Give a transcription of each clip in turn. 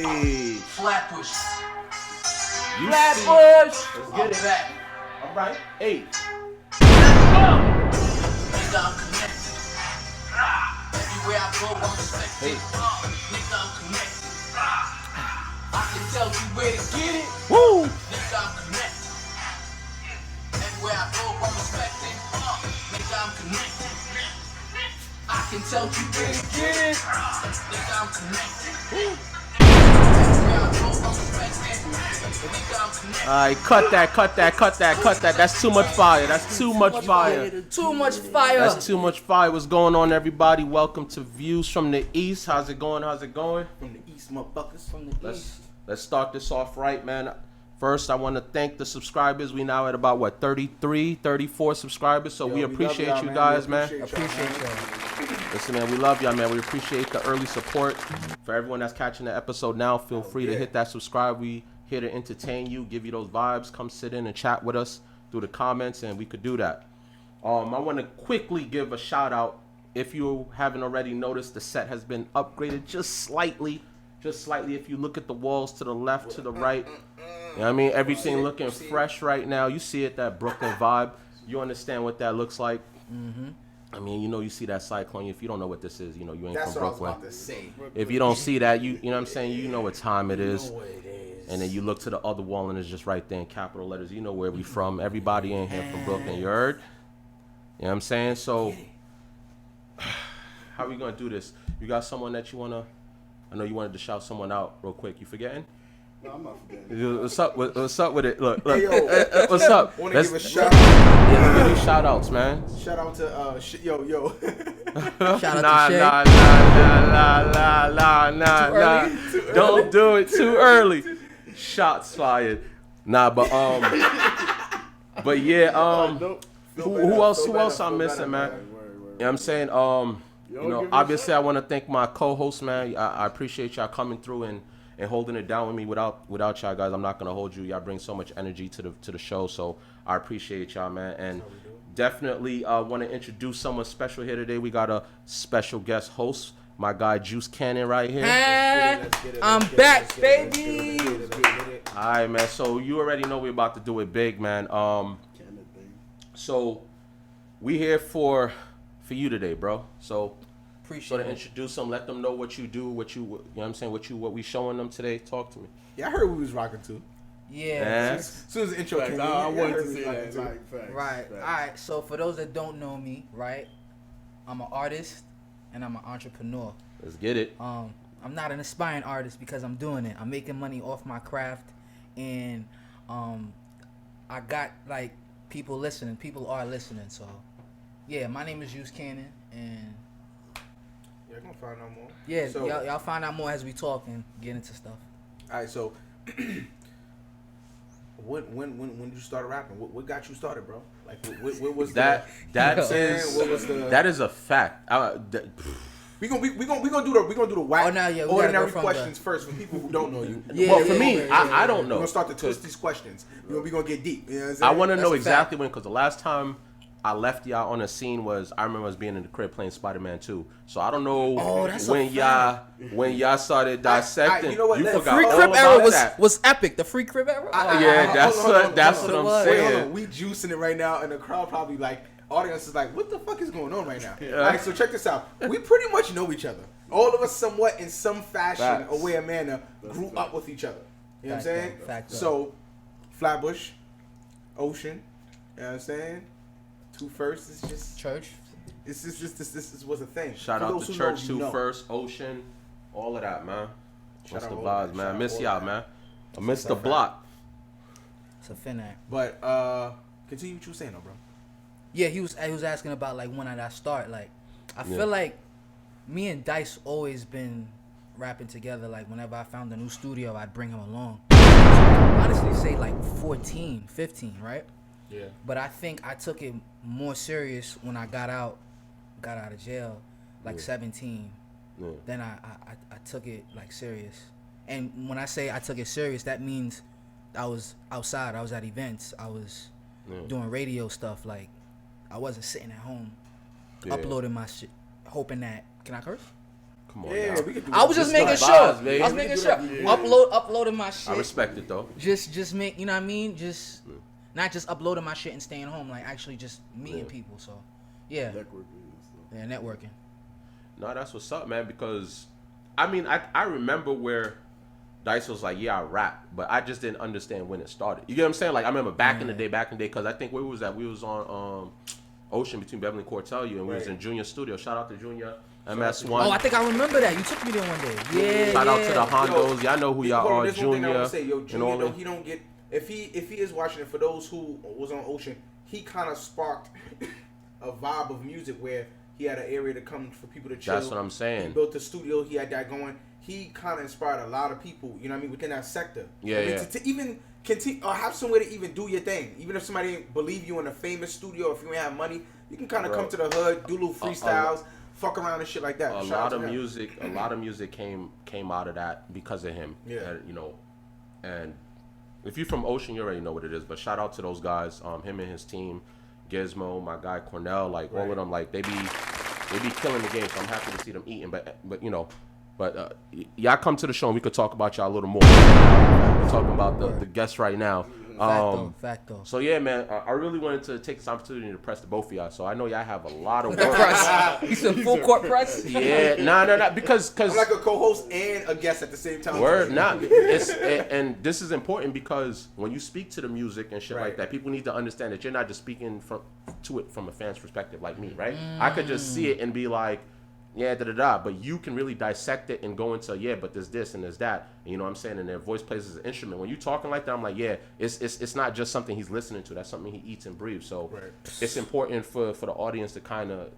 Hey. Flatbush. Flatbush. Let's get it back. All right. Hey. Nigga, I'm connected. Everywhere I go, I'm respected. Nigga, I'm connected. I can tell you where to get it. Woo. Nigga, I'm connected. Everywhere I go, I'm respected. Nigga, I'm connected. I can tell you where to get it. Nigga, I'm connected. Everywhere I go, I'm respected. Nigga, I'm connected. Alright, cut that. That's too much fire. That's too much fire. Too much fire. That's too much fire. What's going on, everybody? Welcome to Views from the East. How's it going? From the East, motherfuckers. From the East. Let's start this off right, man. First, I want to thank the subscribers. We now at about, 33, 34 subscribers. So we appreciate you guys, man. Appreciate y'all. Listen, man, we love y'all, man. We appreciate the early support. For everyone that's catching the episode now, feel free to hit that subscribe. We here to entertain you, give you those vibes. Come sit in and chat with us through the comments, and we could do that. I want to quickly give a shout out. If you haven't already noticed, the set has been upgraded just slightly. If you look at the walls to the left, to the right, you know what I mean? Everything looking fresh right now. You see it, that Brooklyn vibe. You understand what that looks like. Mm-hmm. I mean, you see that cyclone. If you don't know what this is, you ain't from Brooklyn. That's what I was about to say. If you don't see that, you know what I'm saying? You know what time it is. And then you look to the other wall and it's just right there in capital letters. You know where we from. Everybody in here from Brooklyn. You heard? You know what I'm saying? So, how are we going to do this? You got someone that you want to... I know you wanted to shout someone out real quick. You forgetting? No, I'm not forgetting. What's up with it? Look. Hey, yo, what's up? Want to give a shout out? Yeah, give me shout outs, man. Shout out to yo. Shout out to Shay. Nah. Don't do it too early. Shots fired. Nah, but yeah, who else I'm missing, man? You know what I'm saying? Obviously I want to thank my co-host, man. I appreciate y'all coming through and holding it down with me. Without y'all guys, I'm not gonna hold you. Y'all bring so much energy to the show, so I appreciate y'all, man. And definitely want to introduce someone special here today. We got a special guest host, my guy Juice Cannon right here. I'm back, baby. All right, man. So you already know we're about to do it big, man. So we here for you today, bro. So appreciate to introduce them, let them know what you do, what I'm saying, what we showing them today. Talk to me. Yeah, I heard we was rocking too. Yeah. As soon as the intro came in, I wanted to say that too. Right. All right. So for those that don't know me, right, I'm an artist and I'm an entrepreneur. Let's get it. I'm not an aspiring artist because I'm doing it. I'm making money off my craft, and I got like people listening. People are listening. So yeah, my name is Juice Cannon, and you're gonna find out more. Yeah, so, y'all find out more as we talk and get into stuff. All right, so when you started rapping, what got you started, bro? Like, what was that? That is a fact. We gonna do the whack ordinary questions first for people who don't know you. For me, I don't know. We're gonna start to twist these questions. We gonna get deep. You know what I'm I saying? want to know exactly when, because the last time I left y'all on the scene I remember us being in the crib playing Spider-Man 2. So I don't know when y'all started dissecting. You know what? You The forgot free all crib about era that. was epic. The free crib era. That's what I'm saying. Hold on. We juicing it right now, and the crowd probably audience is like, what the fuck is going on right now? Yeah. All right, so check this out. We pretty much know each other. All of us somewhat in some fashion or way or manner grew up with each other. You know what I'm saying? So, Flatbush, Ocean, you know what I'm saying? Two First is just church. This was a thing. Shout out to Church, Two First, Ocean, all of that, man. What's the vibes, man? I miss y'all, man. I miss the block. It's a fin act. But continue what you were saying, though, bro. Yeah, he was asking about like when did I start. Like, I feel like me and Dice always been rapping together. Like whenever I found a new studio, I'd bring him along. So I'd honestly say like 14, 15, right? Yeah. But I think I took it more serious when I got out of jail, like 17. Yeah. Then I took it like serious. And when I say I took it serious, that means I was outside. I was at events. I was doing radio stuff. Like I wasn't sitting at home uploading my shit, hoping that. Can I curse? Come on. Yeah, now. we could do I was just making like sure. vibes, baby. I was We making can sure. do that. Uploading my shit. I respect it though. Just make, you know what I mean? Just not just uploading my shit and staying home, like actually just meeting people. So, yeah. Yeah, networking. No, that's what's up, man. Because, I mean, I remember where Dice was like, yeah, I rap, but I just didn't understand when it started. You get what I'm saying? Like, I remember back in the day, because I think where was that? We was on Ocean between Beverly and Cortellia, and we was in Junior Studio. Shout out to Junior, MS1. Oh, I think I remember that. You took me there one day. Yeah, Shout out to the Hondos. Y'all know who y'all are, There's one thing I Junior. want to say, yo, Junior, though, he don't get, if he is watching it, for those who was on Ocean, he kind of sparked a vibe of music where he had an area to come for people to chill. That's what I'm saying. He built a studio. He had that going. He kind of inspired a lot of people, you know what I mean, within that sector. Yeah, I mean, to even continue or have somewhere to even do your thing. Even if somebody didn't believe you in a famous studio, if you ain't have money, you can kind of come to the hood, do little freestyles, fuck around and shit like that. A lot of music came out of that because of him. Yeah. And, you know, and if you're from Ocean, you already know what it is. But shout out to those guys, him and his team, Gizmo, my guy Cornell, like all of them, like they be killing the game. So I'm happy to see them eating. But you know, y'all come to the show and we could talk about y'all a little more. We're talking about the guests right now. Facto. So yeah, man, I really wanted to take this opportunity to press the both of y'all. So I know y'all have a lot of work. You said full court press? Yeah, nah, because I'm like a co-host and a guest at the same time. Word, and this is important because when you speak to the music and shit like that, people need to understand that you're not just speaking to it from a fan's perspective like me, right? I could just see it and be like, yeah, but you can really dissect it and go into, but there's this and there's that, and you know what I'm saying, and their voice plays as an instrument. When you talking like that, I'm like, it's not just something he's listening to, that's something he eats and breathes. So it's important for the audience to kind of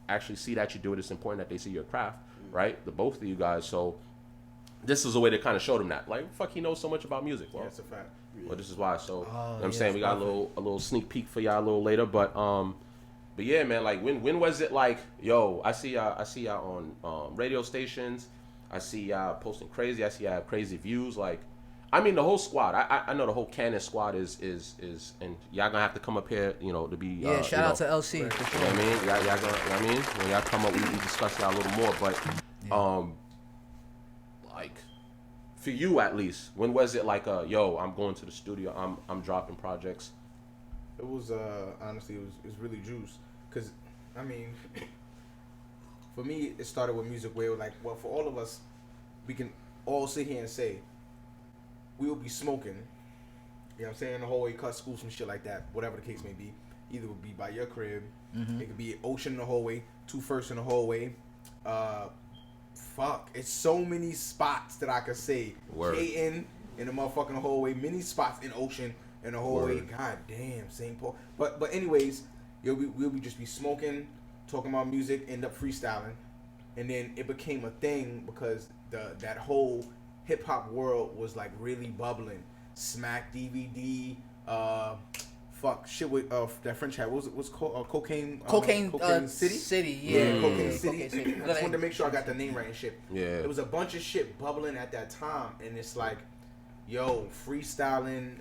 actually see that you do it. It's important that they see your craft, right? The both of you guys. So this is a way to kind of show them that, like, fuck, he knows so much about music. Well, that's a fact. Well, this is why. So you know what I'm saying, we got a little sneak peek for y'all a little later, but yeah, man, like when was it like, yo, I see y'all on radio stations, I see y'all posting crazy, I see y'all have crazy views, like, I mean the whole squad, I know the whole Cannon squad is and y'all gonna have to come up here, you know, to be shout out to LC. You know what I mean? Y'all gonna, you know what I mean? When y'all come up, we discuss y'all a little more, but like for you at least, when was it like yo, I'm going to the studio, I'm dropping projects? It was honestly, it was really juice. Cause, I mean, for me, it started with music where, like, well, for all of us, we can all sit here and say, we will be smoking, you know what I'm saying, in the hallway, cut school, some shit like that, whatever the case may be. Either it would be by your crib, it could be Ocean in the hallway, 2first in the hallway. It's so many spots that I could say. K-in the motherfucking hallway, many spots in Ocean in the hallway. God damn, St. Paul. But anyways, we'll be just be smoking, talking about music, end up freestyling, and then it became a thing because that whole hip hop world was like really bubbling. Smack DVD, shit with that French hat. What's called Cocaine City? City, yeah, Cocaine City. Cocaine City. I just wanted to make sure I got the name right and shit. Yeah, there was a bunch of shit bubbling at that time, and it's like, yo, freestyling,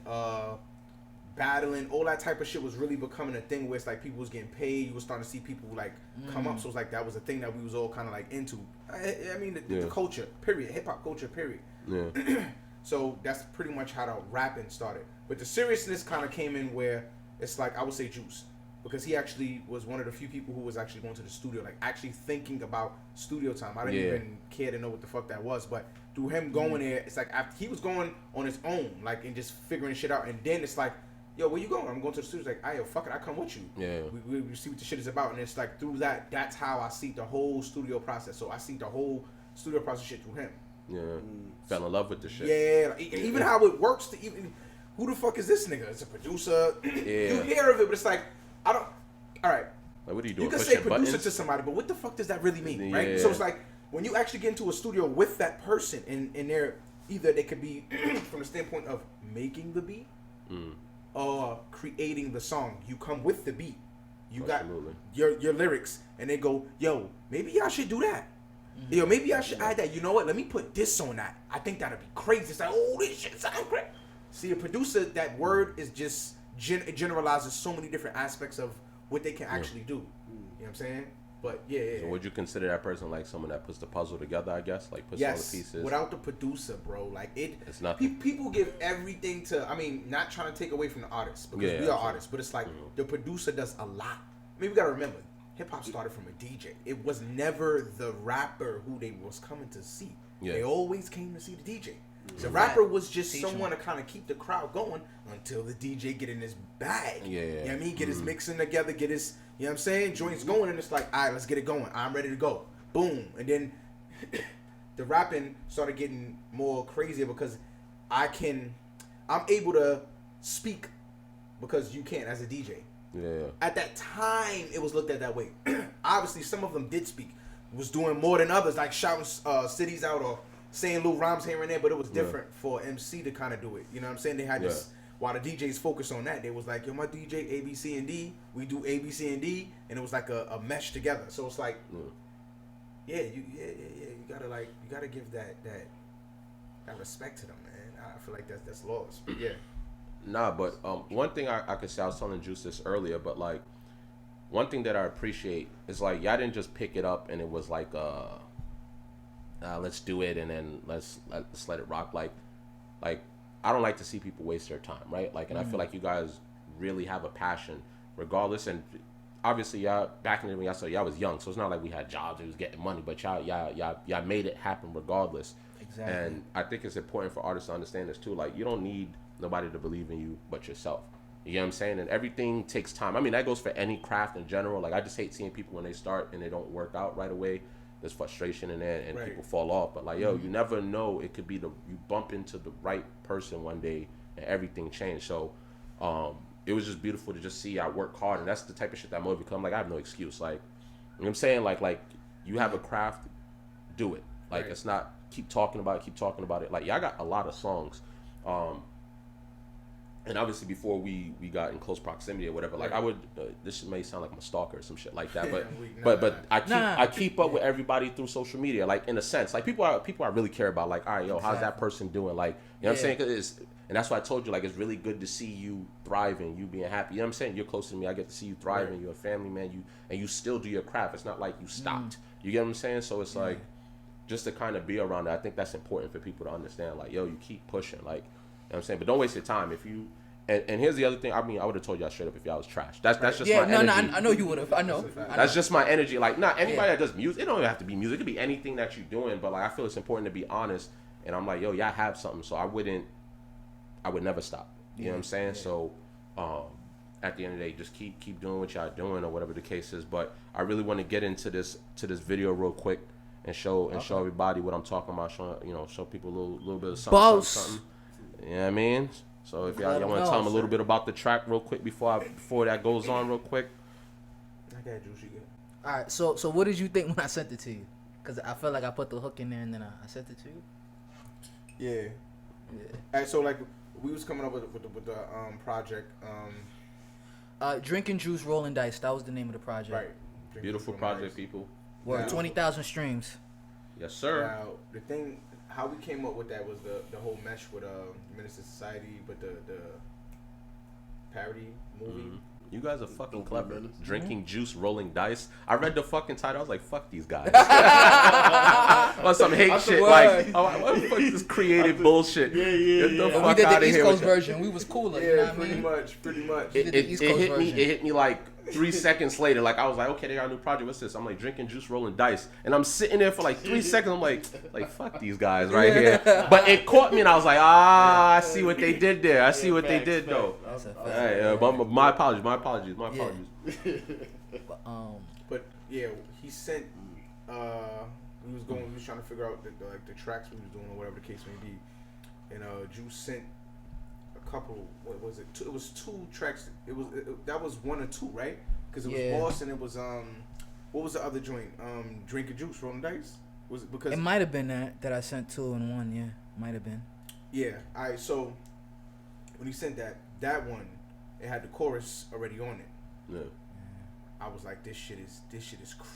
battling, all that type of shit was really becoming a thing where it's like people was getting paid. You was starting to see people like come up. So it's like that was a thing that we was all kind of like into. I mean, the culture, period. Hip hop culture, period. Yeah. So that's pretty much how the rapping started. But the seriousness kind of came in where it's like, I would say Juice. Because he actually was one of the few people who was actually going to the studio, like actually thinking about studio time. I didn't even care to know what the fuck that was. But through him going there, it's like after he was going on his own, like, and just figuring shit out. And then it's like, yo, where you going? I'm going to the studio. It's like, yo, fuck it, I come with you. Yeah. We see what the shit is about. And it's like through that, that's how I see the whole studio process. So I see the whole studio process shit through him. Yeah. Fell in love with the shit. Yeah. Like, even how it works to even, who the fuck is this nigga? It's a producer. Yeah. You hear of it, but it's like, I don't, all right. Like, what are you doing? You can say producer to somebody, but what the fuck does that really mean, right? Yeah. So it's like, when you actually get into a studio with that person, and they're, either they could be from the standpoint of making the beat, or creating the song. You come with the beat. You got your lyrics, and they go, yo, maybe y'all should do that. Yo, maybe I should add that. You know what? Let me put this on that. I think that'd be crazy. It's like, oh, this shit sounds great. See, a producer, that word is just, it generalizes so many different aspects of what they can actually do. You know what I'm saying? But yeah. So would you consider that person like someone that puts the puzzle together? I guess like puts all the pieces. Without the producer, bro, like it's nothing. People give everything to. I mean, not trying to take away from the artists because we are artists, but it's like the producer does a lot. I mean, we gotta remember, hip hop started from a DJ. It was never the rapper who they was coming to see. Yeah. They always came to see the DJ. The rapper was just someone to kind of keep the crowd going until the DJ get in his bag. Yeah. You know what I mean? Get his mixing together, get his, you know what I'm saying? Joints going, and it's like, all right, let's get it going. I'm ready to go. Boom. And then the rapping started getting more crazier because I'm able to speak because you can't as a DJ. Yeah. At that time, it was looked at that way. Obviously, some of them did speak, was doing more than others, like shouting cities out or saying little rhymes here and there, but it was different for MC to kind of do it. You know what I'm saying? They had this, while the DJs focused on that, they was like, yo, my DJ, A, B, C, and D, we do A, B, C, and D, and it was like a mesh together. So it's like, you gotta give that respect to them, man. I feel like that's lost, but yeah. Nah, but one thing I could say, I was telling Juice this earlier, but like, one thing that I appreciate is like, y'all didn't just pick it up and it was like, let's do it and then let's let it rock. Like I don't like to see people waste their time, right? Like, and I feel like you guys really have a passion, regardless. And obviously, y'all back in the day when y'all started, y'all was young, so it's not like we had jobs, we was getting money, but y'all made it happen regardless. Exactly. And I think it's important for artists to understand this too. Like, you don't need nobody to believe in you but yourself. You know what I'm saying? And everything takes time. I mean, that goes for any craft in general. Like, I just hate seeing people when they start and they don't work out right away. There's frustration in there and people fall off. But like, yo, you never know. It could be you bump into the right person one day and everything changed. So it was just beautiful to just see I work hard. And that's the type of shit that motivates me. I'm like, I have no excuse. Like, you know what I'm saying? Like you have a craft, do it. Like, it's not keep talking about it. Like, I got a lot of songs. And obviously before we got in close proximity or whatever, like I would, this may sound like I'm a stalker or some shit like that, but I keep up with everybody through social media, like in a sense, like people I really care about, like, all right, yo, how's that person doing? Like, you know what I'm saying? And that's why I told you, like, it's really good to see you thriving, you being happy. You know what I'm saying? You're close to me. I get to see you thriving. You're a family man. You still do your craft. It's not like you stopped. You get what I'm saying? So it's like, just to kind of be around that, I think that's important for people to understand. Like, yo, you keep pushing. Like, you know what I'm saying? But don't waste your time. If you and here's the other thing. I mean, I would have told y'all straight up if y'all was trash. That's just my energy. I know you would have. I know. That's just my energy. Like, not anybody that does music. It don't even have to be music. It could be anything that you're doing. But like, I feel it's important to be honest. And I'm like, yo, y'all have something. So I would never stop. You know what I'm saying? So at the end of the day, just keep doing what y'all doing or whatever the case is. But I really want to get into this video real quick and show everybody what I'm talking about. Show people a little bit of something. You know what I mean? So if y'all want to tell them a little bit about the track real quick before that goes on real quick. I got juicy. All right. So what did you think when I sent it to you? Because I felt like I put the hook in there and then I sent it to you. Yeah. All right. So like we was coming up with the project. Drinking Juice, Rolling Dice. That was the name of the project. Right. Beautiful project, people. Word. 20,000 streams. Yes, sir. Now the thing. How we came up with that was the whole mesh with Minister Society, but the parody movie. Mm-hmm. You guys are fucking clever. Drinking Juice, Rolling Dice. I read the fucking title. I was like, fuck these guys. On some hate shit. Like, what the fuck is this creative bullshit? Yeah. Get the fuck we did the East Coast version. We was cooler. Yeah, you know pretty much. It hit me like 3 seconds later. Like, I was like, okay, they got a new project. What's this? I'm like, Drinking Juice, Rolling Dice. And I'm sitting there for like 3 seconds. I'm like, fuck these guys right here. But it caught me and I was like, I see what they did there. I see what they did though. My apologies. But yeah, he sent. We was trying to figure out the tracks we was doing or whatever the case may be, and Juice sent a couple. What was it? It was 2 tracks. That was 1 or 2, right? Because it was Boss and it was what was the other joint? Drinking Juice, Rolling Dice. Was it because it might have been that I sent 2 in 1? Yeah, might have been. Yeah. All right. So when he sent that one, it had the chorus already on it. Yeah. I was like, this shit is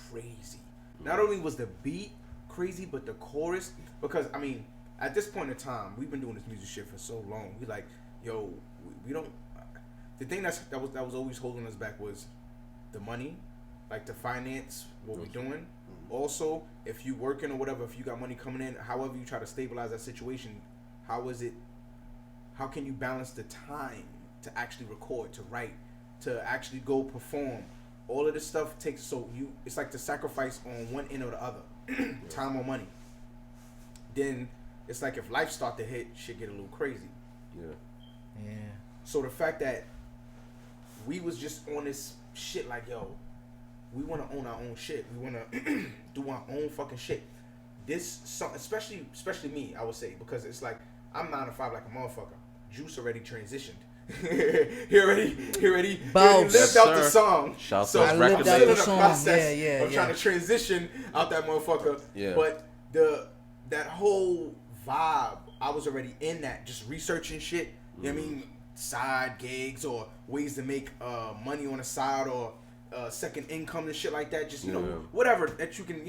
crazy. Not only was the beat crazy, but the chorus, because I mean, at this point in time, we've been doing this music shit for so long. We like, yo, we don't. The thing that was always holding us back was the money like to finance what we're doing. Also, if you working or whatever, if you got money coming in, however you try to stabilize that situation, how can you balance the time to actually record, to write, to actually go perform? All of this stuff takes, it's like the sacrifice on one end or the other, time or money. Then it's like if life start to hit, shit get a little crazy. Yeah. So the fact that we was just on this shit like, yo, we want to own our own shit. We want to do our own fucking shit. This song, especially me, I would say, because it's like I'm 9 to 5 like a motherfucker. Juice already transitioned. he already lived out the song. So I lived out the song. Process of trying to transition out that motherfucker. Yeah. But that whole vibe, I was already in that, just researching shit. You know what I mean? Side gigs or ways to make money on the side or second income and shit like that. Just, whatever that you can,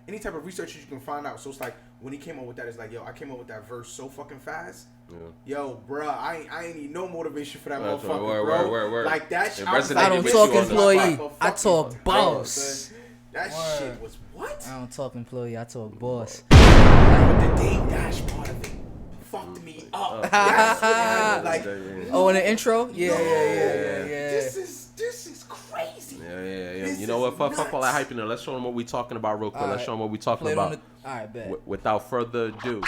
any type of research you can find out. So it's like, when he came up with that, it's like, yo, I came up with that verse so fucking fast. Yeah. Yo, bruh, I ain't need no motivation for that motherfucker, bro. Like that shit. I don't talk employee. I talk boss. That shit was what? I don't talk employee. I talk boss. But the Dame Dash part of it fucked me up. That's what happened. Like, oh, in the intro? Yeah. This is crazy. Yeah. You know what? Fuck all that hype in there. Let's show them what we talking about real quick. Let's show them what we talking about. All right, bet. Without further ado.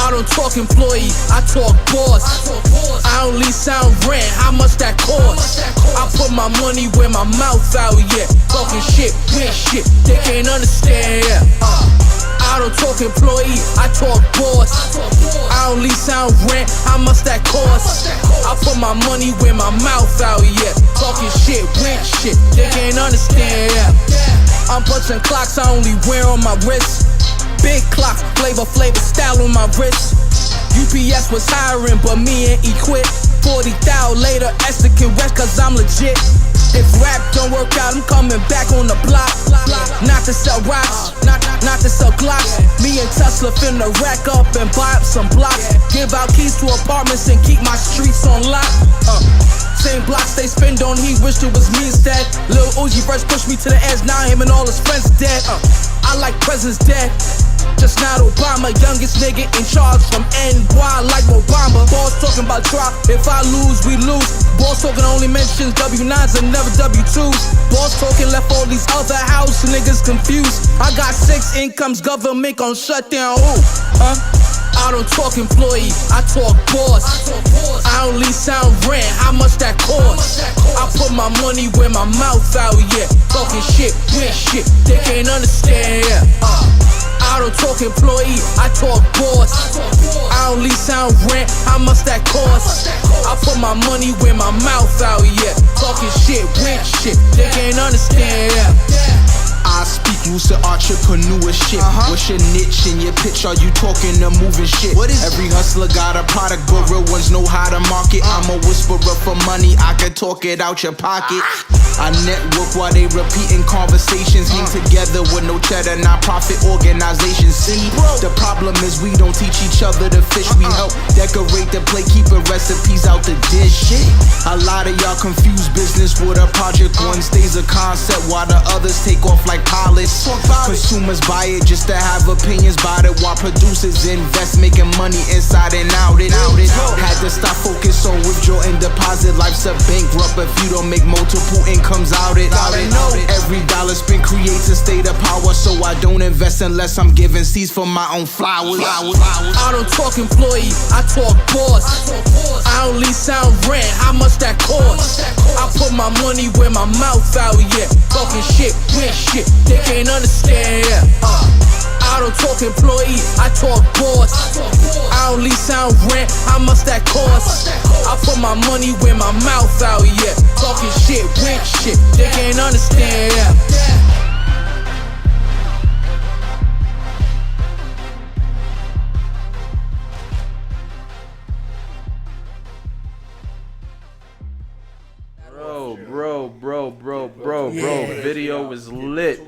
I don't talk employee, I talk boss. I only sound rent, how much that cost? I put my money where my mouth out, yeah. Talking shit, weird shit, they can't understand, yeah. I don't talk employee, I talk boss. I only sound rent, how much that cost? I put my money where my mouth out, yeah. Talking shit, weird shit, they can't understand, yeah. I'm punching clocks, I only wear on my wrist. Big clocks, flavor style on my wrist. UPS was hiring, but me ain't equipped. 40,000 later, Esther can rest cause I'm legit. If rap don't work out, I'm coming back on the block. Not to sell rocks, not to sell Glocks. Me and Tesla finna rack up and buy up some blocks. Give out keys to apartments and keep my streets on lock. Same blocks they spend on, he wished it was me instead. Lil Uzi first pushed me to the edge, now him and all his friends dead. I like presidents dead. Just not Obama, youngest nigga in charge from NY like Obama. Boss talking about drop, if I lose, we lose. Boss talking only mentions W9s and never W2s. Boss talking left all these other house niggas confused. I got 6 incomes, government gon' shut down who? I don't talk employee, I talk boss. I only sound rent, how much that cost? I put my money where my mouth out, yeah. Talking shit, weird shit, they can't understand, yeah. I don't talk employee, I talk boss. I only sound rent, how much that cost? I put my money where my mouth out, yeah. Talking shit, weird shit, they can't understand, yeah. I speak lucid entrepreneur shit. What's your niche and your pitch? Are you talking or moving shit? Every hustler got a product, but real ones know how to market. I'm a whisperer for money, I can talk it out your pocket. I network while they repeating conversations. Hang together with no cheddar, non-profit organizations. See, the problem is we don't teach each other to fish. We help decorate the plate, keeping recipes out the dish. A lot of y'all confuse business with a project. One stays a concept while the others take off like pilots. Consumers buy it just to have opinions about it, while producers invest, making money inside and out it. Had to stop focus on withdraw and deposit. Life's a bankrupt if you don't make multiple incomes out it. Every dollar spent creates a state of power, so I don't invest unless I'm giving seeds for my own flowers. I don't talk employee, I talk boss. I only sound rent, how much that cost? I put my money where my mouth out, yeah. Talking shit, weird shit, they can't understand, yeah. I don't talk employee, I talk boss. I only sound rent, how much that cost? I put my money where my mouth out, yeah. Talking shit, weird shit, they can't understand, yeah. Video was lit.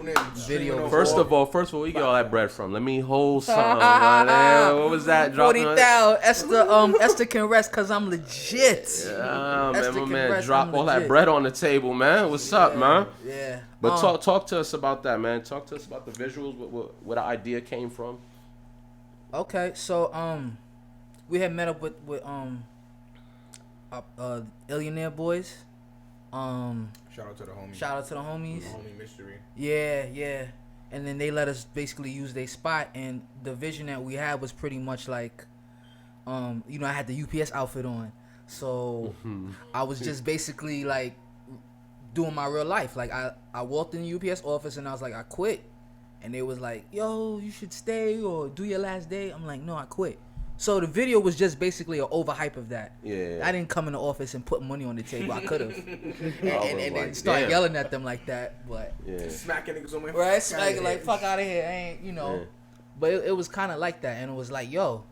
Video. First of all, where you get all that bread from? Let me hold something. What was that? 40,000. Esther can rest because I'm legit. Yeah, man, my man, drop all that bread on the table, man. What's up, man? Yeah. But talk to us about that, man. Talk to us about the visuals, where the idea came from. Okay, so we had met up with Illionaire Boys. Shout out to the homies. The homie mystery. Yeah. And then they let us basically use their spot, and the vision that we had was pretty much like, I had the UPS outfit on, so I was just basically like doing my real life. Like I walked in the UPS office and I was like, I quit, and they was like, yo, you should stay or do your last day. I'm like, no, I quit. So the video was just basically an overhype of that. Yeah. I didn't come in the office and put money on the table. I could have. and start yelling at them like that. But smacking niggas on my right, smacking like fuck out of here. I ain't, Yeah. But it was kind of like that, and it was like, yo,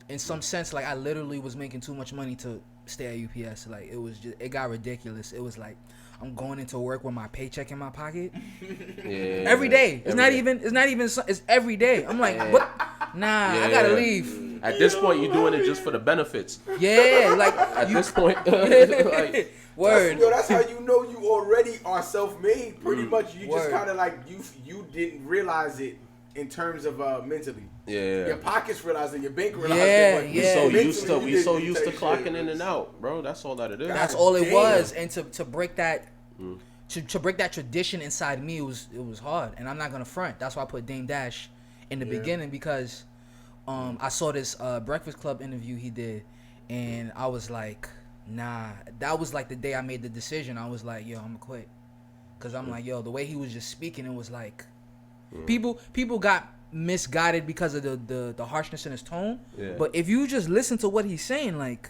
in some sense, like I literally was making too much money to stay at UPS. Like it got ridiculous. It was like I'm going into work with my paycheck in my pocket. Every day. It's not even. It's every day. I'm like, what? Nah, I gotta leave. At this point, you're doing it just for the benefits. Yeah, like at this point. Like, word. That's how you know you already are self-made. Pretty much, you just kind of like you didn't realize it in terms of mentally. Yeah. Your pockets realized it. Your bank realized it. Yeah. We so used to clocking in and out, bro. That's all that it is. That's all it was, and to break that. To break that tradition inside me, it was hard, and I'm not gonna front. That's why I put Dame Dash in the beginning, because I saw this Breakfast Club interview he did, and I was like, nah. That was like the day I made the decision. I was like, yo, I'm gonna quit, cause I'm like, yo, the way he was just speaking, it was like people got misguided because of the harshness in his tone. Yeah. But if you just listen to what he's saying, like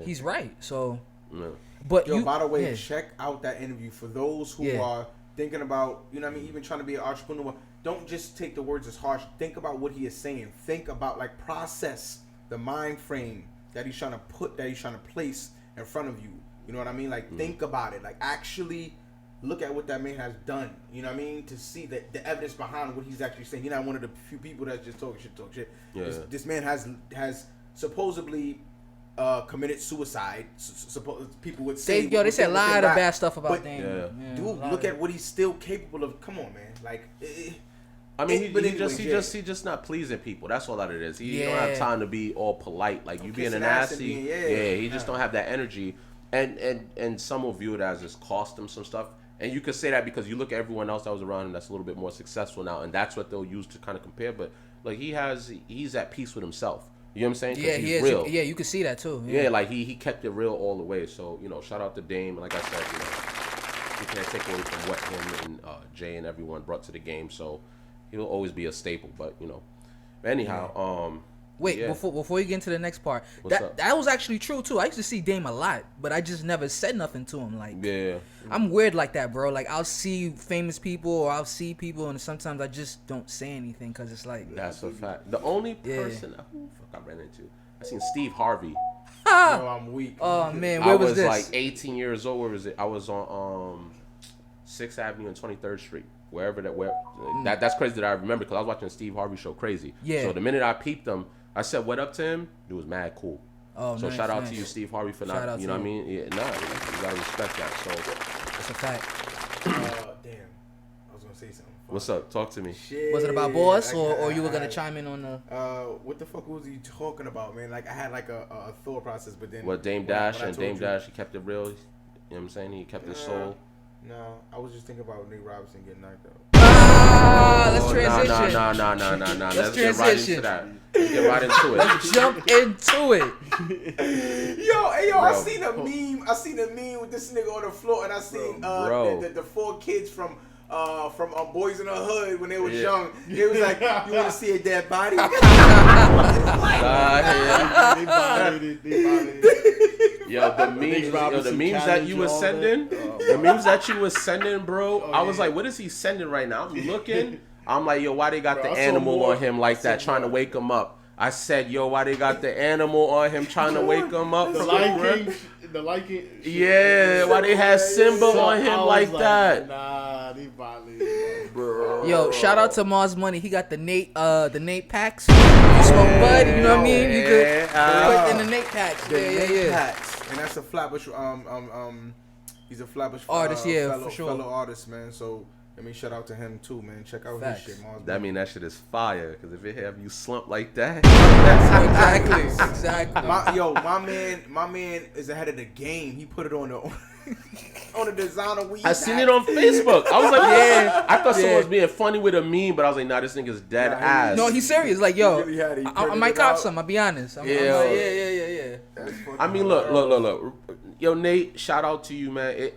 he's right. So. Yeah. But by the way, check out that interview for those who are thinking about, even trying to be an entrepreneur. Don't just take the words as harsh. Think about what he is saying. Think about, like, process the mind frame that he's trying to place in front of you. You know what I mean? Like, think about it. Like, actually look at what that man has done. You know what I mean? To see the evidence behind what he's actually saying. You're not one of the few people that's just talk shit. Yeah. This man has supposedly committed suicide. People would say they said a lot of bad stuff about Dame. Dude, look at what he's still capable of. Come on, man. Like, he just not pleasing people. That's all that it is. He don't have time to be all polite. Like, you being an assy. He just don't have that energy. And some will view it as it's cost him some stuff. And you could say that because you look at everyone else that was around him that's a little bit more successful now, and that's what they'll use to kind of compare. But like he's at peace with himself. You know what I'm saying? Yeah, he is. Real. Yeah, you can see that too. Yeah, like he kept it real all the way. So, shout out to Dame. Like I said, you can't take away from what him and Jay and everyone brought to the game. So he'll always be a staple. But anyhow, before you get into the next part, that was actually true too. I used to see Dame a lot, but I just never said nothing to him. Like, I'm weird like that, bro. Like, I'll see famous people or I'll see people, and sometimes I just don't say anything because it's like that's a fact. The only person I ran into, I seen Steve Harvey. I'm weak. Oh man, where was this? I was like 18 years old. Where was it? I was on 6th Avenue and 23rd Street. That's crazy that I remember because I was watching the Steve Harvey show. Crazy. Yeah. So the minute I peeped him, I said what up to him. It was mad cool. Oh, so shout out to you, Steve Harvey, for not, you know what I mean? Yeah, you gotta respect that. So that's a fact. Damn, I was gonna say something. What's up? Talk to me. Shit. Was it about Boss, or you were gonna chime in on the? What the fuck was he talking about, man? Like, I had like a thought process, but then. Dame Dash, he kept it real. You know what I'm saying? He kept his soul. No, I was just thinking about Nate Robinson getting knocked out. Let's transition. No. Let's get right into that. Let's get right into it. Let's jump into it. Yo, I seen a meme with this nigga on the floor, and I seen the 4 kids from Boys in the Hood when they was young. It was like, you want to see a dead body? The memes that you was sending, bro. I was like, what is he sending right now? I'm looking. I'm like, yo, why they got the animal on him like that, trying to wake him up? I said, yo, why they got the animal on him trying to wake him up? The Lion King. Yeah, why they had Simba on him like that? Nah, they violated, bro. Yo, shout out to Mars Money. He got the Nate packs. If you smoke bud, you know what I mean? You could put in the Nate packs. Yeah. Packs. And that's a Flatbush. He's a Flatbush artist, fellow, for sure. fellow artist, man. So. I mean, shout out to him too, man. Check out his shit, Mars. That mean that shit is fire, because if it have you slump like that, exactly. My man is ahead of the game. He put it on the designer weed. I seen it on Facebook. I was like, yeah. I thought someone was being funny with a meme, but I was like, nah, this nigga's dead ass. No, he's serious. Like, yo, really I might cop some. I'll be honest. Yeah. I mean, look. Yo, Nate, shout out to you, man.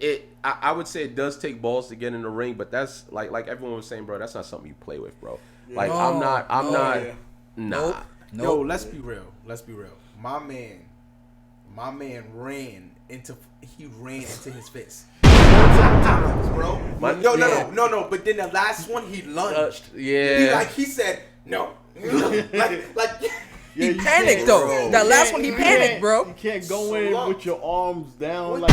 I would say it does take balls to get in the ring, but that's like everyone was saying, bro. That's not something you play with, bro. Yeah. Like I'm not. Nah. Nope. Yo, let's be real. My man ran into his fist. Bro. No. But then the last one he lunged. He said no. He panicked though. Bro. That last one, he panicked, bro. You can't go in with your arms down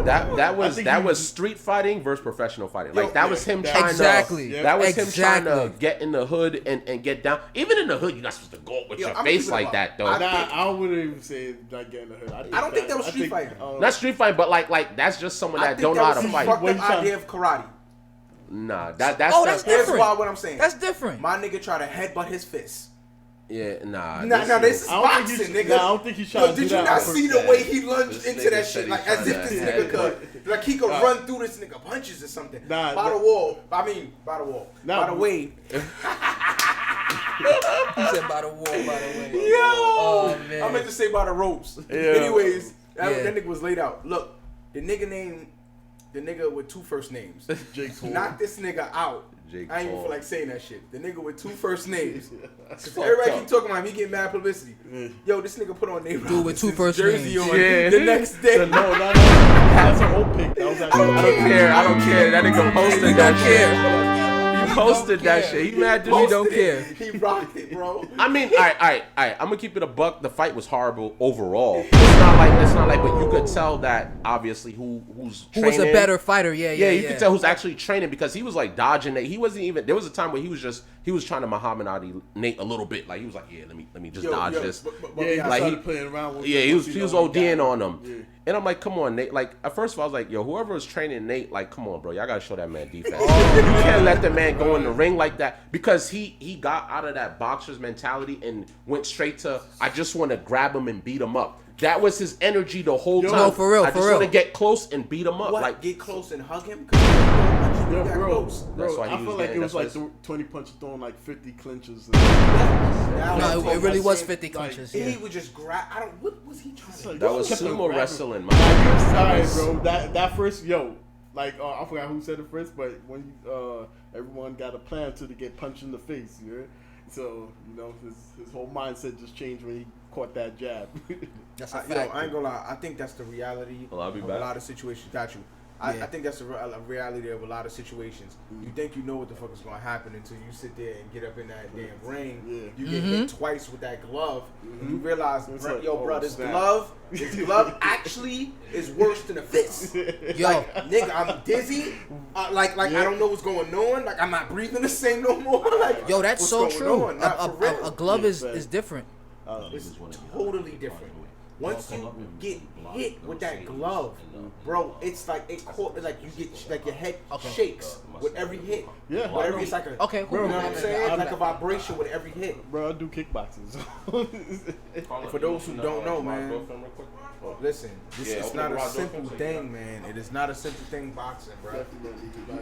that was street fighting versus professional fighting. Like that was him trying him trying to get in the hood and get down. Even in the hood, you're not supposed to go with your face like that though. I wouldn't even say not get in the hood. I don't think that was street fighting. Not street fighting, but like that's just someone that don't know how to fight. The idea of karate. Nah, that's different. Here's what I'm saying. That's different. My nigga tried to headbutt his fist. Yeah, nah. This is boxing, nigga. I don't think he's trying to do that. Did you not see the way he lunged into that shit? Like, as if this nigga could. Like, he could run through this nigga punches or something. By the wall. By the way. He said by the wall, by the way. Yo! Oh, man. I meant to say by the ropes. Yeah. Anyways, that nigga was laid out. Look, the nigga with two first names. Jake Paul. Knocked this nigga out. Jake I ain't even Paul. feel like saying that shit. The nigga with two first names. Everybody keep talking about him. He getting mad publicity. Yo, this nigga put on name dude with two first jersey names. on the next day. No. That's an old pic. That was I don't care. That nigga posted that shit. He posted that shit. He mad that he don't care. He rocked it, bro. I mean, all right. I'm gonna keep it a buck. The fight was horrible overall. It's not like, but you could tell that obviously who's training. Who was a better fighter? Yeah. You could tell who's actually training because he was like dodging it. He wasn't even. There was a time where he was trying to Muhammad Ali Nate a little bit. Like he was like, yeah, let me just dodge this. He playing around with he was ODing on him. Yeah. And I'm like, come on, Nate. Like, at first of all, I was like, yo, whoever was training Nate, like, come on, bro. Y'all got to show that man defense. You can't let the man go in the ring like that because he got out of that boxer's mentality and went straight to, I just want to grab him and beat him up. That was his energy the whole time. No, for real, I just want to get close and beat him up. What? Like, get close and hug him? Bro, I feel like it was like 20 punches throwing like 50 clinches. No, it really was 50 clinches. He would just grab. What was he trying to do? That was sumo wrestling, man. Sorry, bro. That first, I forgot who said it first, but when everyone got a plan to get punched in the face, so his whole mindset just changed when he caught that jab. That's a fact. I ain't gonna lie. I think that's the reality of a lot of situations. Got you. I think that's a reality of a lot of situations. You think you know what the fuck is going to happen until you sit there and get up in that damn ring. Yeah. You get hit twice with that glove. You realize, this glove actually is worse than a fist. Yo, like, nigga, I'm dizzy. I don't know what's going on. Like, I'm not breathing the same no more. Like, yo, that's so true. A glove is different. It's totally different. Once you get hit with that glove, bro, it's like you get like your head shakes with every hit. Yeah, it's like a okay, cool. You know what I'm saying? Like a vibration with every hit. Bro, I do kickboxing. For those who don't know, man, listen, it's not a simple thing, man. It is not a simple thing, boxing, bro.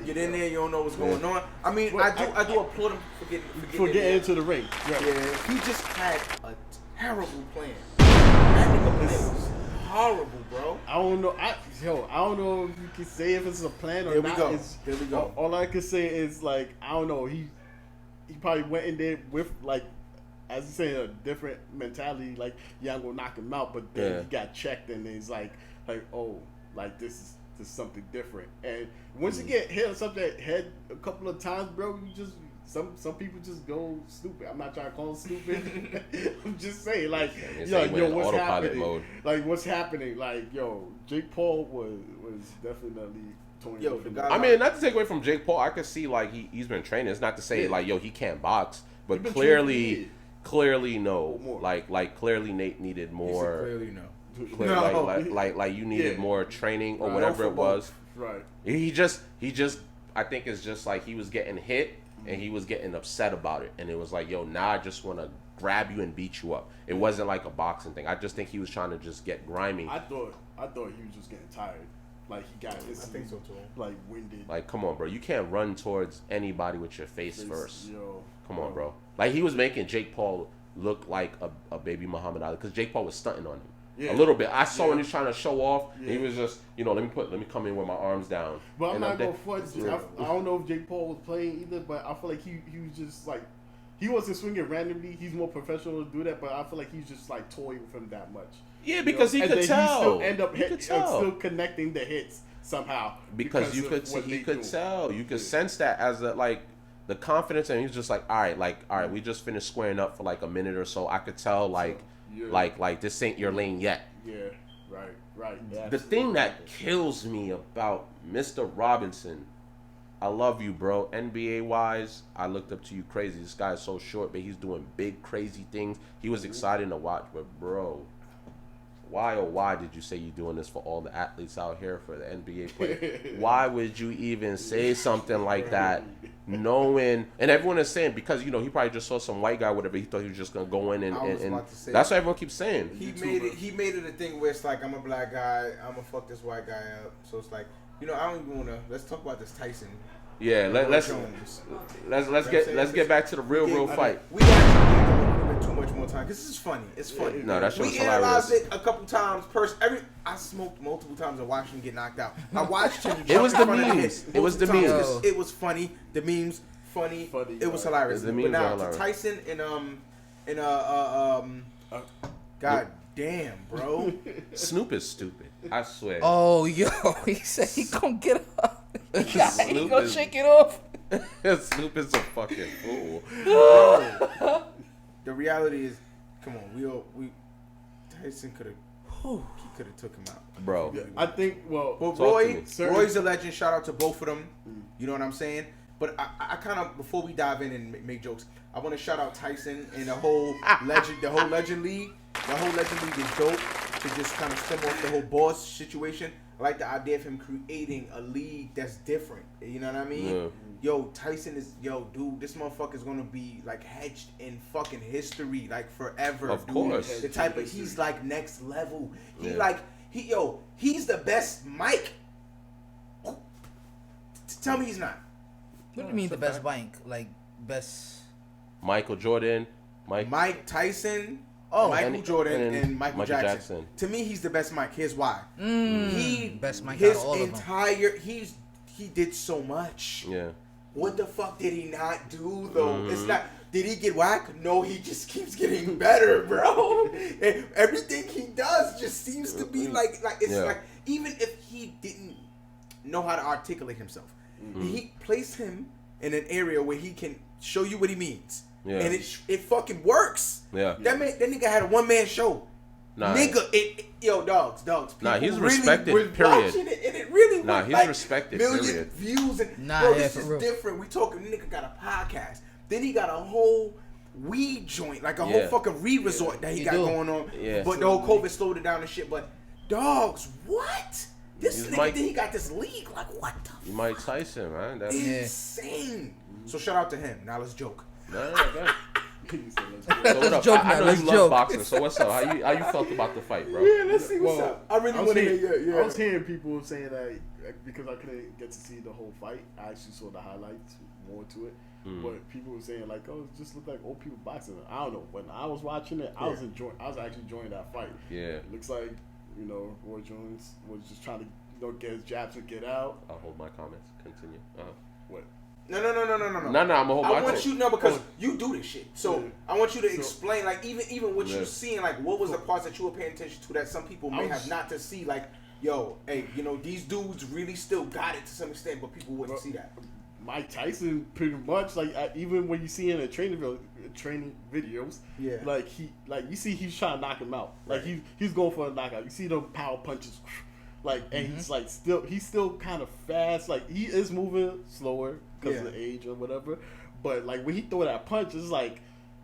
You get in there, you don't know what's going on. I mean, I do applaud him for getting into the ring. Yeah, he just had a terrible plan. That nigga plan was horrible, bro. I don't know. I don't know if you can say if it's a plan or not. There we go. All I can say is like I don't know. He probably went in there with like, as you say, a different mentality. Like I'm gonna knock him out, but then he got checked and he's like oh, like this is something different. And once you get hit on something head a couple of times, bro, you just some people just go stupid. I'm not trying to call them stupid. I'm just saying, like, It's yo, like we're in what's autopilot happening? mode. Like, what's happening? Like, yo, Jake Paul was definitely toying Yo, with the him. guy- I mean, not to take away from Jake Paul, I could see like he's been training. It's not to say like, yo, he can't box, but He been clearly training no. more. Like clearly Nate needed He said more. clearly no. Clear, No. like you needed Yeah. more training or Right. whatever No it for was. Right. He just I think it's just like he was getting hit and he was getting upset about it, and it was like, yo, now I just want to grab you and beat you up. It wasn't like a boxing thing. I just think he was trying to just get grimy. I thought he was just getting tired. Like, he got his. I think so too. Like, winded. Like, come on, bro. You can't run towards anybody with your face first. Yo, Come on, bro. Like, he was making Jake Paul look like a baby Muhammad Ali because Jake Paul was stunting on him. Yeah. A little bit. I saw Yeah. when he was trying to show off. Yeah. He was just, let me come in with my arms down. But I'm And not then- going to front. I don't know if Jake Paul was playing either, but I feel like he was just like, he wasn't swinging randomly. He's more professional to do that, but I feel like he's just like toying with him that much. Yeah, because he and could then tell. He still end up He could tell. still connecting the hits somehow. Because you of could see, what he they could do. tell. You could sense that as the confidence, and he was just like, all right, we just finished squaring up for like a minute or so. I could tell like this ain't your lane yet. Yeah, right. Yeah, The thing that kills me about Mr. Robinson, I love you, bro. NBA wise, I looked up to you crazy. This guy is so short, but he's doing big, crazy things. He was exciting to watch, but bro, why did you say you're doing this for all the athletes out here, for the NBA players? Why would you even say something like that, knowing, and everyone is saying, because, he probably just saw some white guy, whatever, he thought he was just going to go in and I was about to say that's what everyone keeps saying. He made it a thing where it's like, I'm a black guy, I'm gonna fuck this white guy up. So it's like, I don't even wanna. Let's talk about this Tyson. Yeah, let's get back to the real fight. We actually gave him a little bit too much more time because this is funny. It's funny. No, that shit was we analyzed hilarious. it a couple times. I smoked multiple times and watched him get knocked out. I watched him. It was jump the in front of memes. hit It was the multiple times. memes. It was funny. The memes, funny. It was hilarious. The memes but now were hilarious. to Tyson God damn, bro. Snoop is stupid. I swear. Oh, yo, he said he gonna get up. He Snoop gonna is- shake it off. Snoop is a fucking fool. The reality is, come on, Tyson could have took him out. Bro. Yeah, I think. Well, But Talk to me. Roy's a legend. Shout out to both of them. You know what I'm saying? But I kind of, before we dive in and make jokes, I want to shout out Tyson and the whole legend league. The whole legend league is dope. To just kind of stem off the whole boss situation. I like the idea of him creating a league that's different. You know what I mean? Yeah. Yo, Tyson is, dude, this motherfucker's gonna be like hedged in fucking history, like forever. Of dude. course. The type of, he's like next level. Yeah. He's the best Mike. Tell me he's not. What do you mean the best bike? Like best? Michael Jordan. Mike Tyson, Oh, Michael Jordan, and and Michael Jackson. To me, he's the best Mike. Here's why. Best Mike out His of all of them. entire, he did so much. Yeah. What the fuck did he not do though? Mm-hmm. It's not. Did he get whacked? No, he just keeps getting better, bro. And everything he does just seems to be like it's Yeah. like, even if he didn't know how to articulate himself, he placed him in an area where he can show you what he means. Yeah. And it fucking works. Yeah. That nigga had a one-man show. Nah. Nigga, dogs. Nah, he's people respected, was period. watching it, and it really Nah, was he's like respected, million period. views. And Nah, bro, yeah, this for is real. different. We talking, nigga got a podcast. Then he got a whole weed joint, like a whole Yeah. fucking weed resort that he He got do. going on. Yeah. But the whole COVID slowed it down and shit. But dogs, what? This He's nigga, Mike- then he got this league. Like, what the You Mike Tyson, man. That's Yeah. insane. So shout out to him. Now let's joke. no. he said, let's go. So what up? joke I now, know let's you love joke. boxing. So what's up? How you felt about the fight, bro? Yeah, let's see what's Well, up. I really was want to hearing- hear. Yeah. I was hearing people saying that because I couldn't get to see the whole fight, I actually saw the highlights more to it. But people were saying like, "Oh, it just looked like old people boxing." I don't know. When I was watching it, I was actually enjoying that fight. Yeah. It looks like Roy Jones was just trying to get his jabs and get out. I'll hold my comments. Continue. What? No. No, I'm gonna hold my I want take. you to know because you do this shit. So Yeah. I want you to So- explain, like, even what Yeah. you seeing, like, what was the parts that you were paying attention to that some people may have not to see, like, yo, hey, these dudes really still got it to some extent, but people wouldn't see that. Mike Tyson pretty much like even when you see in the training videos, like you see he's trying to knock him out. Like he's going for a knockout. You see them power punches, like and he's still kind of fast. Like he is moving slower because of the age or whatever. But like when he throw that punch, it's like,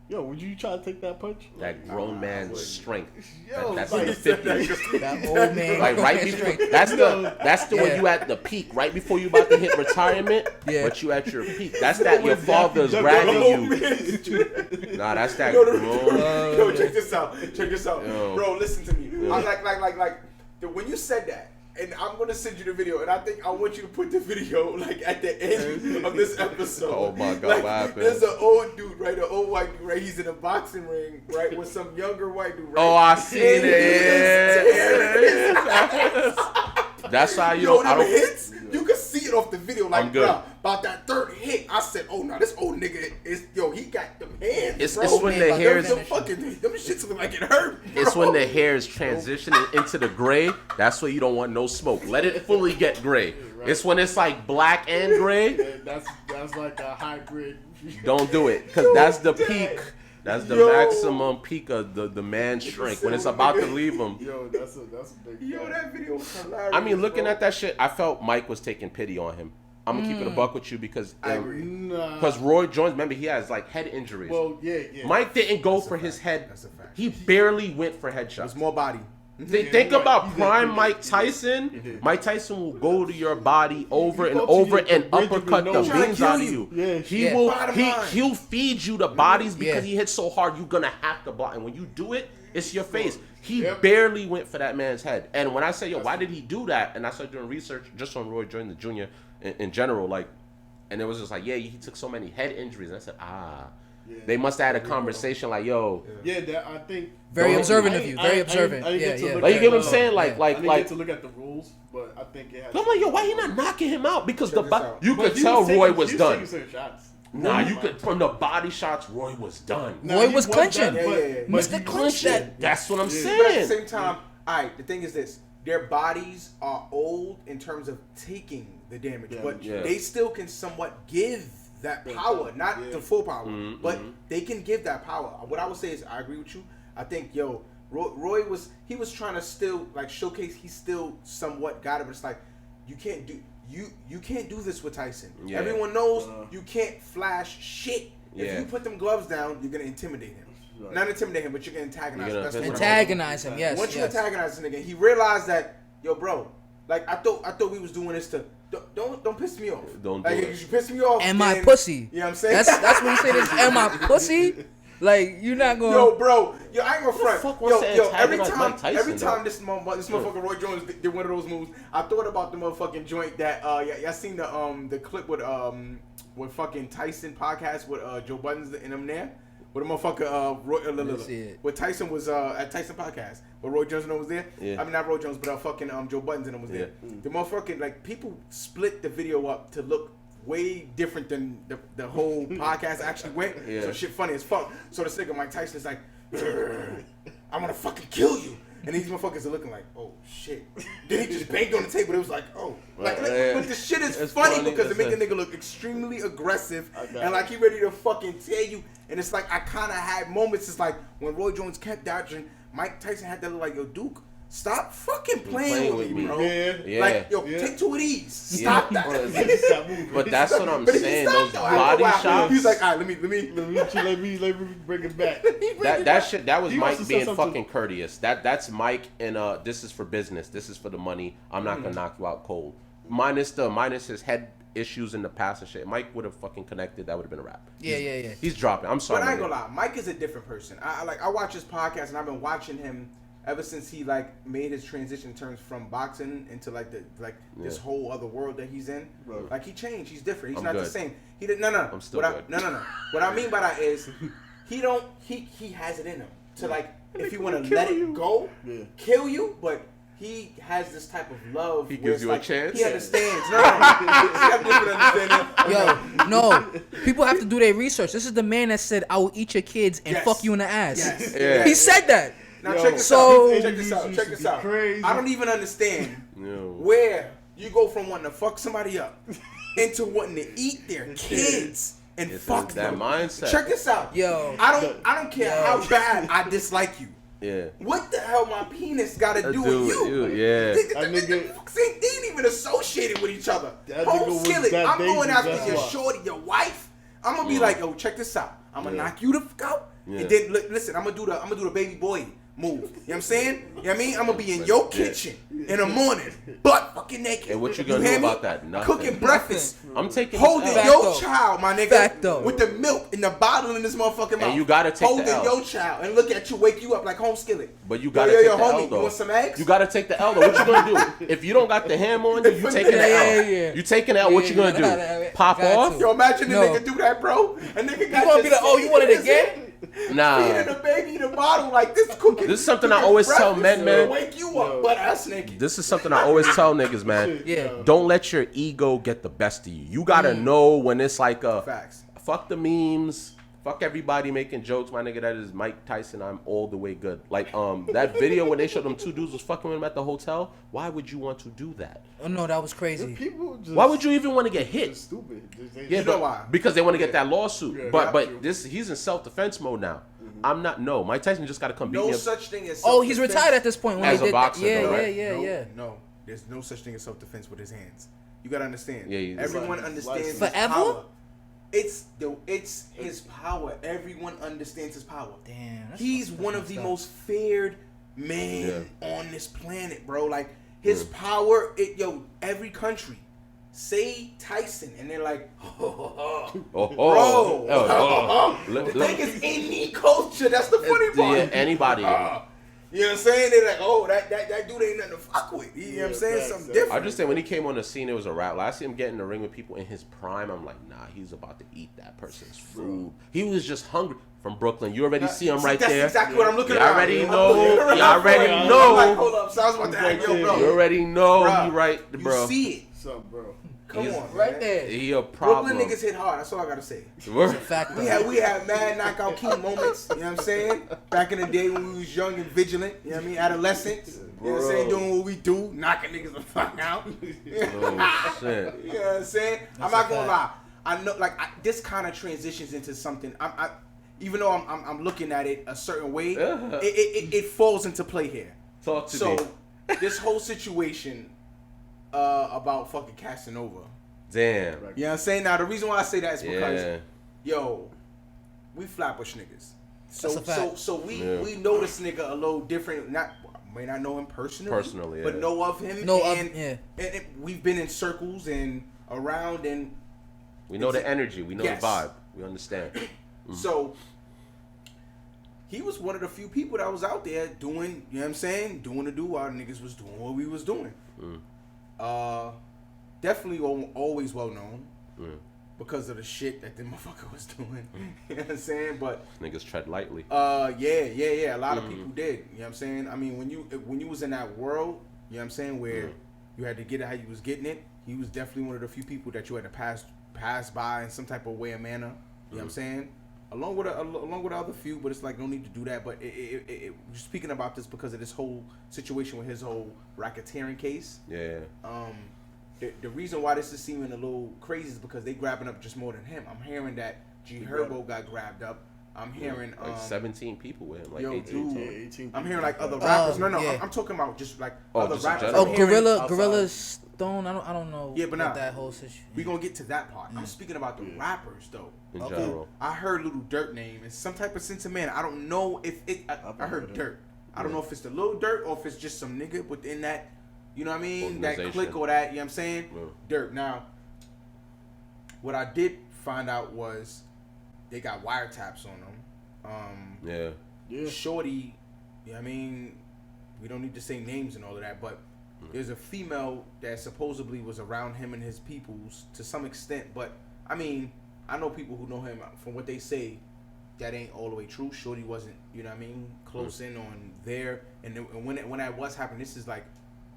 yo, would you try to take that punch? That grown man's strength. Yo, that's like, the 50s. That old man. Like right before, that's the when you at the peak, right before you about to hit retirement. But you at your peak. That's that your father's grabbing you. Nah, that's that grown. Yo, check this out. Yo. Bro, listen to me. Yo. I like when you said that. And I'm gonna send you the video, and I want you to put the video like at the end of this episode. Oh my God, like, what happened? There's an old dude, right? An old white dude, right? He's in a boxing ring, right, with some younger white dude, right? Oh, I seen it. That's how you know. I don't. Hits, you can see it off the video, like, I'm good. bro, about that third hit. I said, oh no, this old nigga is he got them hands. It's bro. when the hairs. Them shits look like it hurt. Bro. It's when the hair is transitioning into the gray. That's why you don't want no smoke. Let it fully get gray. Right. It's when it's like black and gray. Yeah, that's like a hybrid. Don't do it, because that's the peak. That's the maximum peak of the man's strength when it's about to leave him. Yo, that's a big. Yo, that video was hilarious. I mean, looking at that shit, I felt Mike was taking pity on him. I'm gonna keep it a buck with you because Roy Jones, remember, he has like head injuries. Well, yeah. Mike didn't go for his head. That's a fact. He barely went for headshots. It was more body. Think about prime Mike Tyson. Mike Tyson will go to your body over and over and uppercut the beans out of you. He'll feed you the bodies because he hits so hard. You're gonna have to block, and when you do it, it's your face. He barely went for that man's head. And when I say, yo, why did he do that? And I started doing research just on Roy Jones Jr. in general, like, and it was just like, yeah, he took so many head injuries. And I said, they must have had a conversation like, yo. Yeah, I think. Very observant of you. Very observant. Like, you get what I'm saying? Like, I didn't get to look at the rules, but I think it has. I'm like, yo, why he not knocking him out? Because you could tell Roy was done. Nah, you could, from the body shots, Roy was done. Roy was clinching. Mr. Clinch that. That's what I'm saying. But at the same time, the thing is this. Their bodies are old in terms of taking the damage, but they still can somewhat give that power, not the full power, but they can give that power. What I would say is, I agree with you. I think, Roy was trying to still like showcase he still somewhat got it, but it's like you can't do this with Tyson. Yeah. Everyone knows you can't flash shit. If you put them gloves down, you're gonna intimidate him. Right. Not intimidate him, but you're gonna antagonize him. Antagonize him, yes. Once you antagonize him again, he realized that, yo, bro, like I thought we was doing this to don't piss me off. Don't like, do if you piss me off. And my pussy. You know what I'm saying? That's when you say this. And my pussy. Like, you're not going. Yo, bro. Yo, I ain't gonna front. Yo, every Tyson, time this motherfucker Roy Jones did one of those moves, I thought about the motherfucking joint that y'all seen the clip with fucking Tyson podcast with Joe Buttons and them there. With the motherfucker with Tyson was at Tyson podcast, but Roy Jones was there. Yeah. I mean, not Roy Jones, but fucking Joe Buttons and them was there. The motherfucking, like, people split the video up to look way different than the whole podcast actually went. So shit funny as fuck. So this nigga Mike Tyson is like, I'm gonna fucking kill you. And these motherfuckers are looking like, oh shit. Then he just banged on the table. It was like, oh. Like, but the shit is funny because it make a nigga look extremely aggressive and like he ready to fucking tear you. And it's like I kind of had moments. It's like when Roy Jones kept dodging, Mike Tyson had to look like, yo, Duke, stop fucking playing with me, bro. Yeah. Like, yo, take two of these. Stop that. But that's what I'm saying. Those body shots. He's like, all right, let me bring it back. That was Mike being fucking courteous. That's Mike, and this is for business. This is for the money. I'm not gonna knock you out cold. Minus his head issues in the past and shit. Mike would have fucking connected. That would have been a wrap. Yeah. He's dropping. I'm sorry. But I ain't gonna lie. Mike is a different person. I watch his podcast and I've been watching him ever since he like made his transition in terms from boxing into like this whole other world that he's in. Right. Like he changed. He's different. He's not the same. He did no. I'm still good. No. What I mean by that is he has it in him to like if you want to let it go, kill you, but he has this type of love. He gives you a chance. He understands. No. People have to do their research. This is the man that said, "I will eat your kids and fuck you in the ass." Yes. Yeah. He said that. Now check this out. Crazy. I don't even understand where you go from wanting to fuck somebody up into wanting to eat their kids and fuck that them. mindset. Check this out. Yo. I don't care how bad I dislike you. Yeah. What the hell my penis got to do with you? Yeah. They ain't even associated with each other. That Home nigga was skillet. that I'm going dangerous, after that's your why. shorty, your wife. I'm gonna be like, yo, check this out. I'm gonna knock you the fuck out, and then listen. I'm gonna do the baby boy move. You know what I'm saying? You know what I mean? I'm gonna be in your kitchen in the morning, butt fucking naked. And what you gonna hear do me? about that? Nothing. Cooking breakfast. I'm taking Holding this L. your Facto. child, my nigga, Facto. with the milk in the bottle in this motherfucking mouth. you gotta take the holding L. your child and look at you, wake you up like home skillet. But you gotta yo, take yo, the homie, L though. You want some eggs? You gotta take the L though. What you gonna do? If you don't got the ham on you, you taking the L. Yeah. You taking the L. What you gonna do? Pop Got off? to. Yo, imagine the No. nigga do that, bro. A nigga got You gonna be like, oh, you want it again? Nah. Feeding the baby in the bottle like this cooking. This is something I always tell men, man. Wake you up, butt ass naked. This is something I always tell niggas, man. Yeah. Don't let your ego get the best of you. You gotta know when it's like Facts. fuck the memes, fuck everybody making jokes. My nigga, that is Mike Tyson. I'm all the way good. Like that video when they showed them two dudes was fucking with him at the hotel. Why would you want to do that? Oh no, that was crazy. People just, Why would you even want to get hit? Just stupid. Yeah, You know but why? because they want to get that lawsuit. Yeah, but got you. he's in self defense mode now. I'm not. No, Mike Tyson just got to come beat No me up. such thing as Oh, he's self-defense. retired at this point when As they a did boxer, that. Yeah, though, right? yeah. No, there's no such thing as self-defense with his hands. You gotta understand. Yeah, he's everyone like- understands his Forever? power. It's his power. Everyone understands his power. Damn. He's one of the most feared men on this planet, bro. Like his power. Every country. Say Tyson, and they're like, bro. The thing is, any culture, that's the funny part. Yeah, anybody. You know what I'm saying? They're like, oh, that dude ain't nothing to fuck with. You know what I'm saying? facts, Something facts. different. I just say when he came on the scene, it was a rap. Like, I see him get in the ring with people in his prime. I'm like, nah, he's about to eat that person's food. He was just hungry. From Brooklyn, you already see him right that's there. exactly what I'm looking You at. already know. You already I'm know. like, hold up. So I was about to ask, yo, bro. You already know. Bruh, He right, bro. You see it. What's up, bro? Come He's on, Right man. there. He a problem. Brooklyn niggas hit hard. That's all I gotta say. Fact. We had mad knockout key moments. You know what I'm saying? Back in the day when we was young and vigilant. You know what I mean? Adolescents. You know what I'm saying? Doing what we do, knocking niggas the fuck out. Oh, shit. You know what I'm saying? I'm not gonna lie. I know, like this kind of transitions into something. Even though I'm looking at it a certain way, it falls into play here. Talk to So me. this whole situation about fucking Cassanova. Damn. You know what I'm saying? Now the reason why I say that is because Yeah. yo, we Flatbush niggas. That's a fact. So we know this nigga a little different. May not know him personally, but yeah. know of him. And we've been in circles and around and We know the energy. We know Yes. the vibe. We understand. So he was one of the few people that was out there doing, you know what I'm saying, doing the do while niggas was doing what we was doing. Definitely always well known because of the shit that the motherfucker was doing. You know what I'm saying? But Niggas tread lightly. yeah. A lot of people did. You know what I'm saying? I mean, when you was in that world, you know what I'm saying, where you had to get it how you was getting it, he was definitely one of the few people that you had to pass by in some type of way or manner. You know what I'm saying? Along with the other few, but it's like no need to do that. But we're speaking about this because of this whole situation with his whole racketeering case. Yeah. The reason why this is seeming a little crazy is because they grabbing up just more than him. I'm hearing that G Herbo got grabbed up. I'm hearing like 17 people with him, like yo, 18. dude, 18 I'm hearing like other rappers. No, yeah. I'm talking about just like Oh, other just in rappers. general. I'm hearing outside. Gorilla Stone. I don't know. Yeah, but what nah. that whole situation. We gonna get to that part. I'm speaking about the rappers though. In Okay. general. I heard Little Dirt name and some type of sentiment. I don't know if it. I heard Dirt. I don't know if it's the Little Dirt or if it's just some nigga within that. You know what I mean? That Organization. clique or that. You know what I'm saying? Yeah. Dirt. Now, what I did find out was they got wiretaps on them. Yeah. Shorty, you know what I mean? We don't need to say names and all of that, but there's a female that supposedly was around him and his peoples to some extent. But I mean, I know people who know him from what they say. That ain't all the way true. Shorty wasn't, you know what I mean, close in on there. And when that was happening, this is like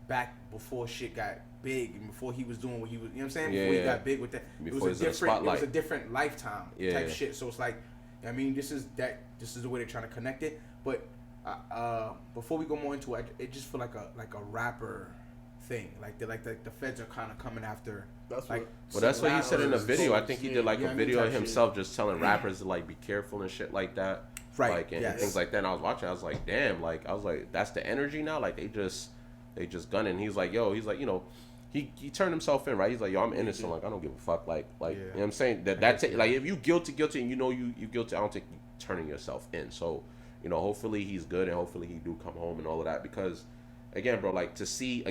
back before shit got big and before he was doing what he was, you know what I'm saying? Before he got big with that. Before it was a spotlight. different lifetime type shit. So it's like, I mean, this is the way they're trying to connect it. But before we go more into it, it just feel like a rapper thing. Like the feds are kind of coming after. That's like. what. Well, that's what he said in the video. I think he did like Yeah, a video of type himself just telling rappers to like be careful and shit like that. Right. Like and yes. things like that. And I was watching. I was like, damn. Like I was like, that's the energy now. Like they just gunning. He's like, yo. He's like, you know. He turned himself in, right? He's like, yo, I'm innocent. Like I don't give a fuck. Like you know what I'm saying? Like if you guilty, and you know you guilty, I don't think you turning yourself in. So, you know, hopefully he's good and hopefully he do come home and all of that because, again, bro, like to see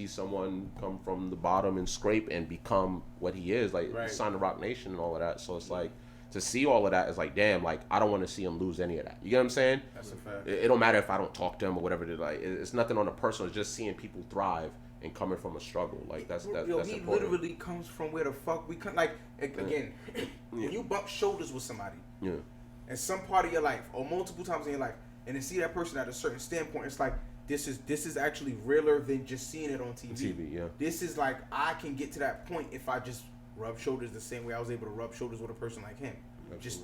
someone come from the bottom and scrape and become what he is, like sign the Rock Nation and all of that. So it's like to see all of that is like, damn, like I don't want to see him lose any of that. You get what I'm saying? That's a fact. It don't matter if I don't talk to him or whatever. Like it's nothing on a personal. It's just seeing people thrive. And coming from a struggle, like that's he important. literally comes from where the fuck we come. Like again, when you bump shoulders with somebody, in some part of your life or multiple times in your life, and to see that person at a certain standpoint, it's like this is actually realer than just seeing it on TV. This is like I can get to that point if I just rub shoulders the same way I was able to rub shoulders with a person like him. Absolutely. Just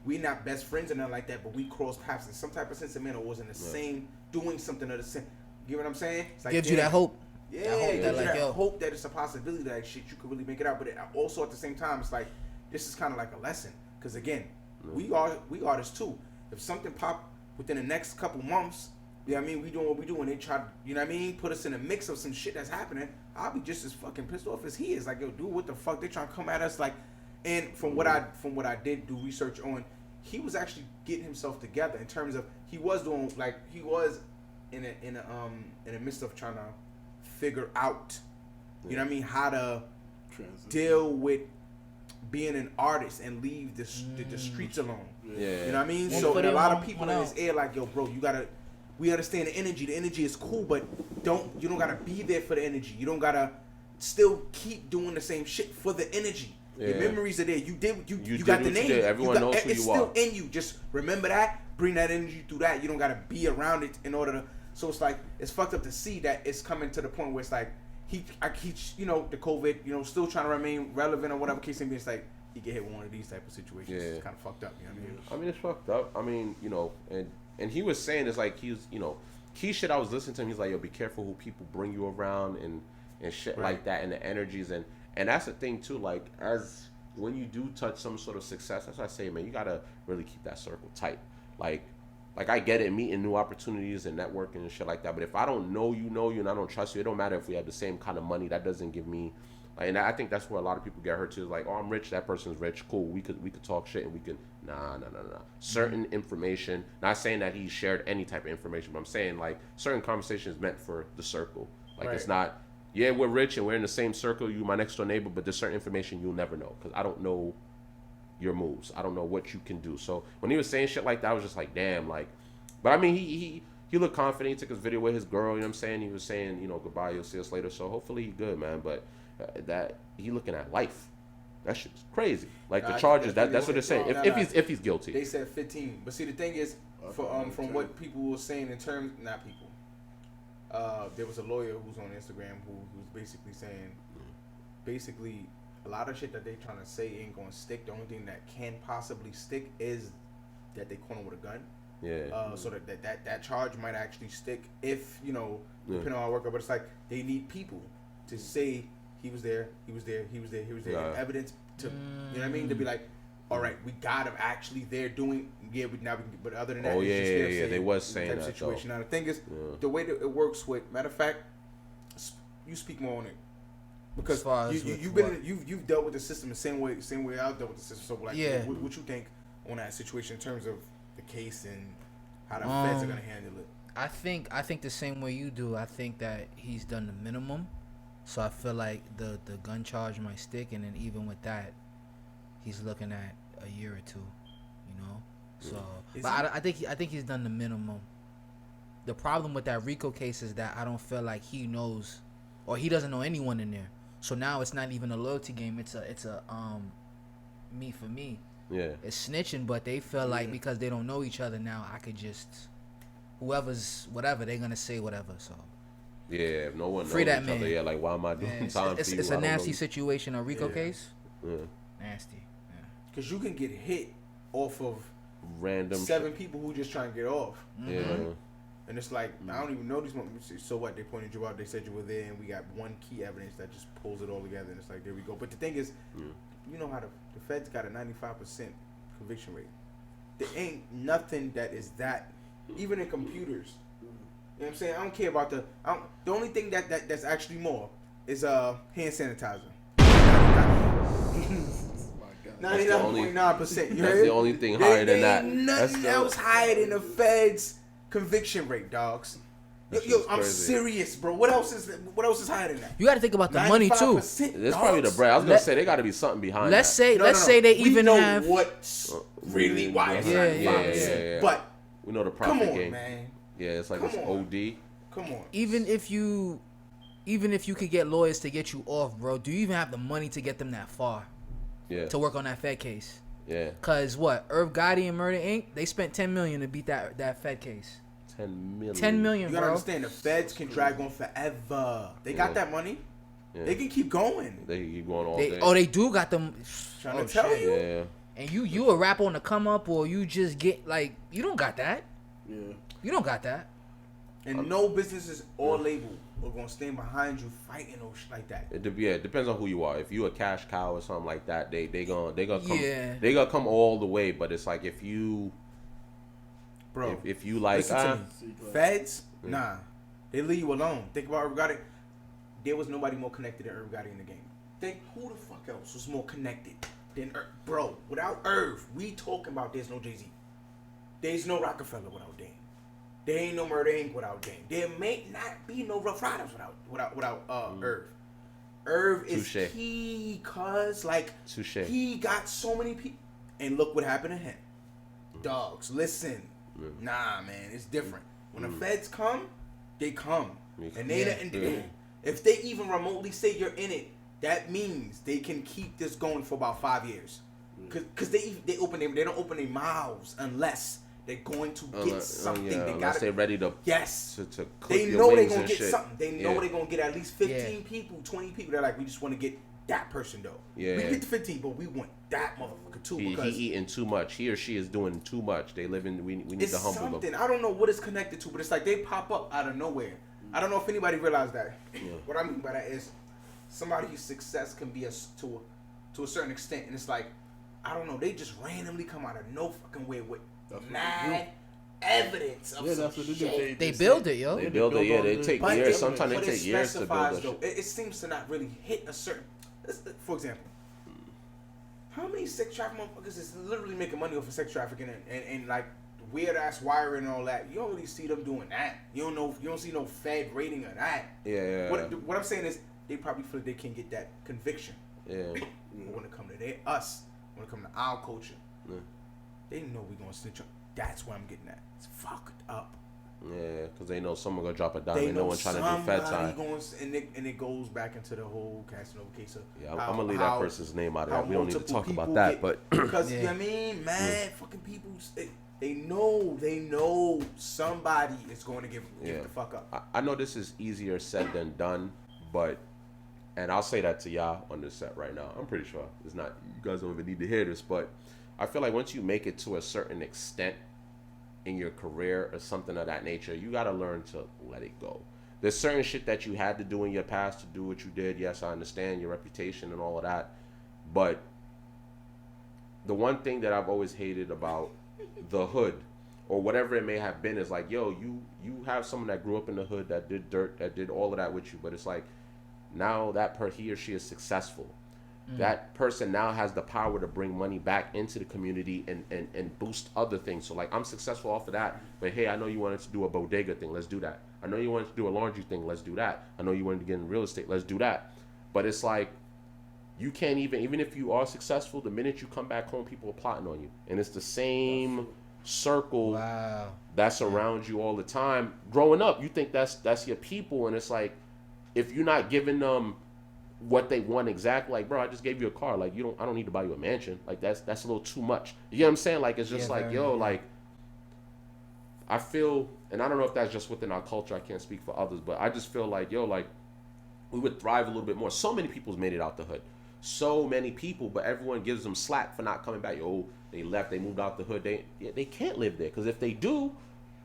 we not best friends or nothing like that, but we crossed paths in some type of sense of manner. Was in the same doing something of the same. You know what I'm saying? It's like, gives you that hope. Yeah, it gives you that hope that it's a possibility that shit you could really make it out. But also at the same time, it's like this is kind of like a lesson because again, we artists too. If something pop within the next couple months, you know what I mean? We doing what we do, and they try to, you know what I mean? Put us in a mix of some shit that's happening. I'll be just as fucking pissed off as he is. Like, yo, dude, what the fuck? They trying to come at us like. And from what I did do research on, he was actually getting himself together in terms of he was in the midst of trying to figure out, you know what I mean, how to deal with being an artist and leave the streets alone. You know what I mean? So and a lot of people in his ear like, yo, bro, we understand the energy. The energy is cool, but you don't gotta be there for the energy. You don't gotta still keep doing the same shit for the energy. Your memories are there. You got the name. Everyone knows who you are. It's still in you. Just remember that. Bring that energy through that. You don't gotta be around it in order to. So it's like it's fucked up to see that it's coming to the point where it's like he you know, the COVID, you know, still trying to remain relevant or whatever case may be. It's like he get hit with one of these type of situations. It's kind of fucked up. You know what I mean? I mean, it's fucked up. I mean, you know, and he was saying it's like he's, you know, key shit. I was listening to him. He's like, yo, be careful who people bring you around and shit like that, and the energies and that's the thing too. Like as when you do touch some sort of success, that's what I say, man. You gotta really keep that circle tight. Like I get it, meeting new opportunities and networking and shit like that. But if I don't know you, and I don't trust you, it don't matter if we have the same kind of money. That doesn't give me, and I think that's where a lot of people get hurt too. Is like, oh, I'm rich, that person's rich, cool. We could talk shit and we could nah. Certain information. Not saying that he shared any type of information, but I'm saying like certain conversations meant for the circle. Like it's not. Yeah, we're rich and we're in the same circle. You my next door neighbor, but there's certain information you'll never know because I don't know your moves. I don't know what you can do. So when he was saying shit like that, I was just like, damn, like. But I mean, he looked confident. He took his video with his girl. You know what I'm saying? He was saying, you know, goodbye. You'll see us later. So hopefully he good, man. But that he looking at life. That shit's crazy. Like the charges. That's what they're saying. If he's guilty. They said 15. But see, the thing is, from what people were saying in terms, not people. There was a lawyer who's on Instagram who's basically saying, basically, a lot of shit that they trying to say ain't gonna stick. The only thing that can possibly stick is that they caught him with a gun. So that charge might actually stick if, you know, depending on how it work out. But it's like they need people to say he was there, and evidence to, you know what I mean, to be like, all right, we got him actually there doing. But other than that, they was saying type that situation. though. Now the thing is, the way that it works with, matter of fact, you speak more on it. Because you've dealt with the system the same way I've dealt with the system. So like, what you think on that situation in terms of the case and how the feds are gonna handle it? I think the same way you do. I think that he's done the minimum, so I feel like the gun charge might stick, and then even with that, he's looking at a year or two, you know. So, but I think he's done the minimum. The problem with that RICO case is that I don't feel like he knows, or he doesn't know anyone in there. So now it's not even a loyalty game. It's a me for me. Yeah. It's snitching, but they feel like because they don't know each other now, I could just whoever's whatever they're gonna say whatever. So yeah, if no one free knows that each man. Other, yeah, like why am I doing time for you? It's a nasty situation, a RICO case. Yeah. Nasty. Because you can get hit off of random 7 people who just trying to get off. Yeah. And it's like, I don't even know these motherfuckers. So what? They pointed you out. They said you were there, and we got one key evidence that just pulls it all together. And it's like, there we go. But the thing is, you know how the feds got a 95% conviction rate. There ain't nothing that is that, even in computers. You know what I'm saying? I don't care about the only thing that's actually more is hand sanitizer. 99.9%. That's the only thing higher than that. Nothing else higher than the feds' conviction rate, dogs. Yo, I'm serious, bro. What else is higher than that? You got to think about the money too. It's probably the bread. I was gonna say they got to be something behind. Let's say they we even know have what's really why it's 95%. But we know the profit game. Man. Yeah, it's like it's OD. Come on. Even if you could get lawyers to get you off, bro, do you even have the money to get them that far? Yeah. To work on that Fed case. Yeah. Cause what? Irv Gotti and Murder Inc. They spent $10 million to beat that Fed case. 10 million. 10 million, You gotta bro. understand, the feds can drag on forever. They got that money. Yeah. They can keep going. They can keep going all day. They do got them. Trying to tell you. Yeah. And you a rap on the come up, or you just get like you don't got that. Yeah. You don't got that. And no businesses or label are gonna stand behind you fighting or shit like that. It depends on who you are. If you a cash cow or something like that, they gonna come. Yeah. They gonna come all the way. But it's like if you, Bro, if you like, listen to me. Feds, nah, they leave you alone. Think about Irv Gotti. There was nobody more connected than Irv Gotti in the game. Think who the fuck else was more connected than Irv? Bro, without Irv, we talking about there's no Jay-Z. There's no Rockefeller without Dame. There ain't no Murder Inc. without Dame. There may not be no Rough Riders without Irv. Irv is key, cause like he got so many people. And look what happened to him. Dogs, listen. Nah, man, it's different. When the feds come, they come. And if they even remotely say you're in it, that means they can keep this going for about 5 years. Cause they don't open their mouths unless they're going to get something. They got they're ready to. Yes. To they know they're gonna get something. They know they're gonna get at least 15 people, 20 people. They're like, we just want to get that person though. Yeah. We get the 15, but we want that motherfucker too. He eating too much. He or she is doing too much. They live in. We need to humble them. I don't know what it's connected to, but it's like they pop up out of nowhere. I don't know if anybody realized that. What I mean by that is somebody's success can be to a certain extent, and it's like I don't know. They just randomly come out of no fucking way with mad evidence of some that's what shit. They build it, yo. They build it. Yeah, they take years. Sometimes they take years to build it. It seems to not really hit a certain. For example, how many sex trafficking motherfuckers is literally making money off of sex trafficking and like weird ass wiring and all that? You don't really see them doing that. You don't see no Fed rating of that. Yeah. What I'm saying is they probably feel like they can get that conviction. Yeah. When it come to us, when it come to our culture, they know we gonna snitch up. That's where I'm getting at. It's fucked up. Yeah, because they know someone gonna drop a dime. They know one trying to do Fed time. And it goes back into the whole Cassanova case. I'm gonna leave that person's name out of that. We don't need to talk about that, but because you know what I mean, man, fucking people, they know somebody is going to give the fuck up. I know this is easier said than done, but and I'll say that to y'all on this set right now. I'm pretty sure it's not. You guys don't even need to hear this, but I feel like once you make it to a certain extent in your career or something of that nature, you got to learn to let it go. There's certain shit that you had to do in your past to do what you did. Yes, I understand your reputation and all of that. But the one thing that I've always hated about the hood or whatever it may have been is like, yo, you have someone that grew up in the hood that did dirt, that did all of that with you. But it's like now that he or she is successful. That person now has the power to bring money back into the community and boost other things. So like I'm successful off of that, but hey, I know you wanted to do a bodega thing, let's do that. I know you wanted to do a laundry thing, let's do that. I know you wanted to get in real estate, let's do that. But it's like you can't even if you are successful, the minute you come back home, people are plotting on you. And it's the same circle that's around you all the time. Growing up, you think that's your people, and it's like if you're not giving them what they want exactly, like, bro, I just gave you a car, like, I don't need to buy you a mansion, like that's a little too much. You know what I'm saying? Like it's just like, yo, like I feel, and I don't know if that's just within our culture, I can't speak for others, but I just feel like, yo, like we would thrive a little bit more. So many people's made it out the hood, so many people, but everyone gives them slack for not coming back. Yo, they left, they moved out the hood, they can't live there, because if they do,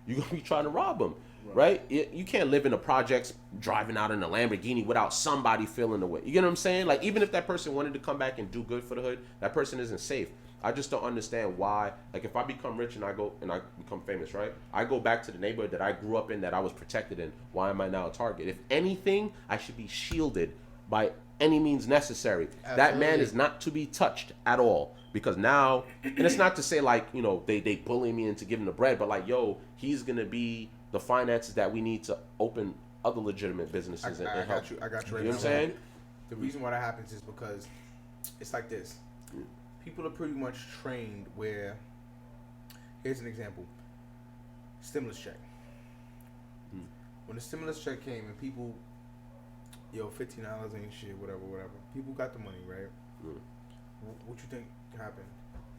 you're gonna be trying to rob them. right? You can't live in the projects driving out in a Lamborghini without somebody feeling the way. You get what I'm saying? Like, even if that person wanted to come back and do good for the hood, that person isn't safe. I just don't understand why. Like, if I become rich and I become famous, right? I go back to the neighborhood that I grew up in, that I was protected in. Why am I now a target? If anything, I should be shielded by any means necessary. Absolutely. That man is not to be touched at all. Because now, and it's not to say like, you know, they bully me into giving the bread, but like, yo, he's gonna be the finances that we need to open other legitimate businesses and help. I got you. You know what I'm saying? The reason why that happens is because it's like this. People are pretty much trained where, here's an example, stimulus check. When the stimulus check came and people, $15 ain't shit, whatever. People got the money, right? What you think happened?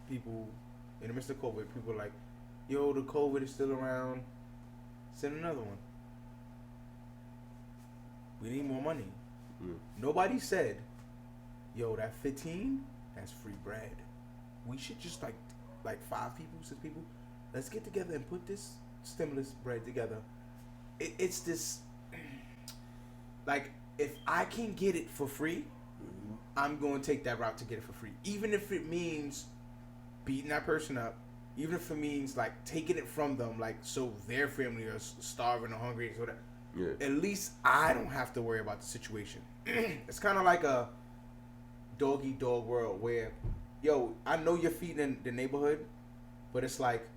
People, in the midst of COVID, people are like, yo, the COVID is still around, send another one. We need more money. Nobody said, yo, that 15, that's free bread. We should just like 5 people, 6 people, let's get together and put this stimulus bread together. It's this, like, if I can get it for free, I'm going to take that route to get it for free. Even if it means beating that person up, even if it means like taking it from them, like so their family are starving or hungry or whatever. Yeah. At least I don't have to worry about the situation. It's kind of like a dog-eat-dog world where, yo, I know you're feeding the neighborhood, but it's like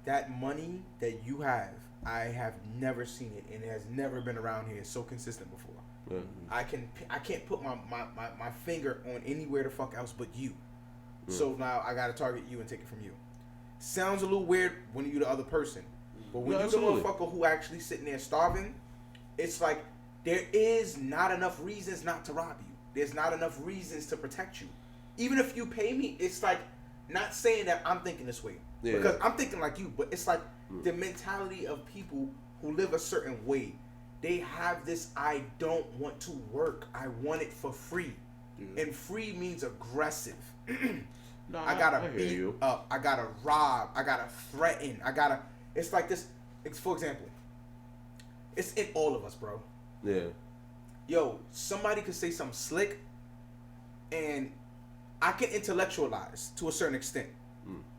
that money that you have, I have never seen it, and it has never been around here so consistent before. I can't put my finger on anywhere the fuck else but you. So now I gotta target you and take it from you. Sounds a little weird when you're the other person, but when you're the motherfucker who actually sitting there starving, it's like there is not enough reasons not to rob you. There's not enough reasons to protect you. Even if you pay me, it's like not saying that I'm thinking this way because I'm thinking like you, but it's like the mentality of people who live a certain way. They have this, I don't want to work. I want it for free. And free means aggressive. I gotta beat up. I gotta rob. I gotta threaten. It's like this. For example, it's in all of us, bro. Yeah. Yo, somebody could say something slick, and I can intellectualize to a certain extent.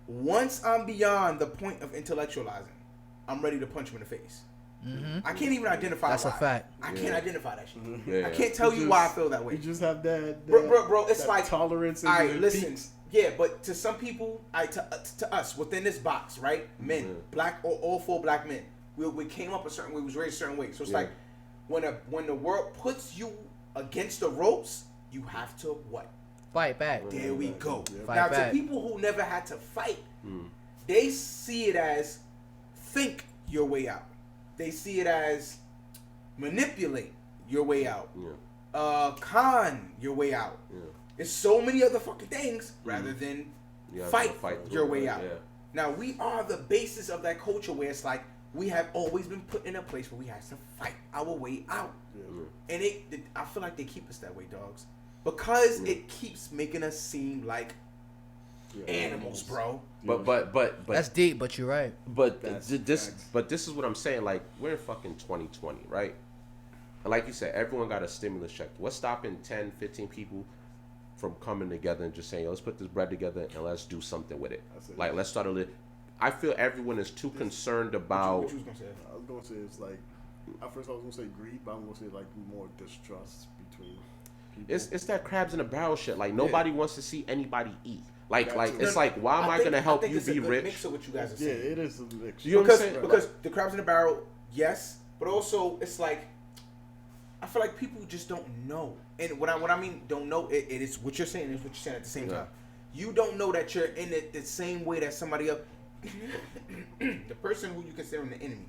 Once I'm beyond the point of intellectualizing, I'm ready to punch him in the face. I can't even identify That's why. a fact. I can't identify that shit. I can't tell you why I feel that way. You just have that bro, it's like tolerance. All right, listen. Yeah, but to some people, to us within this box, right? Men, black, all 4 black men, we came up a certain way. We was raised a certain way. So it's like when the world puts you against the ropes, you have to what? Fight back. There we go. Fight now back. to people who never had to fight, they see it as think your way out. They see it as manipulate your way out. Con your way out. There's so many other fucking things rather than fight your way out. Now we are the basis of that culture where it's like we have always been put in a place where we have to fight our way out. And I feel like they keep us that way, dogs. Because it keeps making us seem like animals, bro. But that's deep, but you're right. But this is what I'm saying. Like, we're in fucking 2020, right? And like you said, everyone got a stimulus check. What's stopping 10, 15 people from coming together and just saying, yo, let's put this bread together and let's do something with it? Like, let's start I feel everyone is too concerned about. What you was gonna say? I was gonna say it's like, at first I was gonna say greed, but I'm gonna say like more distrust between people. It's that crabs in a barrel shit. Like, nobody wants to see anybody eat. Like it's like, why am I gonna help you be rich? Mix of what you guys are saying. Yeah, it is a mix. You know what I'm saying? Because the crabs in the barrel, yes, but also it's like I feel like people just don't know. And what I mean don't know, it is what you're saying is what you're saying at the same time. You don't know that you're in it the same way that somebody else. The person who you consider the enemy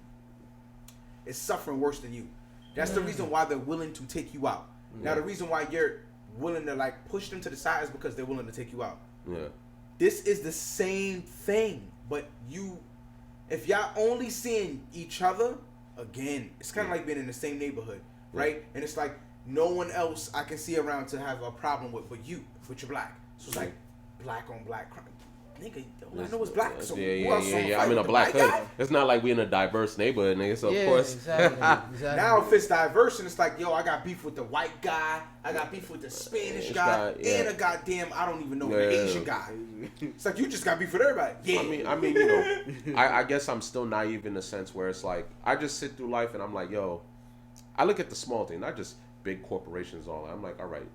is suffering worse than you. That's the reason why they're willing to take you out. Now the reason why you're willing to like push them to the side is because they're willing to take you out. This is the same thing, but if y'all only seeing each other, again, it's kind of like being in the same neighborhood, right? And it's like no one else I can see around to have a problem with but you, but you're black. So it's like black on black crime. nigga, all I know is black. So yeah. I'm in a black hood. It's not like we in a diverse neighborhood, nigga. So of course. Exactly. Now if it's diverse and it's like, yo, I got beef with the white guy, I got beef with the Spanish guy, and a goddamn, I don't even know, the Asian guy. It's like you just got beef with everybody. Yeah. I mean, you know, I guess I'm still naive in the sense where it's like I just sit through life and I'm like, yo, I look at the small thing, not just big corporations. All I'm like, all right.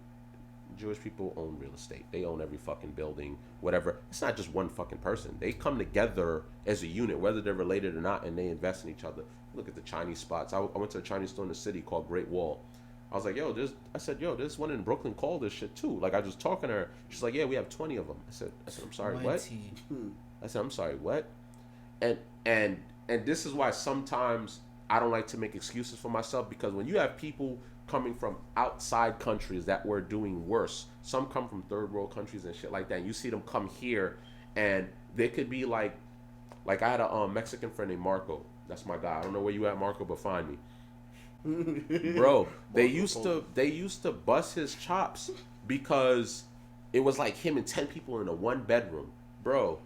Jewish people own real estate. They own every fucking building, whatever. It's not just one fucking person. They come together as a unit, whether they're related or not, and they invest in each other. Look at the Chinese spots. I went to a Chinese store in the city called Great Wall. I was like, yo, there's one in Brooklyn called this shit too. Like, I was talking to her. She's like, yeah, we have 20 of them. I said, I'm sorry, what? I said, I'm sorry, what? And this is why sometimes I don't like to make excuses for myself, because when you have people coming from outside countries that were doing worse, some come from third world countries and shit like that, and you see them come here and they could be like I had a Mexican friend named Marco. That's my guy. I don't know where you at, Marco, but find me. Bro, they used to bust his chops because it was like him and 10 people in a one bedroom. Bro,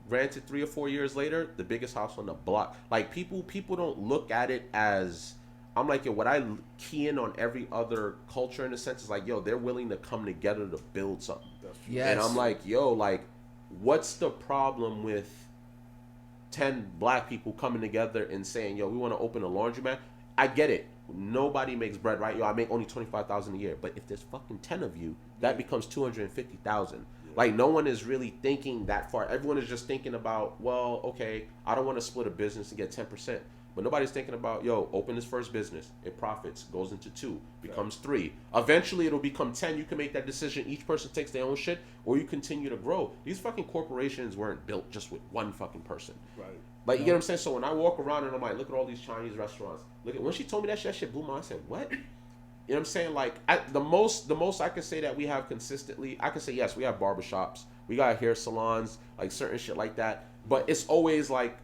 granted, 3 or 4 years later, the biggest house on the block. Like, people don't look at it as, I'm like, yo, what I key in on every other culture in a sense is like, yo, they're willing to come together to build something. Yes. And I'm like, yo, like, what's the problem with 10 black people coming together and saying, yo, we want to open a laundromat? I get it. Nobody makes bread, right? Yo, I make only $25,000 a year. But if there's fucking 10 of you, that becomes $250,000. Like, no one is really thinking that far. Everyone is just thinking about, well, okay, I don't want to split a business and get 10%. But nobody's thinking about, yo, open this first business. It profits, goes into 2, becomes 3. Eventually, it'll become 10. You can make that decision. Each person takes their own shit, or you continue to grow. These fucking corporations weren't built just with one fucking person. Right. Like, you get what I'm saying? So when I walk around and I'm like, look at all these Chinese restaurants. Look at, when she told me that shit blew my mind. I said, what? You know what I'm saying? Like, the most I can say that we have consistently, I can say, yes, we have barbershops. We got hair salons, like certain shit like that. But it's always like,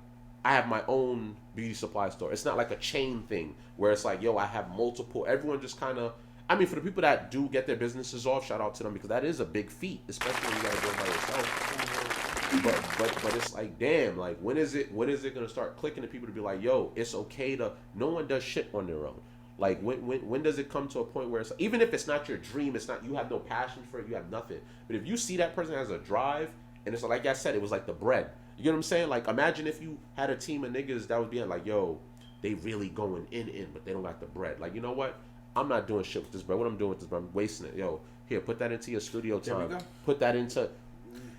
I have my own beauty supply store. It's not like a chain thing where it's like, yo, I have multiple. Everyone just kind of, I mean, for the people that do get their businesses off, shout out to them, because that is a big feat, especially when you got to go by yourself. But it's like, damn, like, when is it going to start clicking to people to be like, yo, it's okay to, no one does shit on their own. Like, when does it come to a point where it's, even if it's not your dream, it's not, you have no passion for it, you have nothing. But if you see that person has a drive, and it's like I said, it was like the bread. You get what I'm saying? Like, imagine if you had a team of niggas that was being like, yo, they really going in, but they don't got the bread. Like, you know what? I'm not doing shit with this bread. What I'm doing with this bread, I'm wasting it. Yo, here, put that into your studio time. Put that into...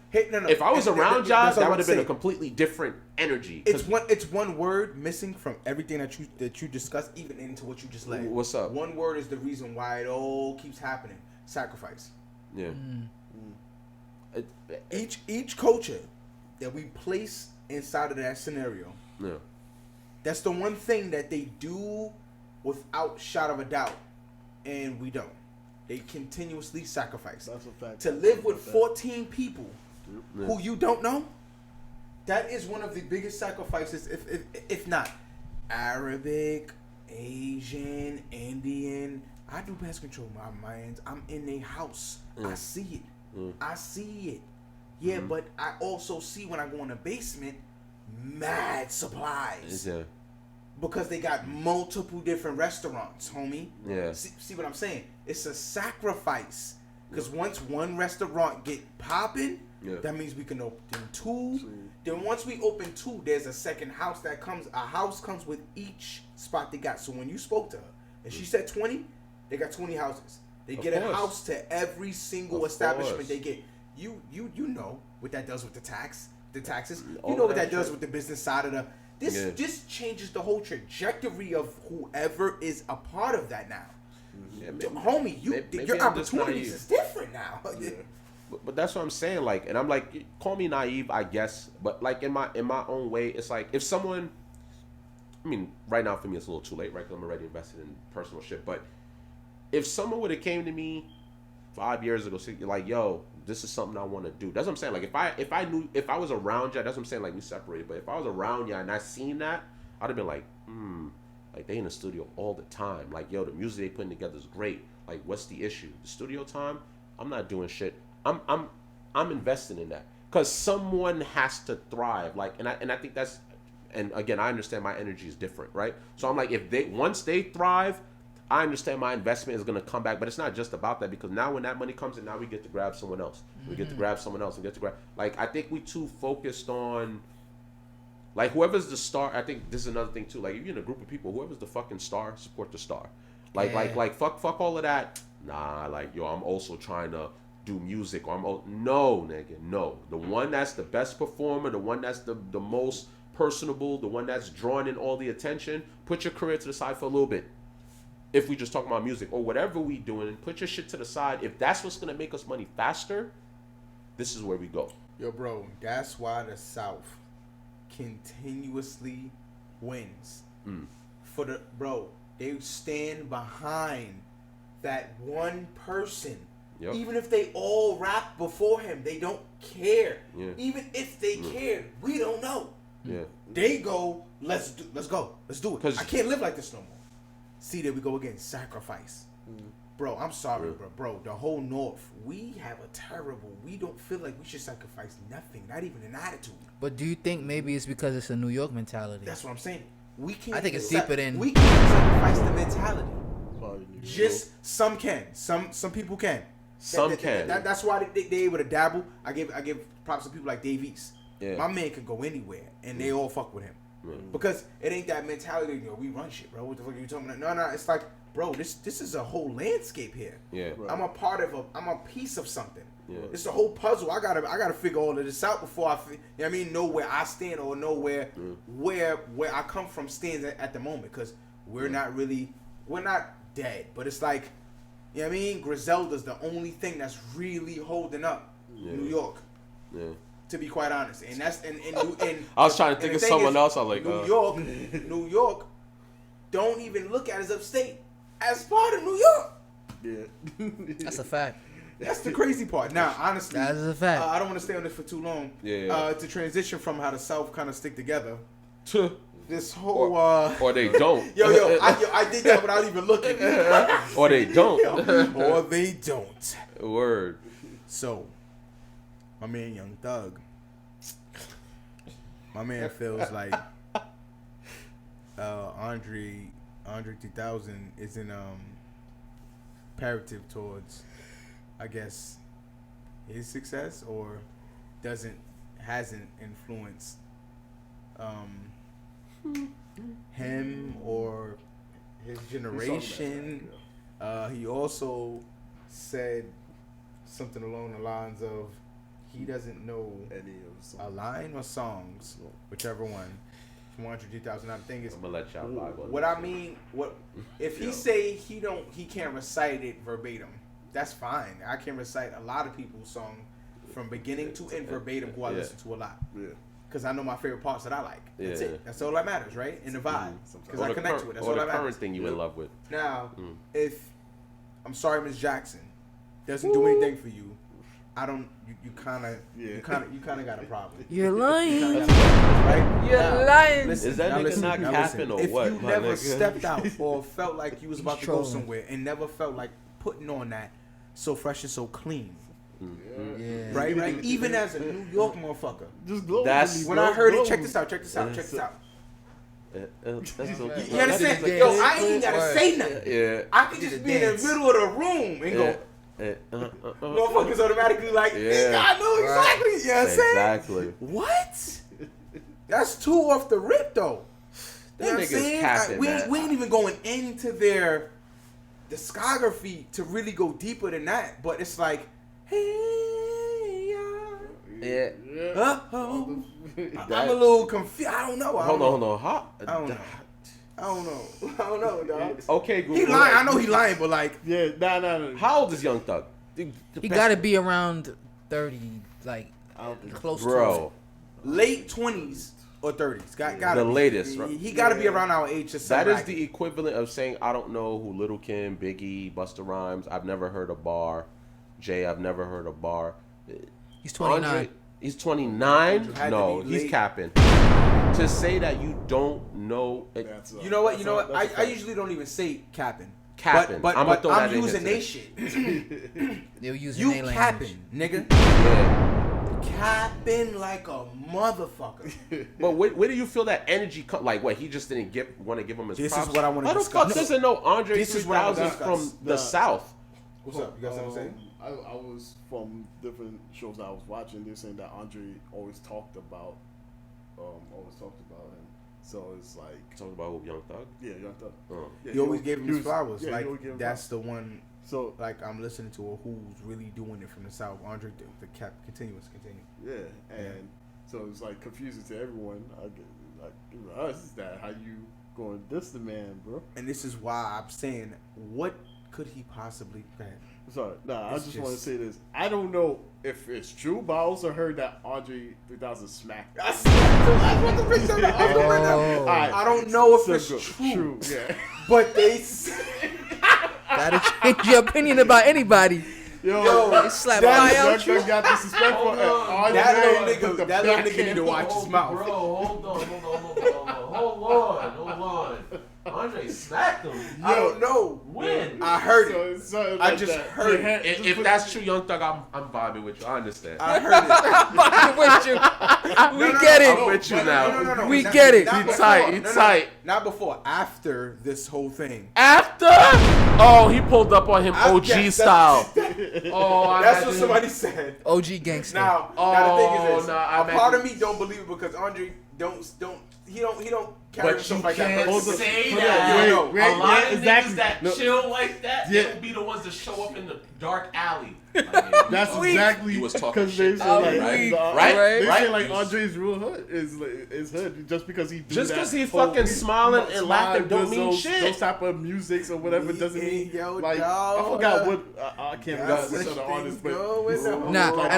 Hey, no. If I was around y'all, that would have been a completely different energy. It's one word missing from everything that you discussed, even into what you just laid. What's up? One word is the reason why it all keeps happening. Sacrifice. Yeah. Each culture that we place inside of that scenario, that's the one thing that they do without shot of a doubt, and we don't. They continuously sacrifice. That's a fact. To live with 14 people who you don't know, that is one of the biggest sacrifices, if not Arabic, Asian, Indian. I do pest control my minds. I'm in a house. I see it. I see it. Yeah, but I also see when I go in the basement, mad supplies. Yeah. Because they got multiple different restaurants, homie. Yeah. See what I'm saying? It's a sacrifice. Because once one restaurant get popping, that means we can open 2. Then once we open 2, there's a second house that comes. A house comes with each spot they got. So when you spoke to her, and she said 20, they got 20 houses. They get a house to every single establishment they get. You know what that does with the taxes. You know what that does with the business side of the. This changes the whole trajectory of whoever is a part of that now. Homie, your opportunities is different now. But that's what I'm saying. Like, and I'm like, call me naive, I guess. But like in my own way, it's like if someone, I mean, right now for me it's a little too late, right? Because I'm already invested in personal shit. But if someone would have came to me 5 years ago, like, yo, this is something I want to do. That's what I'm saying. Like, if I was around you, that's what I'm saying. Like, we separated. But if I was around you and I seen that, I'd have been like, like, they in the studio all the time. Like, yo, the music they putting together is great. Like, what's the issue? The studio time? I'm not doing shit. I'm investing in that. because someone has to thrive. Like, and I think that's, and again, I understand my energy is different, right? So I'm like, once they thrive, I understand my investment is going to come back, but it's not just about that, because now when that money comes in, now we get to grab someone else. We get to grab someone else and get to grab, like, I think we too focused on, like, whoever's the star. I think this is another thing too. Like, if you're in a group of people, whoever's the fucking star, support the star. Like, fuck all of that. Nah, like, yo, I'm also trying to do music, or no, nigga, no. The one that's the best performer, the one that's the most personable, the one that's drawing in all the attention, put your career to the side for a little bit. If we just talk about music or whatever we doing, put your shit to the side. If that's what's gonna make us money faster, this is where we go. Yo, bro, that's why the South continuously wins. They stand behind that one person. Yep. Even if they all rap before him, they don't care. Yeah. Even if they cared, we don't know. Yeah. They go, let's go, let's do it. I can't live like this no more. See, there we go again. Sacrifice. Bro, I'm sorry, bro. The whole North, we don't feel like we should sacrifice nothing, not even an attitude. But do you think maybe it's because it's a New York mentality? That's what I'm saying. We can't. I think it's deeper than. We can't sacrifice the mentality. Just some can. Some people can. Some can. That's why they able to dabble. I give props to people like Dave East. Yeah. My man can go anywhere, and they all fuck with him. Because it ain't that mentality, you know, we run shit, bro. What the fuck are you talking about? No, it's like, bro, this is a whole landscape here. Yeah. Right. I'm a piece of something. Yeah. It's a whole puzzle. I gotta figure all of this out before know where I stand, or know where I come from stands at the moment. Because we're not dead, but it's like, you know what I mean? Griselda's the only thing that's really holding up New York. Yeah. To be quite honest, and that's and I was trying to think of someone else. I was like, New York, don't even look at as upstate as part of New York. Yeah, that's a fact. That's the crazy part. Now, honestly, that is a fact. I don't want to stay on this for too long. Yeah. To transition from how the South kind of stick together to this whole or they don't. I did that without even looking. Or they don't. Or they don't. Word. So, my man Young Thug, my man feels like Andre 3000 is in imperative towards, I guess, his success, or hasn't influenced him or his generation. He also said something along the lines of he doesn't know any of a line or songs, whichever one, from 100,000. The thing is, I'm gonna let y'all vibe on what I mean. What if he say he can't recite it verbatim? That's fine. I can recite a lot of people's song from beginning to end verbatim, who I listen to a lot. Yeah. Because I know my favorite parts that I like. That's it. That's all that matters, right? In the vibe. Because I connect to it. That's all that matters. Or the current thing you in love with. Now, if I'm sorry, Miss Jackson doesn't do anything for you, I don't. You kind of got a problem. You're lying. Right? You're lying. Is that nigga not capping or what? If you never stepped out or felt like you was about to go somewhere and never felt like putting on that so fresh and so clean. Yeah. Right. Even as a New York motherfucker, that's when I heard it. Check this out. You understand? Like, yo, I ain't gotta say nothing. Yeah. I could just be in the middle of the room and go. Motherfuckers automatically like, I know exactly. You know what I'm saying? Exactly. What? That's too off the rip though. You know what I'm saying? We ain't even going into their discography to really go deeper than that. But it's like, hey, yeah. I'm a little confused. I don't know. Hold on. I don't know, dog. Okay, Google. He lying. I know he lying, but like, nah. How old is Young Thug? He gotta be around 30, like close to it. Late 20s or 30s. Got the latest, right? He gotta be around our age. That is the equivalent of saying I don't know who Lil' Kim, Biggie, Busta Rhymes. I've never heard a bar. Jay, I've never heard a bar. He's 29. He's 29? No, he's capping. To say that you don't know it. You know what? I usually don't even say capping. But I'm using they shit. They'll use you their capping, nigga. Yeah. capping like a motherfucker. But where do you feel that energy come? Like, what, he just didn't want to give him his This props? is what I want to How the discuss. fuck doesn't know Andre This is what I wanna 3000 discuss. from the South? What's up? You got something to say? I was from different shows that I was watching. They're saying that Andre always talked about him. So it's like Talking about Young Thug? yeah, Young Thug. Yeah, You always gave him his flowers. Yeah, Like he always gave him that's flowers. the one. So Like I'm listening to who's really doing it from the South. Andre, the cap continuous. yeah, and so it's like confusing to everyone. I get like even us is that how you going this the man, bro? And this is why I'm saying, what could he possibly plan? Sorry, I It's just want to just- say this. I don't know if it's true, but I also heard that Andre 3000 smacked. I want the picture of the Andre right now. All right. I don't know if So it's good. true, Yeah. but they. That'll change your opinion about anybody. Yo, They slap that- fire Young out you. Thug got disrespectful. and Andre that little put the nigga, that little nigga backhand need to watch his mouth. Bro, hold on. Andre smacked him. I don't know. When? I heard it. So I just heard it. If that's true, Young Thug, I'm vibing with you. I understand. I heard it. With you. We No, get I'm it. with you now. No. We Not- get it. not He before. tight, he tight. Not before. After this whole thing. After? Oh, he pulled up on him OG Yes, style. that's- Oh, I That's what imagine- somebody said. OG gangster. Now the thing is this: a part of me don't believe it because Andre he don't carry But himself you like that. can't person. say You that. don't know. Wait, A lot of exactly. niggas that No. chill like that, Yeah. they'll be the ones that show up in the dark alley. That's Weak. exactly You was talking because they shit, say though, like, right? Right? They say Right? like Andre's real hood is hood just because he do Just that 'cause he whole- fucking smiling and laughing don't does mean those, shit. Those type of musics or whatever We doesn't mean ain't yo like dog. I forgot what I can't remember That's which the other artist, but go with them. Nah, like,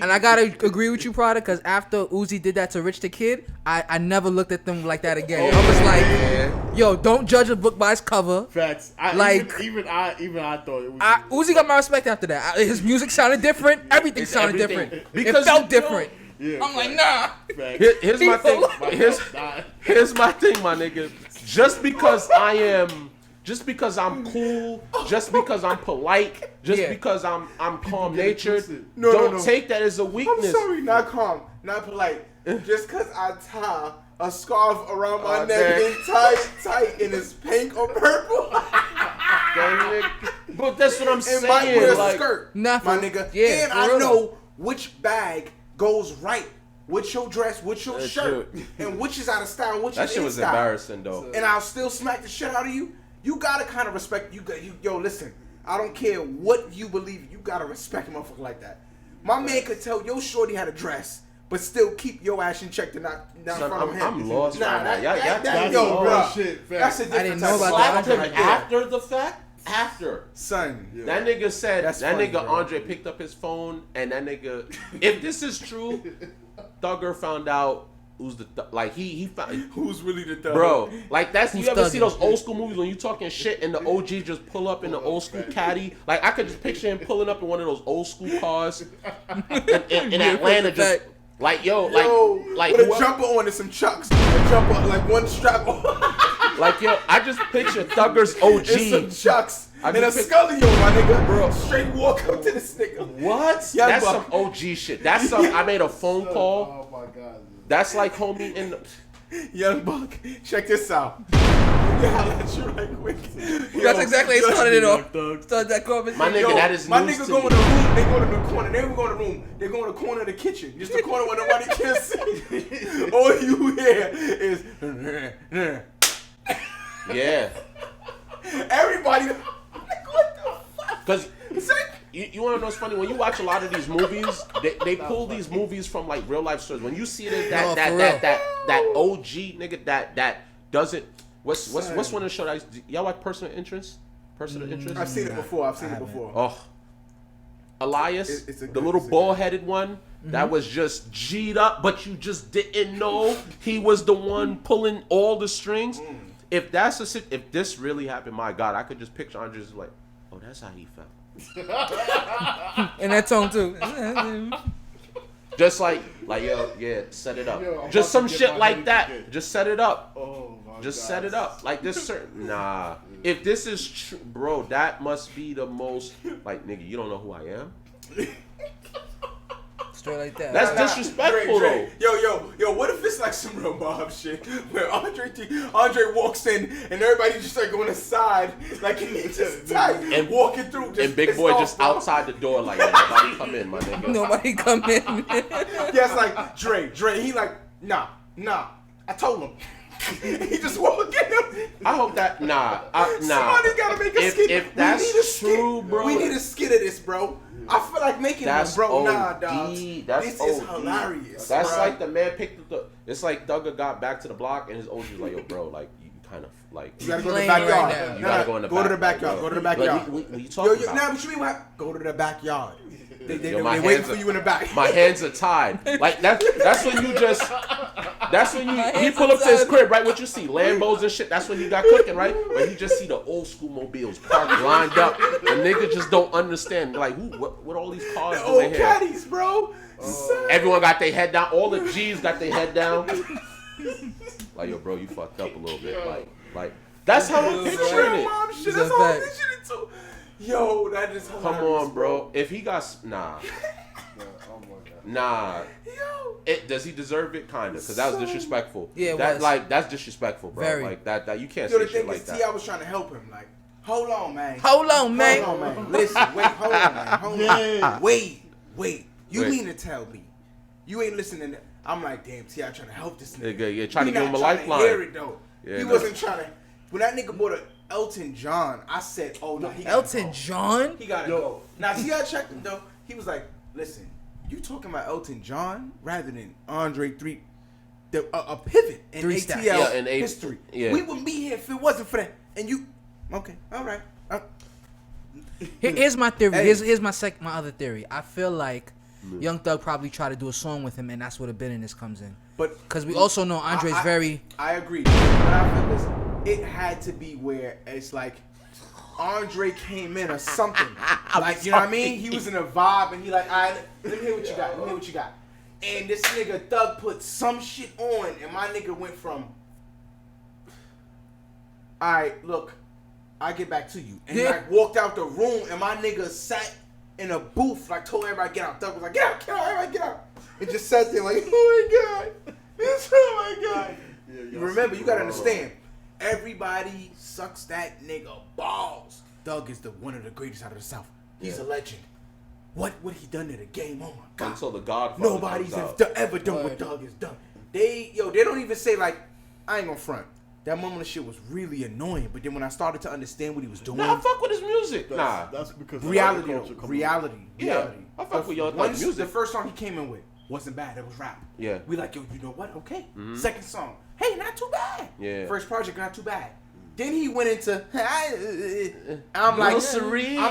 and I gotta agree with you, Prada, because after Uzi did that to Rich the Kid, I never looked at them like that again. I was like, yo, don't judge a book by its cover. facts. Like- even I thought it was Uzi got my respect after that. His music sounded different. Everything It's sounded everything. different. Because it felt you know- different. yeah. I'm like, nah. facts. Here's my thing. Nah. Here's my thing, my nigga. Just because I'm cool, just because I'm polite, just Yeah. because I'm calm get it natured, twisted. don't No. take that as a I'm weakness. sorry, not calm, not polite. Just cause I tie a scarf around my Oh, neck damn. and tight and it's pink or purple. But that's what I'm And might wear saying. a Like, skirt, Nah, my for- nigga. yeah, and for I real. know which bag goes right with your dress, with your That's shirt, true. and which is out of style, which that is shit in was style. embarrassing though. And I'll still smack the shit out of you. You gotta kind of respect. Yo, listen. I don't care what you believe. You gotta respect a motherfucker like that. My man could tell your shorty how to dress, but still keep your ass in check to not in Son, front of him. I'm lost Nah, right now. that, Y'all- that, y'all that, talking yo, all bro. shit, That's a facts. different didn't type know of about slap that. Slapped him right there. after the fact. After Son. Yeah. that nigga said, That's that funny, nigga bro. Andre picked up his phone, and that nigga, if this is true, Thugger found out who's the like he found. Who's really the thug? Bro, like that's Who's you ever see thugging? those old school movies when you talking shit and the OG just pull up in the old school caddy? Like I could just picture him pulling up in one of those old school cars in Atlanta, just like Yo, like with a whoever- jumper on and some chucks. A jumper, like one strap on. like yo, I just picture Thugger's OG. and some chucks. I And a just pic- scully on, my nigga. Bro. Straight walk up to this nigga. What? Young That's Buck. some OG shit. That's some. I made a phone call. Oh my god. That's like homie in the. Young Buck, check this out. Yeah, I'll let you right quick. That's exactly how it started it Young off. Thug. Started that conversation. My nigga, Yo, that is my news nigga to go me. in the room. They go to the corner. They go in the room. They go in the corner of the kitchen. Just the corner where nobody can see. All you hear is Yeah, everybody. What the fuck? because Say- you want to know what's funny? When you watch a lot of these movies, they pull these movies from like real life stories. When you see it as No, for that OG nigga that doesn't. What's one of the show that y'all like Personal Interest? Personal Interest. I've seen it before. I've seen it before. Oh, Elias, It's a the good- little it's a bald-headed one that was just G'd up, but you just didn't know he was the one pulling all the strings. If if this really happened, my God, I could just picture Andre just like, oh, that's how he felt. In that tone too. Just like yo, yeah, set it up. Yo, I'm Just about some to get shit my like head that. again. Just set it up. Oh my Just god. set it up. Like this certain nah. If this is true, bro, that must be the most like nigga, you don't know who I am? Straight like that. That's disrespectful, Dre. Yo, what if it's like some real mob shit where Andre walks in and everybody just start going aside like he's just tight and walking through just and Big Boy just outside the door like, yo, nobody come in, my nigga. Nobody come in. Yeah, it's like Dre, he like, nah, I told him. He just walking him. I hope that, nah. Somebody gotta make a skit. If that's true, bro. We need a skit of this, bro. I feel like making one, bro. Nah, dog. This is hilarious. That's bro. like the man picked up the. It's like Thugger got back to the block and his OG was like, yo, bro, like you kind of like. You gotta go to the backyard. Right now. You gotta go in the to the backyard. Go to the backyard. What you talking about? Nah, what you mean? Go to the backyard. They Yo, my waiting hands for you in the back. My hands are tied. Like that's when you just. That's when he pull up to his crib, right? What you see, Lambos and shit. That's when he got cooking, right? But you just see the old school mobiles parked lined up. The nigga just don't understand, like, what all these cars The doing old here? caddies, bro. Everyone got their head down. All the G's got their head down. Like, yo, bro, you fucked up a little bit. Like that's how I'm picturing it. Mom shit. That's how I'm picturing it too. Yo, that is hilarious. Come on, bro. If he got Nah. Does he deserve it? Kinda, because that was disrespectful. Yeah, that's disrespectful, bro. Very. Like that you can't Yo, say the shit thing like is, that. T.I. was trying to help him. Like, hold on, man. Hold on, man. Hold on, man. Listen, wait, hold on, man. Hold on. Wait. You mean to tell me you ain't listening? I'm like, damn, T.I. trying to help this nigga. Yeah, trying to give him a lifeline. Hear it, though. Yeah, he no. wasn't trying to. When that nigga bought a Elton John, I said, oh no, he gotta Elton go. John? He gotta go. Now, T.I. checked him though. He was like, listen, you talking about Elton John rather than Andre 3, a pivot in Three-step. ATL Yeah, history. yeah. We wouldn't be here if it wasn't for that. And you, okay, all right. Here's my theory. Hey. Here's my other theory. I feel like Young Thug probably tried to do a song with him, and that's where the bitterness comes in. But because we also know Andre's very. I agree. But I feel this. It had to be where it's like Andre came in or something. Like, you know what I mean? He was in a vibe and he like, all right, let me hear what you got. Let me hear what you got. And this nigga Thug put some shit on and my nigga went from, all right, look, I'll get back to you. And he like walked out the room and my nigga sat in a booth, like told everybody get out. Thug was like, get out, everybody get out. And just sat there like, oh my God. Oh my God. Yeah, remember, you gotta understand, everybody sucks that nigga balls. Thug is one of the greatest out of the South. He's a legend. What he done to the game? Oh my God. Until the Godfather Nobody's comes out. ever done what Thug has done. They don't even say like, I ain't gonna front. That moment of shit was really annoying. But then when I started to understand what he was doing, Nah, I fuck with his music. That's because reality. Yeah, I fuck with Young Thug's music. The first song he came in with wasn't bad. It was rap. Yeah. We like, yo, you know what? Okay. Second song, hey, not too bad. Yeah. First project, not too bad. Then he went into, I'm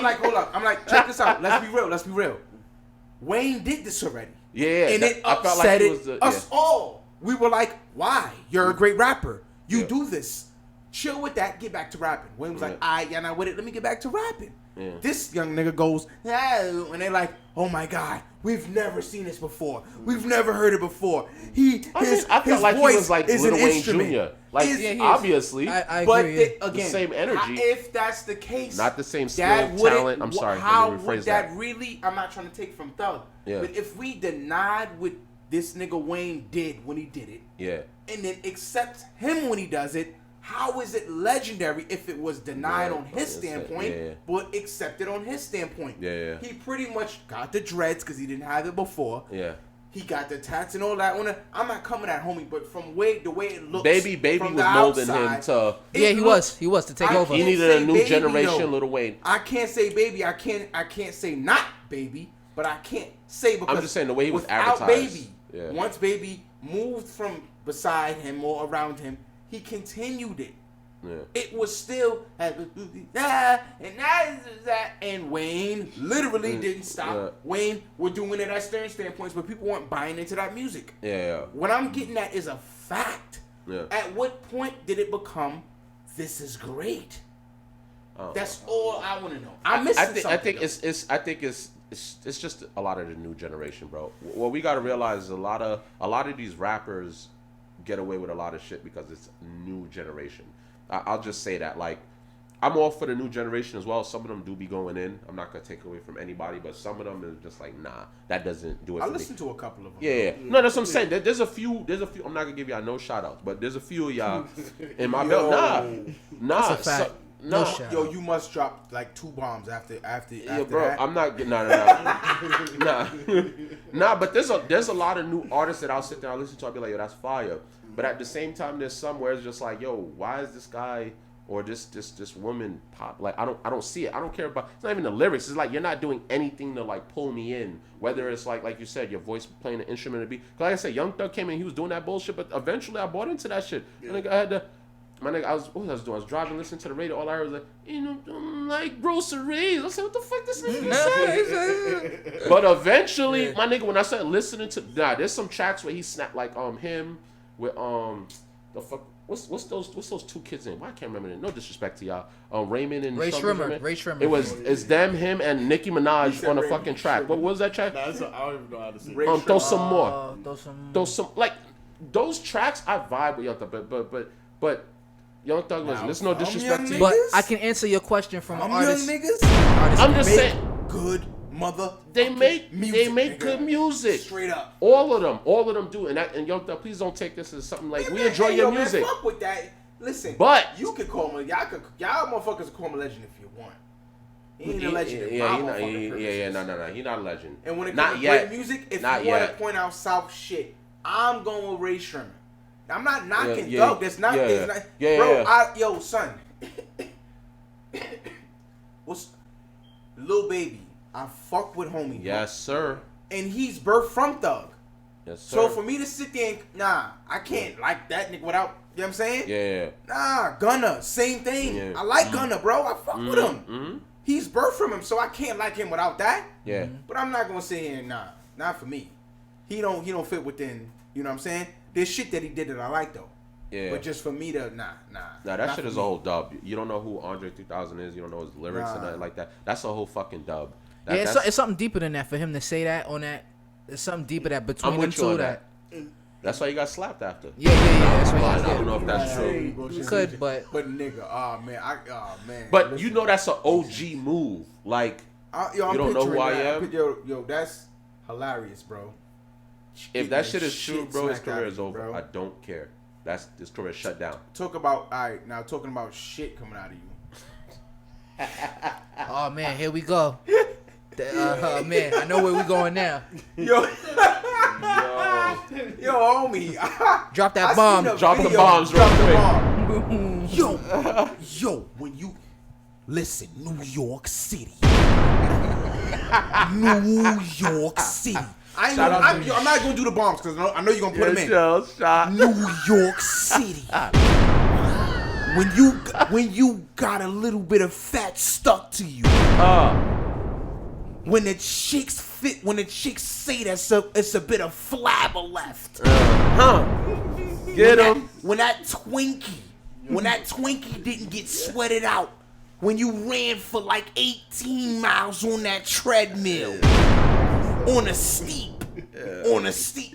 like, hold up. I'm like, check this out. Let's be real. Wayne did this already. Yeah. And it upset us all. We were like, why? You're a great rapper. You do this. Chill with that. Get back to rapping. Wayne was like, all right, y'all not with it. Let me get back to rapping. Yeah. This young nigga goes, and they're like, oh my God, we've never seen this before. We've never heard it before. I felt like he was like Lil Wayne Jr. Like, obviously. I but agree. Again, the same energy. If that's the case, not the same skill, talent. I'm sorry. How let me rephrase would that really? I'm not trying to take from Thug. Yeah. But if we denied what this nigga Wayne did when he did it, yeah, and then accept him when he does it, how is it legendary if it was denied on his standpoint, but accepted on his standpoint? Yeah. He pretty much got the dreads because he didn't have it before. Yeah. He got the tats and all that. I'm not coming at homie, but from the way it looks, Baby was molding him to. Yeah, he was to take over. He needed a new generation, Lil Wayne. I can't say baby. I can't say not baby, but I can't say because I'm just saying the way he was without advertised. Baby, once Baby moved from beside him or around him, he continued it. Yeah. It was still and Wayne literally didn't stop. Yeah. Wayne were doing it at certain standpoints, but people weren't buying into that music. Yeah. What I'm getting at is a fact. Yeah. At what point did it become this is great? That's all I want to know. I think it's just a lot of the new generation, bro. What we got to realize is a lot of these rappers get away with a lot of shit because it's new generation. I'll just say that, like, I'm all for the new generation as well. Some of them do be going in. I'm not gonna take away from anybody, but some of them is just like, nah, that doesn't do it. I for listened me. to a couple of them. Yeah. No, that's what I'm saying. There's a few. I'm not gonna give y'all no shout outs, but there's a few of y'all in my belt. Nah. That's a fact. No, Yo, you must drop like 2 bombs after yeah, bro. that. I'm not getting nah. But there's a lot of new artists that I'll sit there and listen to. I'll be like, yo, that's fire. But at the same time, there's somewhere it's just like, yo, why is this guy or this woman pop? Like, I don't see it. I don't care about. It's not even the lyrics. It's like you're not doing anything to like pull me in. Whether it's like you said, your voice playing an instrument to be. Cause like I said, Young Thug came in, he was doing that bullshit. But eventually, I bought into that shit. Yeah. I had to. My nigga, what was I doing? I was driving, listening to the radio. All I heard was like, like groceries. I said, what the fuck this nigga say? But eventually, my nigga, when I started listening to, there's some tracks where he snapped like him with the fuck. What's those 2 kids' name? Why I can't remember them. No disrespect to y'all. Raymond and Ray Shrimmer. It's them, him, and Nicki Minaj on a fucking track. What was that track? I don't even know how to say. Throw some more. Throw some like those tracks. I vibe with Young Thug, but. Young Thug, listen, no disrespect to you. But I can answer your question from an artist. Young niggas. I'm just saying, good mother. They make good music. Straight up. All of them do. And Young Thug, please don't take this as something like we enjoy your music. Man, fuck with that. Listen, but you can call me. Y'all motherfuckers can call me legend if you want. He ain't a legend. No. He not a legend. And when it comes to great music, if you want to point out South shit, I'm going with Ray Shrimmer. I'm not knocking Thug. That's not. Bro, son. What's Lil Baby? I fuck with homie. Yes, sir. And he's birthed from Thug. Yes, sir. So for me to sit there and I can't like that nigga without. You know what I'm saying? Yeah. Nah, Gunna, same thing. Yeah. I like Gunna, bro. I fuck with him. Mm-hmm. He's birthed from him, so I can't like him without that. Yeah. But I'm not gonna sit here and not for me. He don't fit within. You know what I'm saying? There's shit that he did that I like though. Yeah. But just for me to nah. That shit is a whole dub. You don't know who Andre 3000 is. You don't know his lyrics and nothing like that. That's a whole fucking dub. It's something deeper than that for him to say that on that. There's something deeper that between them two that. That's why he got slapped after. Yeah. That's what I don't know if that's true. You could, but nigga, man. But listen, you know that's an OG move. Like you don't know who I am. Yo, that's hilarious, bro. If that shit is true, bro, his career is over. Bro. I don't care. His career shut down. Talking about shit coming out of you. Oh man, here we go. Man, I know where we going now. Yo, homie. Drop that bomb. Drop the bombs real quick. Yo, when you listen, New York City. New York City. I'm not gonna do the bombs because I know you're gonna put them in. New York City. When you got a little bit of fat stuck to you. When the chicks say it's a bit of flabber left. Get him. When that Twinkie didn't get sweated out. When you ran for like 18 miles on that treadmill. On a steep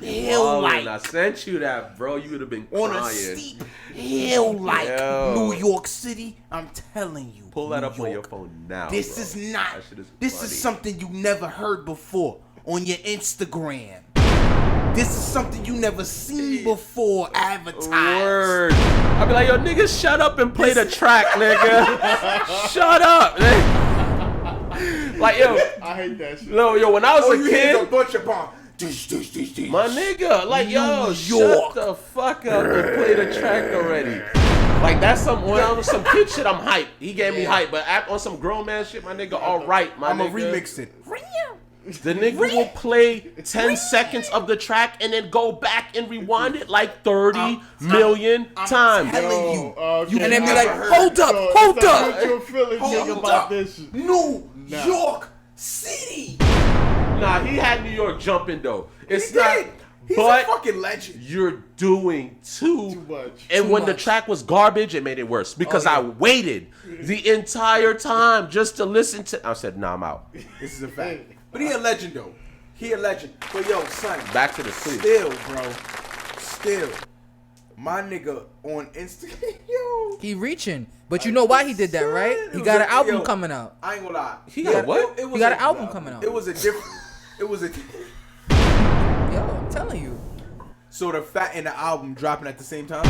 hill like. I sent you that, bro. You would have been crying. On a steep hill like New York City. I'm telling you. Pull that up on your phone now. This bro. is not. This is something you never heard before on your Instagram. This is something you never seen before advertised. Word. I be like, yo, nigga, shut up and play the track, nigga. Shut up, nigga. Like, yo, I hate that shit. No, yo, when I was a kid, a bunch of bomb. My nigga, like, yo, shut the fuck up and play the track already. Like, that's when I was some kid shit, I'm hype. He gave me hype, but on some grown man shit, my nigga, all right, my nigga. I'm gonna remix it. The nigga will play 10 seconds of the track and then go back and rewind it like 30 million times. Telling you. Okay. And then be like, hold up. What you feeling about this shit? New York City. Nah, he had New York jumping though. It's not. He's but a fucking legend. You're doing too much. And when the track was garbage, it made it worse because I waited the entire time just to listen to. I said, nah, I'm out. This is a fact. But he a legend though. He a legend. But yo, son. Back to the city. Still, bro. Still. My nigga on Instagram, yo. He reaching. But you know why he did that, right? He got an album coming out. I ain't gonna lie. He got what? He got an album coming out. It was a different. It was a. Yo, I'm telling you. So the fat and the album dropping at the same time?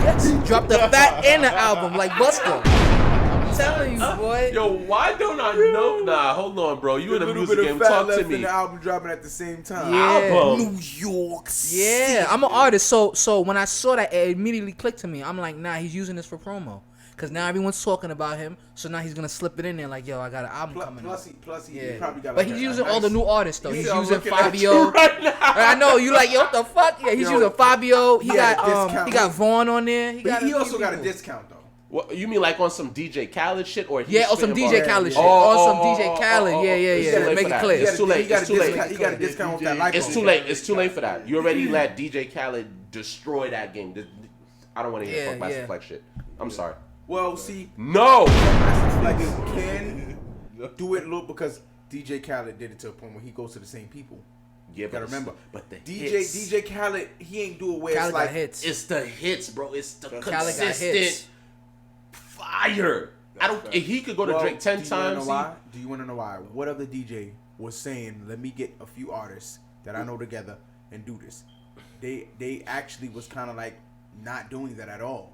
Yes, drop the fat and the album like Busta. I'm telling you, boy. Yo, why don't I know? Nah, hold on, bro. You in the music game? Talk to me. And the album dropping at the same time. Yeah. Album. New York City. Yeah, I'm an artist, so when I saw that, it immediately clicked to me. I'm like, nah, he's using this for promo. Because now everyone's talking about him, so now he's going to slip it in there like, yo, I got an album coming out. Plus he probably got But like he's a using nice, all the new artists, though. He's I'm using looking at you Fabio. Right now. I know, you like, yo, what the fuck? Yeah, he's using Fabio. He had a got discount. he got Vaughn on there. But he a also few got a people. discount, though. What, you mean like on some DJ Khaled shit? Or Yeah, or some DJ Khaled shit. Oh, On some DJ Khaled. Yeah. It's too late Make for it that. clear. It's too late. It's too late. He got a discount with that lipo. It's too late. It's too late for that. You already let DJ Khaled destroy that game. I don't want to hear fuck Master Flex shit. I'm sorry. Well, see, No. Master Flex can do it, look, because DJ Khaled did it to a point where he goes to the same people. Yeah, You gotta remember. But the DJ Khaled, he ain't do it where Khaled it's like got hits. It's the hits, bro. It's the Khaled got hits. consistent fire. I don't. If he could go to Well, Drake 10 do you wanna times. know why? Do you want to know why? What other DJ was saying, let me get a few artists that I know together and do this? They actually was kind of like not doing that at all.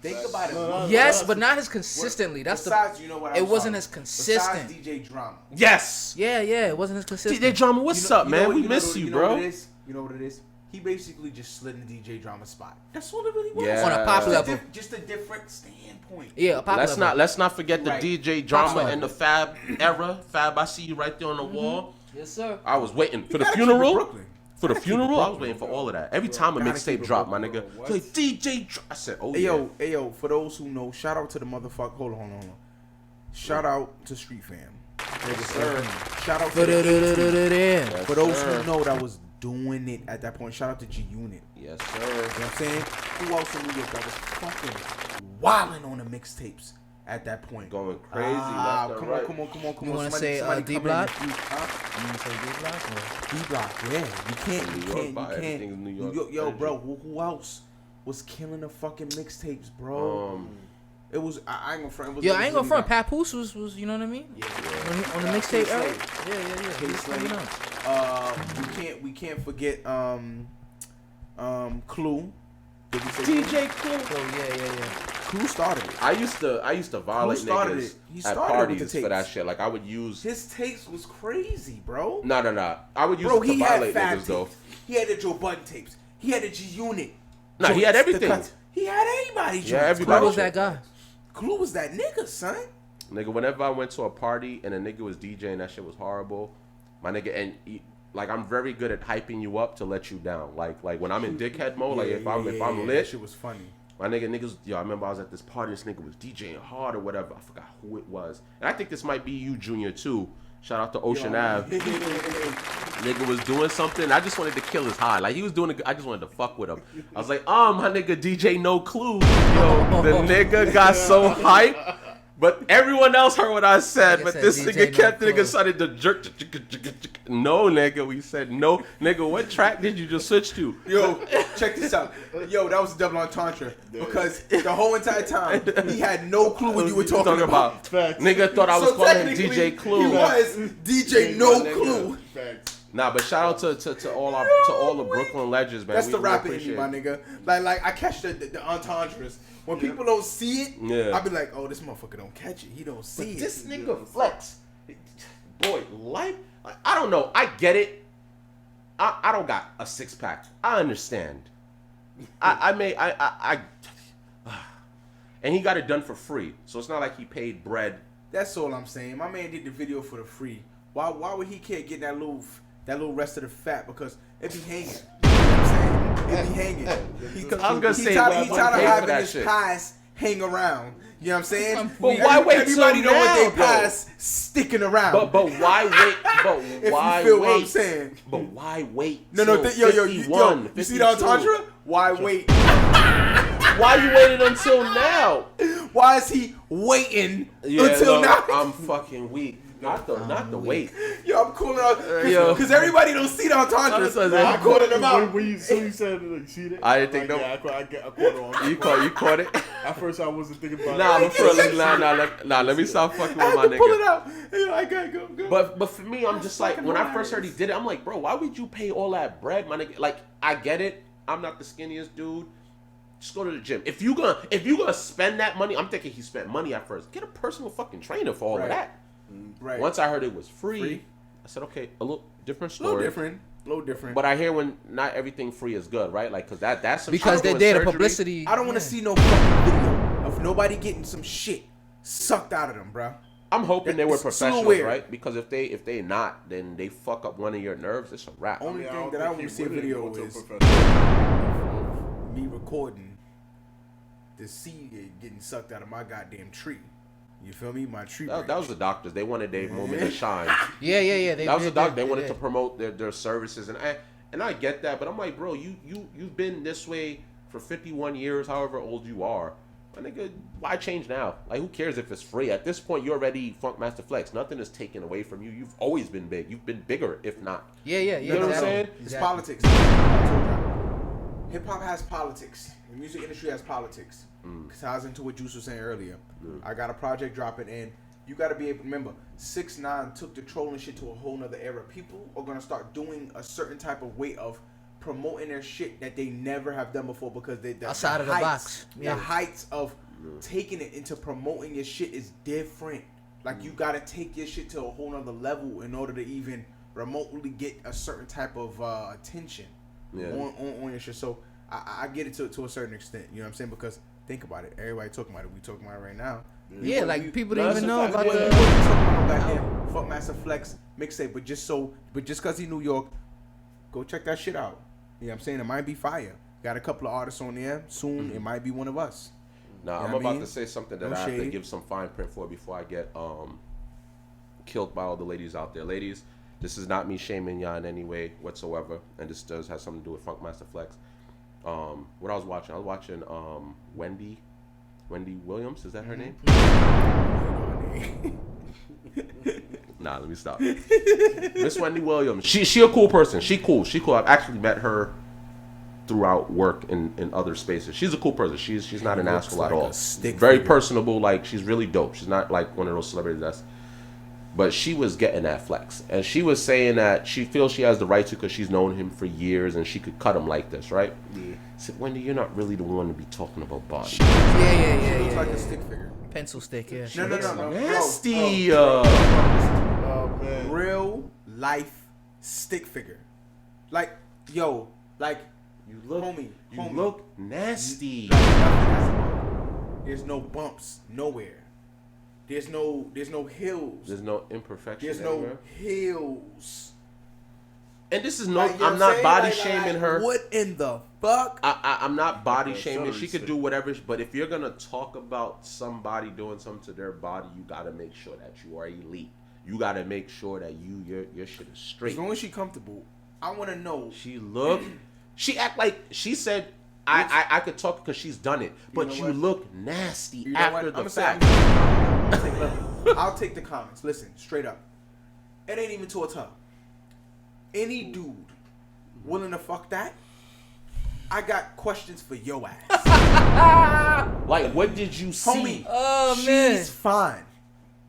Think about it. Yes, but not as consistently. That's Besides, you know what? It wasn't as consistent. Besides DJ Drama. Yes. Yeah, it wasn't as consistent. DJ Drama, what's up, man? We miss you, bro. You know what it is? He basically just slid in the DJ Drama spot. That's what it really was. Yeah. On a pop level. Just a different standpoint. Yeah, a pop level. Let's not forget the Right. DJ Drama Pop and the Fab era. Fab, I see you right there on the wall. Yes, sir. I was waiting for the gotta keep it funeral. Brooklyn. For the Gotta keep it funeral, I was Brooklyn, waiting for bro. all of that. Every time a Gotta mixtape keep it dropped, my Brooklyn, nigga. bro. It's like DJ. I said, oh Hey yeah. yo, for those who know, shout out to the motherfucker. Hold on. Shout out to Street Fam. Yes, sir. Shout out to the Yes, For those sir. who know that was doing it at that point, shout out to G Unit. Yes, You know sir. what I'm saying? Who else in New York that was fucking wilding on the mixtapes at that point? Going crazy. Ah, left and come right. on. You Somebody- wanna say, somebody D come in Block? and- Huh? You want to say D-Block or? D-Block, yeah. New York, by everything's New York. Yo, bro, who else was killing the fucking mixtapes, bro? It was, I ain't gonna front. It was, Yeah, it I was ain't gonna really front. that. Papoose was, you know what I mean? Yeah. On the mixtape era. K-Slade. Yeah. He was K-Slade. coming up. We can't forget Clue. Did we say DJ Clue. Oh yeah. Clue started it. I used to violate Who started niggas it? He at started with parties the for that tapes. shit. Like I would use. His tapes was crazy, bro. No. I would use Bro, it to he had violate Fab niggas though. tapes. He had the Joe Budden tapes. He had the G Unit. Nah, he had everything. He had everybody. Yeah, joints, everybody. Who bro. was that guy? Clue was that nigga, son. Nigga, whenever I went to a party and a nigga was DJing, that shit was horrible. My nigga, and like I'm very good at hyping you up to let you down. Like when I'm in dickhead mode, like if I'm that lit, shit was funny. my niggas, yo, I remember I was at this party, this nigga was DJing hard or whatever. I forgot who it was. And I think this might be you, Junior, too. Shout out to Ocean Ave. Nigga was doing something. I just wanted to kill his high. Like he was doing it. I just wanted to fuck with him. I was like, my nigga DJ No Clue. Yo, the nigga got so hype. But everyone else heard what I said. Nigga But said this DJ nigga kept, No nigga Clue. started to jerk. No, nigga. We said no. Nigga, what track did you just switch to? Yo, check this out. Yo, that was a double entendre because the whole entire time he had no clue what you were talking about. Facts. Nigga thought I was So calling him technically, DJ Clue. He was DJ No nigga. Clue. Facts. Nah, but shout out to all the Brooklyn legends, man. That's We the really rapper in me, appreciate my it. nigga. Like I catch the entendres. When people don't see it, Yeah. I be like, oh, this motherfucker don't catch it. He don't see it. This nigga flex, boy, life. I don't know. I get it. I don't got a 6-pack. I understand. I and he got it done for free, so it's not like he paid bread. That's all I'm saying. My man did the video for the free. Why would he care getting that little rest of the fat? Because it be hanging. You know what I'm saying? It be hanging. I'm gonna say, he well, tired I'm of paying for having that his shit. past hang around. You know what I'm saying? But why wait Everybody till know what they now, though? past sticking around. But why wait? But if why you feel wait? what I'm saying. But why wait? No, till yo, 51, you see the 52? entendre? Why wait? Why you waited until now? Why is he waiting Yeah, until no, now? I'm fucking weak. Not the weight. Yo, I'm calling out because everybody don't see the entendres. I'm calling them out. When you said you see that? I didn't think no. Yeah, I caught it on. You caught it. At first, I wasn't thinking about Nah, it. Let me stop fucking with my nigga. Pull it out. Yo, I gotta go. But for me, I'm just like, when I first heard he did it, I'm like, bro, why would you pay all that bread, my nigga? Like, I get it. I'm not the skinniest dude. Just go to the gym. If you gonna spend that money, I'm thinking he spent money at first. Get a personal fucking trainer for all of that. Right. Once I heard it was free, I said, okay, a little different story. A little different. But I hear when not everything free is good, right? Like, cause that's some because shit they did surgery. a publicity. I don't want to see no fucking video of nobody getting some shit sucked out of them, bro. I'm hoping they were It's so professionals, weird. right? Because if they not, then they fuck up one of your nerves. It's a wrap. Only thing that I want to see a video is me recording the seed getting sucked out of my goddamn tree. You feel me? My tree. That was the doctors. They wanted their moment to shine. Yeah. That was the doctor. They wanted to promote their services, and I get that. But I'm like, bro, you've been this way for 51 years, however old you are. My nigga, why change now? Like, who cares if it's free? At this point, you're already Funkmaster Flex. Nothing is taken away from you. You've always been big. You've been bigger, if not. Yeah. You know what I'm saying? It's politics. I told y'all. Hip hop has politics. The music industry has politics. Because I was into what Juice was saying earlier. I got a project dropping, and you got to be able to remember, 6ix9ine took the trolling shit to a whole nother era. People are going to start doing a certain type of way of promoting their shit that they never have done before because they outside of the box. The heights of taking it into promoting your shit is different. Like, you got to take your shit to a whole nother level in order to even remotely get a certain type of attention on your shit. So I get it to a certain extent, you know what I'm saying? Because think about it, everybody talking about it. We talking about it right now. Yeah, people didn't even know about the goddamn Funkmaster Flex mixtape, but just because he New York, go check that shit out. You know what I'm saying? It might be fire. Got a couple of artists on there. Soon it might be one of us. Nah, you I'm know about what to say something that No I have to shade. give some fine print for before I get killed by all the ladies out there. Ladies, this is not me shaming y'all in any way whatsoever, and this does have something to do with Funkmaster Flex. What I was watching Wendy Williams, is that her name? Nah, let me stop. Miss Wendy Williams. She a cool person. She cool. I've actually met her throughout work in other spaces. She's a cool person. She's not an asshole at all. Very personable. Like, she's really dope. She's not like one of those celebrities but she was getting that flex, and she was saying that she feels she has the right to because she's known him for years and she could cut him like this, right? Yeah. I said, Wendy, you're not really the one to be talking about body. Yeah. Looks like a stick figure. Pencil stick, yeah. No. Nasty. Oh, man. Real life stick figure. Like, yo, like, You look, homie. look nasty. Like, nothing has a bump. There's no bumps nowhere. There's no hills. There's no imperfection. There's no hills. And this is no. Like, you know I'm what not saying? body Like, shaming her. What in the fuck? I'm not body Yeah, shaming. sorry, She could sick. do whatever. But if you're gonna talk about somebody doing something to their body, you gotta make sure that you are elite. You gotta make sure that your shit is straight. As long as she's comfortable, I want to know. She act like she said. I could talk because she's done it, but you what? look nasty You know after what? the fact. I'll take the comments. Listen, straight up. It ain't even towards her. Any dude willing to fuck that, I got questions for your ass. Like, what did you see? Homie, Oh, she's man. fine.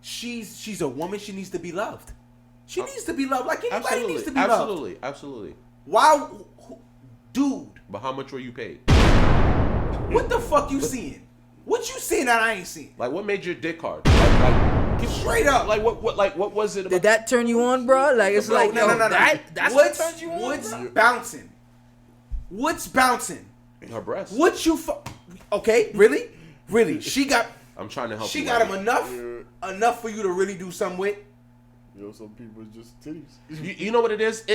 She's a woman. She needs to be loved. She needs to be loved like anybody needs to be loved. Absolutely. Why, dude? But how much were you paid? What the fuck you seeing? What you seeing that I ain't seen? Like, what made your dick hard? Like get Straight up. Like, what was it about? Did that turn you on, bro? Like, it's Bro, like, no. that's what turns you on, What's bro? bouncing? What's bouncing? Her breast. What you okay? Really? She got. I'm trying to help She you. got him Wendy. enough for you to really do something with. You know, some people are just titties. You know what it is?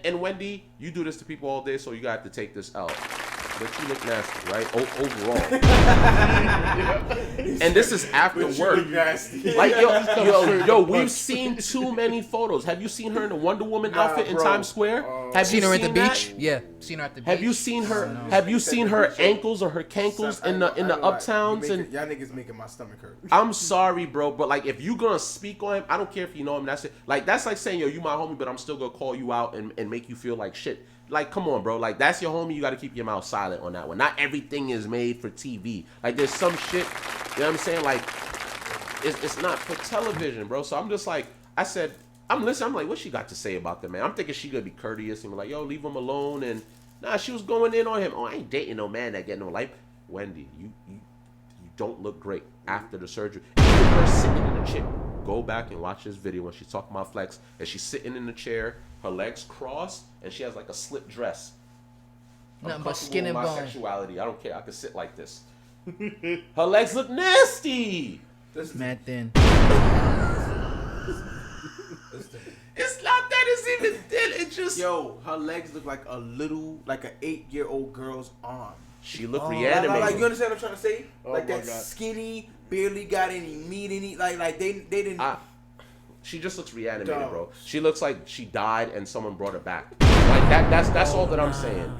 And Wendy, you do this to people all day, so you got to take this out. but you look nasty, right? Overall. And this is after work. Like, yo, we've seen too many photos. Have you seen her in a Wonder Woman outfit in Times Square? Have Seen you her at the that? beach? Yeah, seen her at the beach. Have you seen her? Have you seen her ankles or her cankles in the uptowns? And y'all niggas making my stomach hurt. I'm sorry, bro, but like if you gonna speak on him, I don't care if you know him. That's it. Like that's like saying, yo, you my homie, but I'm still gonna call you out and make you feel like shit. Like, come on, bro. Like that's your homie. You gotta keep your mouth silent on that one. Not everything is made for TV. Like there's some shit. You know what I'm saying? Like it's not for television, bro. So I'm just like, I said, I'm listening. I'm like, what she got to say about that, man? I'm thinking she gonna be courteous and be like, yo, leave him alone. And nah, she was going in on him. Oh, I ain't dating no man that get no life. Wendy, you don't look great after the surgery. Even her sitting in the chair. Go back and watch this video when she's talking about flex. And she's sitting in the chair, her legs crossed, and she has like a slip dress. Nothing but skin and my bone. sexuality. I don't care. I can sit like this. Her legs look nasty. Mad thin. It's not that it's even thin. It just her legs look like an 8-year-old girl's arm. she looked reanimated. Like you understand what I'm trying to say? Oh like my that God. skinny, barely got any meat in it. Like they didn't. She just looks reanimated, Dog. bro. She looks like she died and someone brought her back. Like that's all that I'm saying.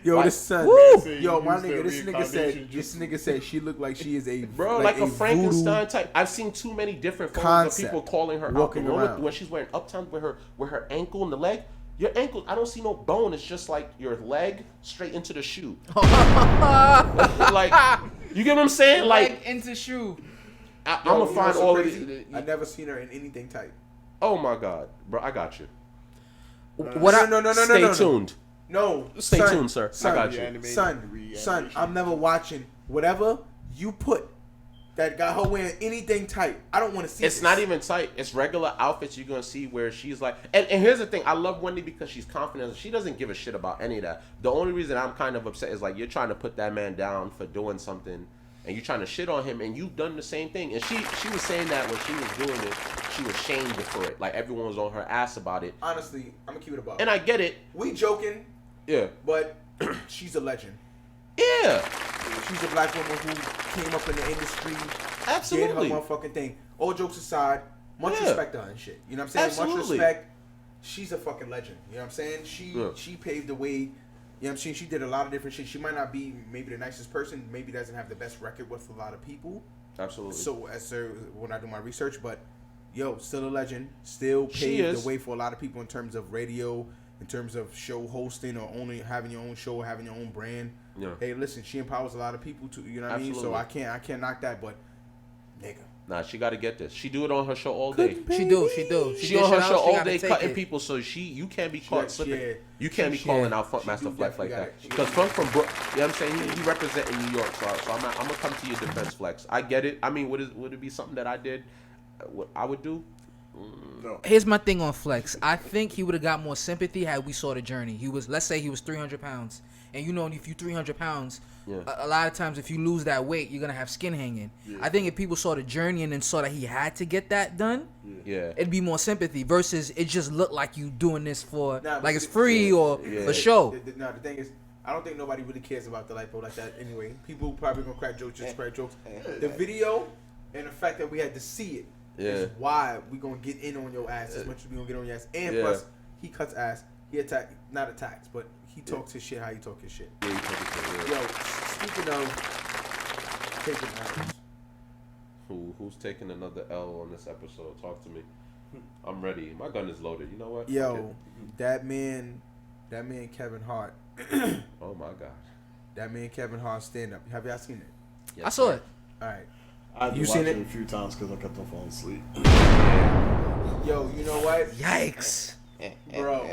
Yo, Like, this son. woo! Yo, my Use nigga, that this nigga said she looked like she is a Bro, like a voodoo Frankenstein type. I've seen too many different photos concept of people calling her out. walking The one around. when she's wearing uptown with her ankle and the leg. Your ankle, I don't see no bone. It's just like your leg straight into the shoe. Like, you get what I'm saying? Like, into shoe. I'm gonna find all of these. I never seen her in anything tight. Oh my God, bro, I got you. No. Stay tuned. No, Stay son, tuned, sir. Son, I got you. Son, I'm never watching whatever you put that got her wearing anything tight. I don't want to see It's this. not even tight. It's regular outfits you're going to see where she's like... And here's the thing. I love Wendy because she's confident. She doesn't give a shit about any of that. The only reason I'm kind of upset is like you're trying to put that man down for doing something and you're trying to shit on him and you've done the same thing. And she was saying that when she was doing it, she was shamed for it. Like everyone was on her ass about it. Honestly, I'm going to keep it above. And I get it. We joking, Yeah. but she's a legend. Yeah. She's a black woman who came up in the industry, Absolutely. did her motherfucking thing. All jokes aside, much Yeah. respect to her and shit. You know what I'm saying? Absolutely. Much respect. She's a fucking legend. You know what I'm saying? Yeah. She paved the way. You know what I'm saying? She did a lot of different shit. She might not be maybe the nicest person, maybe doesn't have the best record with a lot of people. Absolutely. So when I do my research, but yo, still a legend. Still She paved is. the way for a lot of people in terms of radio, in terms of show hosting, or only having your own show, or having your own brand. Yeah. Hey, listen, she empowers a lot of people too. You know what I mean? So Absolutely. I can't knock that, but nigga, Nah, she got to get this. She do it on her show all day. She do. She dish on her it out, show she all gotta day take cutting it. people, so you can't be She caught got- slipping. yeah. You can't be She- calling yeah. out She Funkmaster do Flex like definitely that. got it. She Because got Funk from Brook, you know what I'm saying? He representing New York, so I'm gonna come to your defense, Flex. I get it. I mean, would it be something that I did? What I would do? No. Here's my thing on Flex. I think he would have got more sympathy had we saw the journey. Let's say he was 300 pounds. And you know, if you're 300 pounds, Yeah. a lot of times if you lose that weight, you're going to have skin hanging. Yeah. I think if people saw the journey and then saw that he had to get that done, Yeah. it'd be more sympathy versus it just looked like you doing this for, Nah, but like it's see- free or Yeah. for show. No, the thing is, I don't think nobody really cares about the lipo like that anyway. People probably gonna crack jokes, just crack jokes. The video and the fact that we had to see it is Yeah. why we gonna get in on your ass as much as we gonna get on your ass. And Yeah. plus, he cuts ass. He not attacks, but he talks his shit how he talk his shit. Yeah, you take it to- yeah. Yo, speaking of taking L's, Who's taking another L on this episode? Talk to me. I'm ready. My gun is loaded. You know what? Fuck yo, it. that man Kevin Hart, Oh my gosh. that man Kevin Hart stand up. Have y'all seen it? Yes, I saw sir. it. All right. I had to You watch seen it it? a few times because I kept on falling asleep. Yo, you know what, Yikes. bro?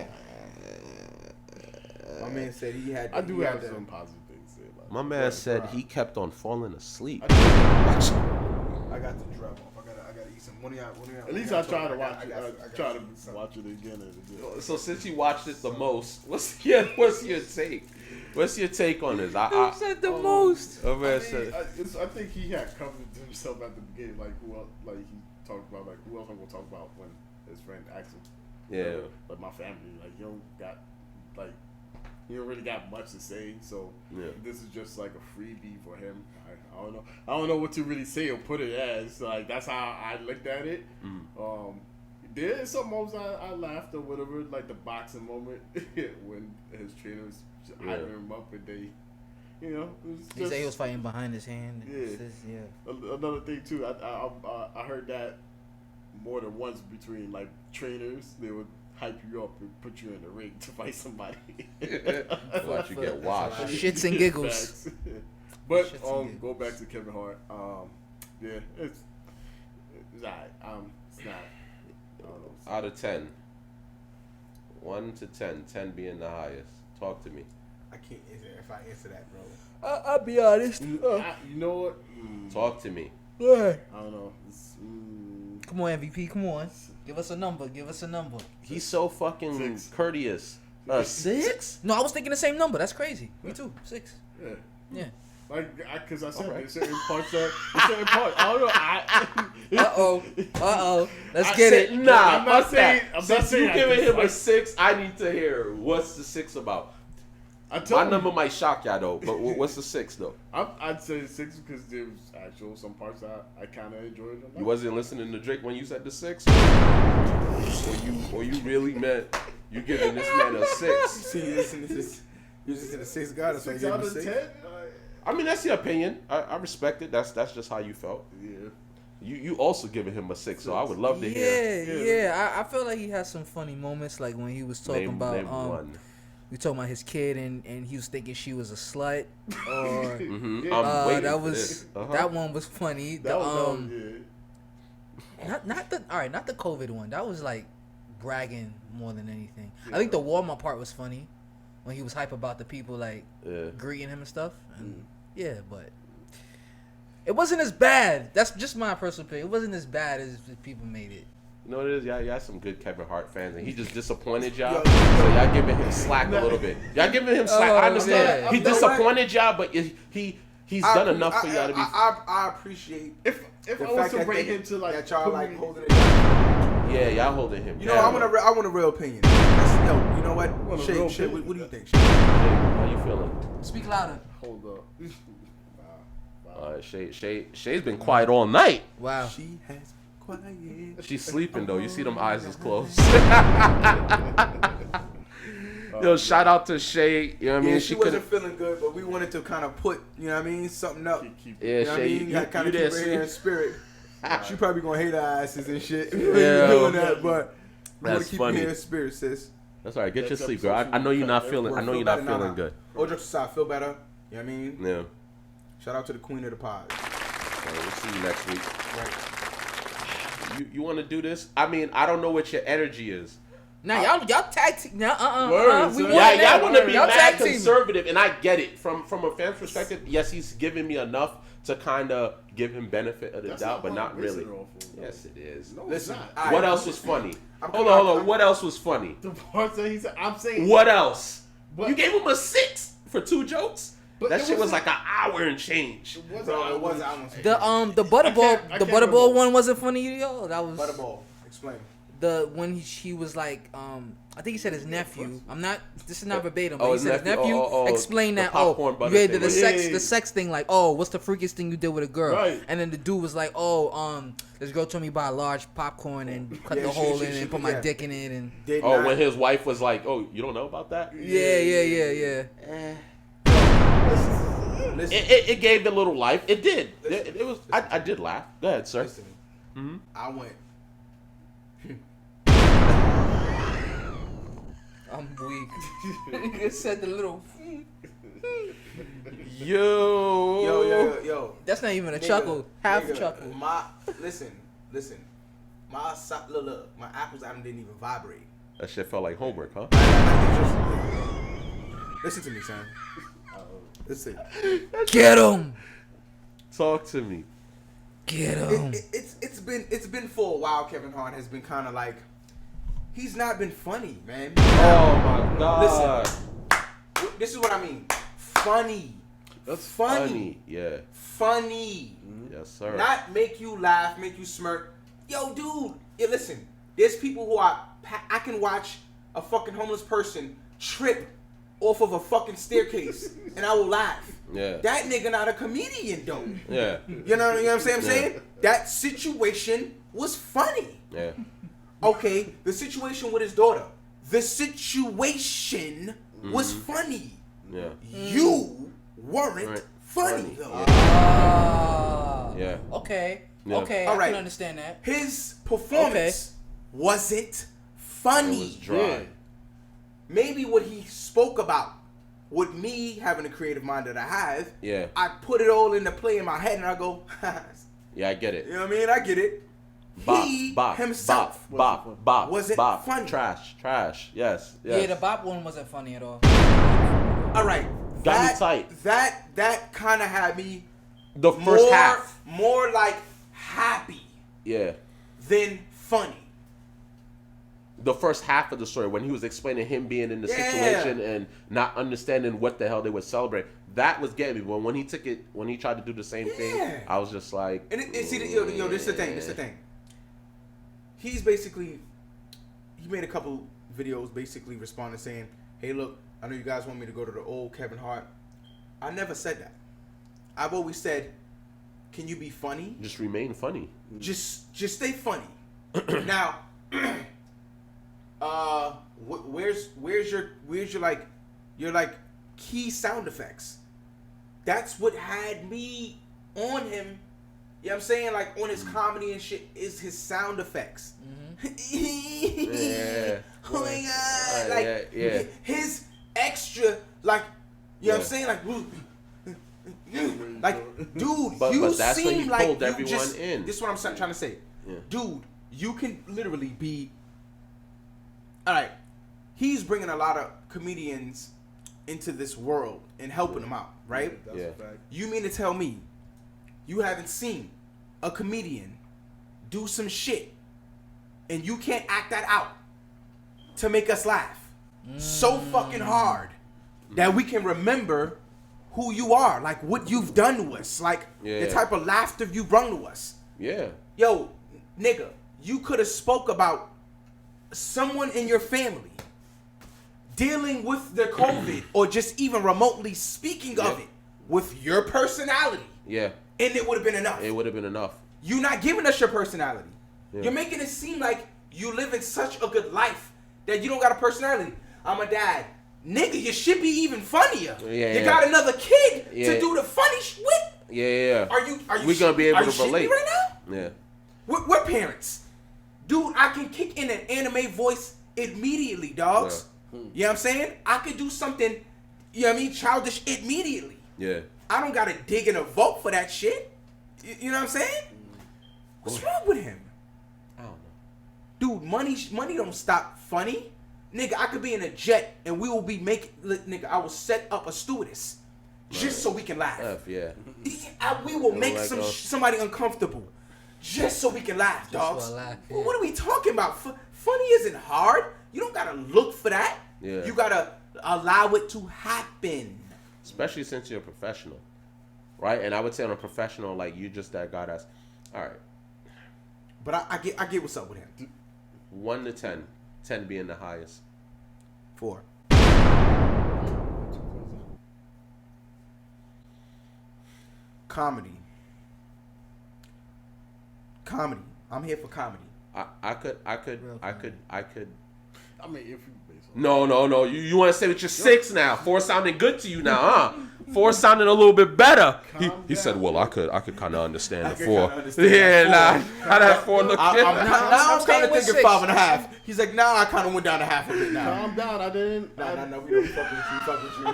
My man said he had. I do he have had some positive things to say about it. My man said he kept on falling asleep. I got the drug off. I gotta eat some. At least I try to watch it. I try to watch it again and again. So since you watched it the most, what's your take? What's your take on this? Who said the most? My man I said, think he had covered himself at the beginning, like who else, like he talked about, like who else I'm gonna talk about when his friend asked him. yeah. Like my family, like you don't got like he don't really got much to say. So this is just like a freebie for him. I don't know. I don't know what to really say or put it as. Like that's how I looked at it. There's some moments I laughed or whatever, like the boxing moment when his trainers hyping him up and they, you know, he said he was fighting behind his hand. Another thing too, I heard that more than once between like trainers, they would hype you up and put you in the ring to fight somebody. Watch you get washed. Shits and giggles. But go back to Kevin Hart. It's not. It's not. I don't know. Out of 10, 1 to 10, 10 being the highest. Talk to me. I can't answer if I answer that, bro. I'll be honest. You know what? Talk to me. I don't know. Come on, MVP. Come on. Give us a number. He's so fucking courteous. 6? No, I was thinking the same number. That's crazy. Me too. 6. Yeah. Like, because I said there's certain parts I don't know. Uh-oh. Let's get it. Nah, I'm not saying. Since you giving him a 6, I need to hear what's the 6 about. My number might shock y'all though, but what's the 6 though? I'd say 6 because there's actual some parts I kind of enjoyed. You wasn't listening to Drake when you said the 6, or you really meant you giving this man a 6? See, listen, you just in the 6 God. 6 out of 10. I mean, that's your opinion. I respect it. That's just how you felt. Yeah. You also giving him a 6, so I would love to hear. Yeah. I feel like he has some funny moments, like when he was talking about name one. We talking about his kid and he was thinking she was a slut, or that one was funny. Not the COVID one. That was like bragging more than anything. I think the Walmart part was funny when he was hype about the people like greeting him and stuff. And, but it wasn't as bad. That's just my personal opinion. It wasn't as bad as people made it. You know what it is? Y'all some good Kevin Hart fans, and he just disappointed y'all. So y'all giving him slack a little bit. Y'all giving him slack. I understand. Yeah. He disappointed y'all, but he's done enough for y'all to be. I appreciate if I was to rate him to like that y'all like holding it down. Yeah, y'all holding him. You know, I want a real opinion. You know what? Shay, what do you think? Shay? How you feeling? Speak louder. Hold up. Shay's been quiet all night. Wow. She has quiet. She's sleeping though. You see them eyes is closed. Yo, shout out to Shay. You know what I mean? She wasn't feeling good, but we wanted to kind of put, you know what I mean, something up. Yeah, Shay, you kind of keep her here in spirit. She probably gonna hate our asses and shit. Yeah, doing that, but we want to keep funny. you here in spirit, sis. That's all right. Get your sleep, girl. I know you're not feeling. I know you're not feeling good. All jokes aside, feel better. You know what I mean? Yeah. Shout out to the queen of the pod. We'll see you next week. Right. You want to do this? I mean, I don't know what your energy is. Now y'all tag team. Y'all want to be mad conservative, and I get it from a fan's perspective. Yes, he's giving me enough to kind of give him benefit of the doubt, but not really. Yes, it is. No, listen, what else was funny? Hold on. What else was funny? The part that he said, I'm saying. What else? But, you gave him a 6 for 2 jokes. But that shit was like an hour and change. It wasn't. The butterball one wasn't funny, yo. That was butterball. Explain. When he was like, I think he said his nephew. This is not verbatim, but Oh, he said his nephew explained that, popcorn you did butter thing. the sex thing, like, oh, what's the freakiest thing you did with a girl? Right. And then the dude was like, this girl told me to buy a large popcorn and cut the hole in it and put my dick in it. And when his wife was like, oh, you don't know about that? Yeah. Listen. It gave it a little life. It did. It was. I did laugh. Go ahead, sir. Listen. Mm-hmm. I went. I'm weak. He said the little. Yo. That's not even a chuckle. Half chuckle. Listen. My apples didn't even vibrate. That shit felt like homework, huh? Listen to me, son. Listen. Get him. Talk to me. Get him. It's been for a while. Kevin Hart has been kind of like, he's not been funny, man. Oh my god. Listen, this is what I mean. Funny. That's funny. Yeah. Funny. Yes, sir. Not make you laugh, make you smirk. Yo, dude. Yeah, listen. There's people who I can watch a fucking homeless person trip off of a fucking staircase and I will laugh. Yeah. That nigga not a comedian though. Yeah. You know what I'm saying? That situation was funny. Yeah. Okay, the situation with his daughter. The situation was funny. Yeah. You weren't funny though. Yeah. Okay. Yeah. Okay. All right. I can understand that. His performance wasn't funny. It was dry. Maybe what he spoke about, with me having a creative mind that I have, Yeah. I put it all into play in my head and I go, Yeah, I get it. you know what I mean? I get it. He himself bop, wasn't funny. Trash. Yes. Yeah, the bop one wasn't funny at all. All right. Got me tight. That kind of had me The first half. more like happy Yeah. than funny. The first half of the story when he was explaining him being in the situation and not understanding what the hell they would celebrate, that was getting me. But when he tried to do the same thing, I was just like, and see, yo, this is the thing. He's basically, he made a couple videos basically responding saying, hey, look, I know you guys want me to go to the old Kevin Hart. I never said that. I've always said, can you be funny? just remain funny. Just stay funny. Now, where's your like key sound effects? That's what had me on him. You know what I'm saying? Like on his comedy and shit is his sound effects. Yeah. Oh my god! Like his extra, like you know what I'm saying? Like dude, But that's when seem he like pulled you everyone just. in. This is what I'm trying to say, Yeah. dude. You can literally be. All right, he's bringing a lot of comedians into this world and helping them out, right? That's a fact. You mean to tell me you haven't seen a comedian do some shit and you can't act that out to make us laugh so fucking hard that we can remember who you are, like what you've done to us, like the type of laughter you brought to us. Yeah. Yo, nigga, you could have spoke about someone in your family dealing with their COVID or just even remotely speaking of it with your personality. Yeah. And it would have been enough. It would have been enough. You're not giving us your personality. Yeah. You're making it seem like you live in such a good life that you don't got a personality. I'm a dad. Nigga, you should be even funnier. You got another kid to do the funny shit with. Yeah. Are you We're going to be able to shitting me relate. right now? Yeah. We're parents. Dude, I can kick in an anime voice immediately, dogs. Yeah. You know what I'm saying? I could do something, you know what I mean, childish immediately. Yeah. I don't gotta dig in a vault for that shit. You know what I'm saying? What's wrong with him? I don't know. Dude, money don't stop funny. Nigga, I could be in a jet and we will be nigga, I will set up a stewardess just so we can laugh. Yeah. We will make like somebody uncomfortable just so we can laugh, dogs. laugh, Well, what are we talking about? Funny isn't hard. You don't gotta look for that. Yeah. You gotta allow it to happen. Especially since you're a professional, right? And I would say on a professional, like you just that guy that's, all right. But I get what's up with him. 1 to 10, 10 being the highest. 4. Comedy. I'm here for comedy. I could. I mean, if you based on No. You want to say with your 6 now? 4 sounding good to you now, huh? 4 sounding a little bit better. He said, "Well, I could kind of understand the 4." Yeah, how that 4 look? I'm kind staying of with thinking 6. 5.5. He's like, nah, I kind of went down to half of it now. calm down. I didn't. No, we don't fuck with you.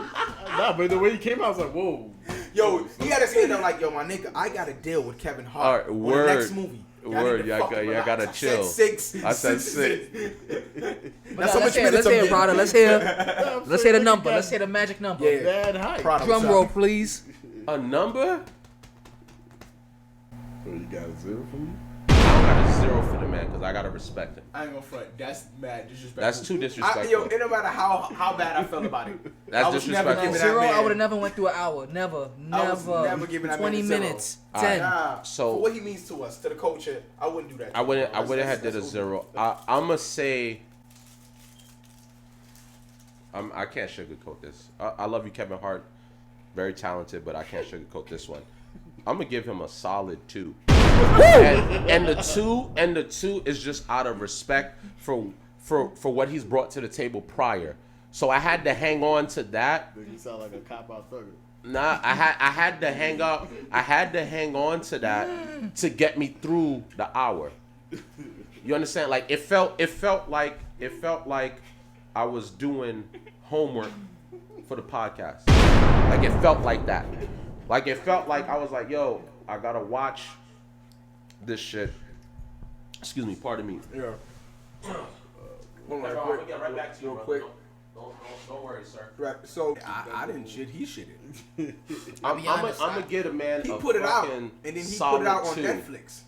Nah, but the way he came out, I was like, whoa. Yo, he had his hand up like, yo, my nigga, I gotta deal with Kevin Hart All right, on word. the next movie. Word, y'all gotta chill. I said 6. I said 6. That's how much Let's hear minutes it, I'm brother. getting. Let's hear the number. Let's hear the magic number. Yeah. Bad height. Proud of Drum himself. roll, please. A number? So you got a 0 from me? I don't got a 0 for the man because I gotta respect him. I ain't gonna front. That's mad disrespectful. That's too disrespectful. Yo, it no matter how bad I felt about it. That's I was never disrespectful. giving that 0, I man- would have never went through an hour. Never. I was never giving that 20 man a 0. minutes. All 10. Nah, So- for what he means to us, to the culture, I wouldn't do that. I wouldn't have did a 0. I'ma say I can't sugarcoat this. I love you, Kevin Hart. Very talented, but I can't sugarcoat this one. I'm gonna give him a solid 2. and the two is just out of respect for what he's brought to the table prior. So I had to hang on to that. You sound like a cop-out thugger. Nah, I had to hang up. I had to hang on to that to get me through the hour. You understand? Like it felt like I was doing homework for the podcast. Like it felt like that. Like it felt like I was like, yo, I gotta watch this shit. Excuse me, pardon me. Yeah. Hold on, I'll get right back to you, real bro. quick. Don't worry, sir. Right. So I didn't shit. He shitted. I'm gonna get a man. He a put it out, fucking and then he solid put it out on 2. Netflix.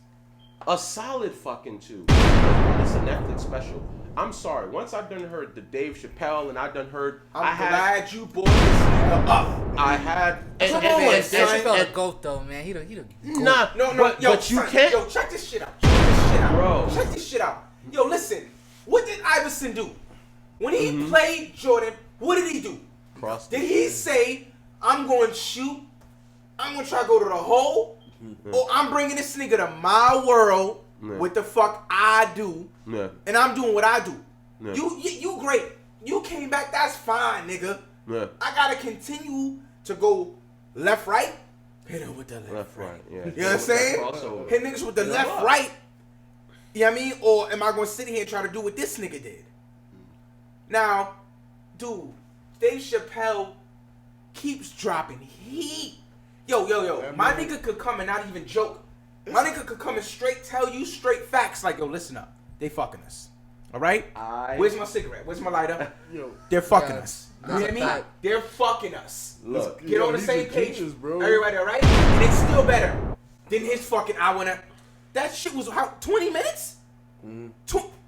A solid fucking 2. It's a Netflix special. I'm sorry. Once I done heard the Dave Chappelle and I done heard, I'm glad you brought this nigga up. I had. Come on, Dave Chappelle a goat though, man. He the goat. Nah, No, but yo, you son, can't. Yo, check this shit out. Check this shit out. Bro. Check this shit out. Yo, listen. What did Iverson do? When he played Jordan, what did he do? Cross Did he say, I'm going to shoot, I'm going to try to go to the hole, or I'm bringing this nigga to my world, what the fuck I do, and I'm doing what I do? You great. You came back, that's fine, nigga. I got to continue to go left, right, hit him with the left, right. Yeah. You know what I'm saying? Hit niggas with the left, right. You know what I mean? Or am I going to sit here and try to do what this nigga did? Now, dude, Dave Chappelle keeps dropping heat. Yo. My nigga could come and not even joke. My nigga could come and straight tell you straight facts like, yo, listen up. They fucking us. All right? Where's my cigarette? Where's my lighter? Yo, they're fucking us. You know that's what I mean? a fact. They're fucking us. Look, Get on the same page. genius, bro. Everybody all right? And it's still better than his fucking hour and a... That shit was how 20 minutes?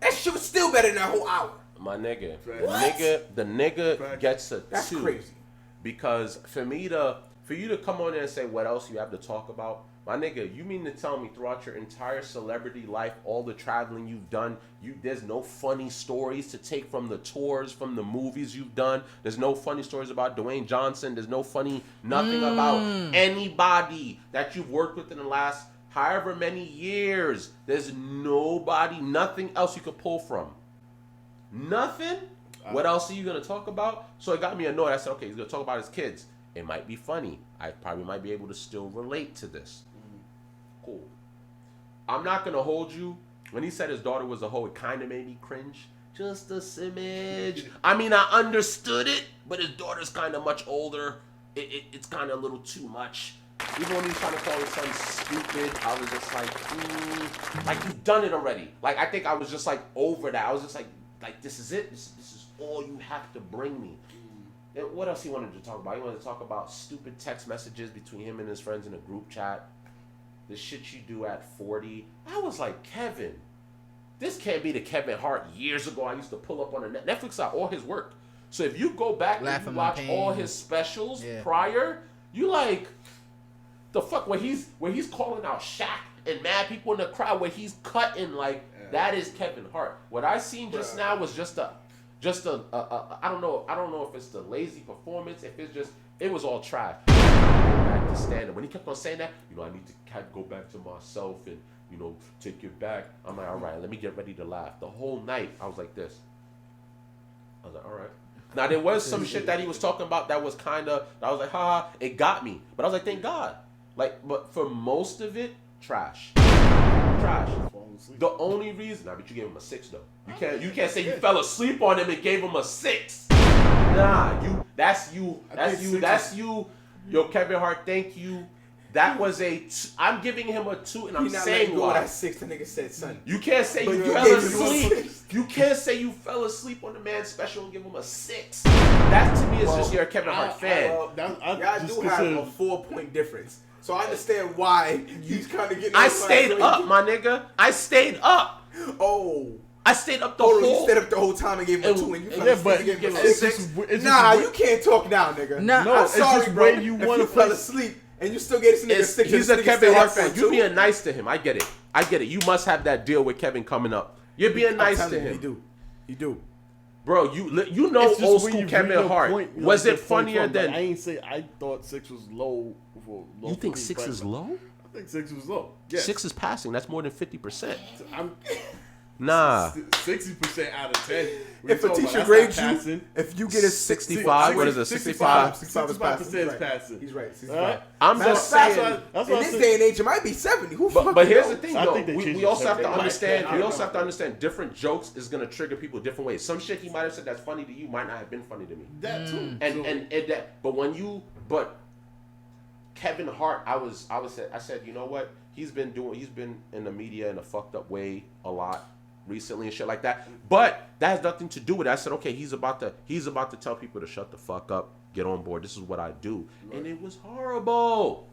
That shit was still better than that whole hour. my nigga, What? the nigga gets a That's 2. crazy. Because for you to come on there and say what else you have to talk about, my nigga, you mean to tell me throughout your entire celebrity life, all the traveling you've done, there's no funny stories to take from the tours, from the movies you've done. There's no funny stories about Dwayne Johnson. There's no funny nothing about anybody that you've worked with in the last however many years. There's nobody, nothing else you could pull from. Nothing? What else are you going to talk about? So it got me annoyed. I said, okay, he's going to talk about his kids. It might be funny. I probably might be able to still relate to this. Cool. I'm not going to hold you. When he said his daughter was a hoe, it kind of made me cringe. Just a smidge. I mean, I understood it, but his daughter's kind of much older. It's kind of a little too much. Even when he was trying to call his son stupid, I was just like you've done it already. Like, I think I was just like over that. I was just like this is it. This is all you have to bring me. And what else he wanted to talk about? He wanted to talk about stupid text messages between him and his friends in a group chat. The shit you do at 40. I was like, Kevin, this can't be the Kevin Hart years ago I used to pull up on the Netflix out all his work. So if you go back and you watch all his specials prior, you like the fuck where he's calling out Shaq and mad people in the crowd where he's cutting like that is Kevin Hart. What I seen just now was just a I don't know if it's the lazy performance, if it's just it was all trash. Back to stand up. When he kept on saying that, I need to go back to myself and take it back. I'm like, all right, let me get ready to laugh. The whole night I was like this. I was like, all right. Now there was some shit that he was talking about that was I was like, haha, it got me. But I was like, thank God. But for most of it, trash. The only reason, but you gave him a 6 though. You can't say you fell asleep on him and gave him a 6. Nah, that's you. Yo, Kevin Hart, thank you. That was I'm giving him a 2, and I'm saying why. why. That 6, the nigga said, son. You can't say you fell asleep. You can't say you fell asleep on the man's special and give him a 6. That to me is just you're a Kevin Hart fan. Y'all do have a 4-point difference. So I understand why he's kind of getting... I stayed up, my nigga. I stayed up. Oh. I stayed up the whole... You stayed up the whole time and gave him a 2 and you fell asleep and gave him a 6? Nah, you can't talk now, nigga. No, I'm sorry, it's just bro. where you want to fell asleep and you still gave this nigga a 6. He's a Kevin Hart fan. You being nice to him. I get it. You must have that deal with Kevin coming up. You're being nice to him. You do. Bro, you know It's just old when school you Kevin bring your Hart. point, you know, Was your it point funnier from, than? Like, I ain't say I thought 6 was low. You think 6 is low? I think 6 was low. Yes. 6 is passing. That's more than 50%. I'm Nah. 60% out of 10. If a teacher grades you, if you get a 65, what is it? 65? 65% is passing. He's right. 65. Right? I'm just saying. That's In what this I day and age, it might be 70. Who fucking But here's knows? the thing, I though. think they changed We also have to it. understand. Right. We also have to understand. Different jokes is gonna trigger people different ways. Some shit he might have said that's funny to you might not have been funny to me. That too. And that. But Kevin Hart, I said, you know what? He's been in the media in a fucked up way a lot recently and shit like that. But that has nothing to do with it. I said, okay, he's about to tell people to shut the fuck up, get on board. This is what I do. Right. And it was horrible.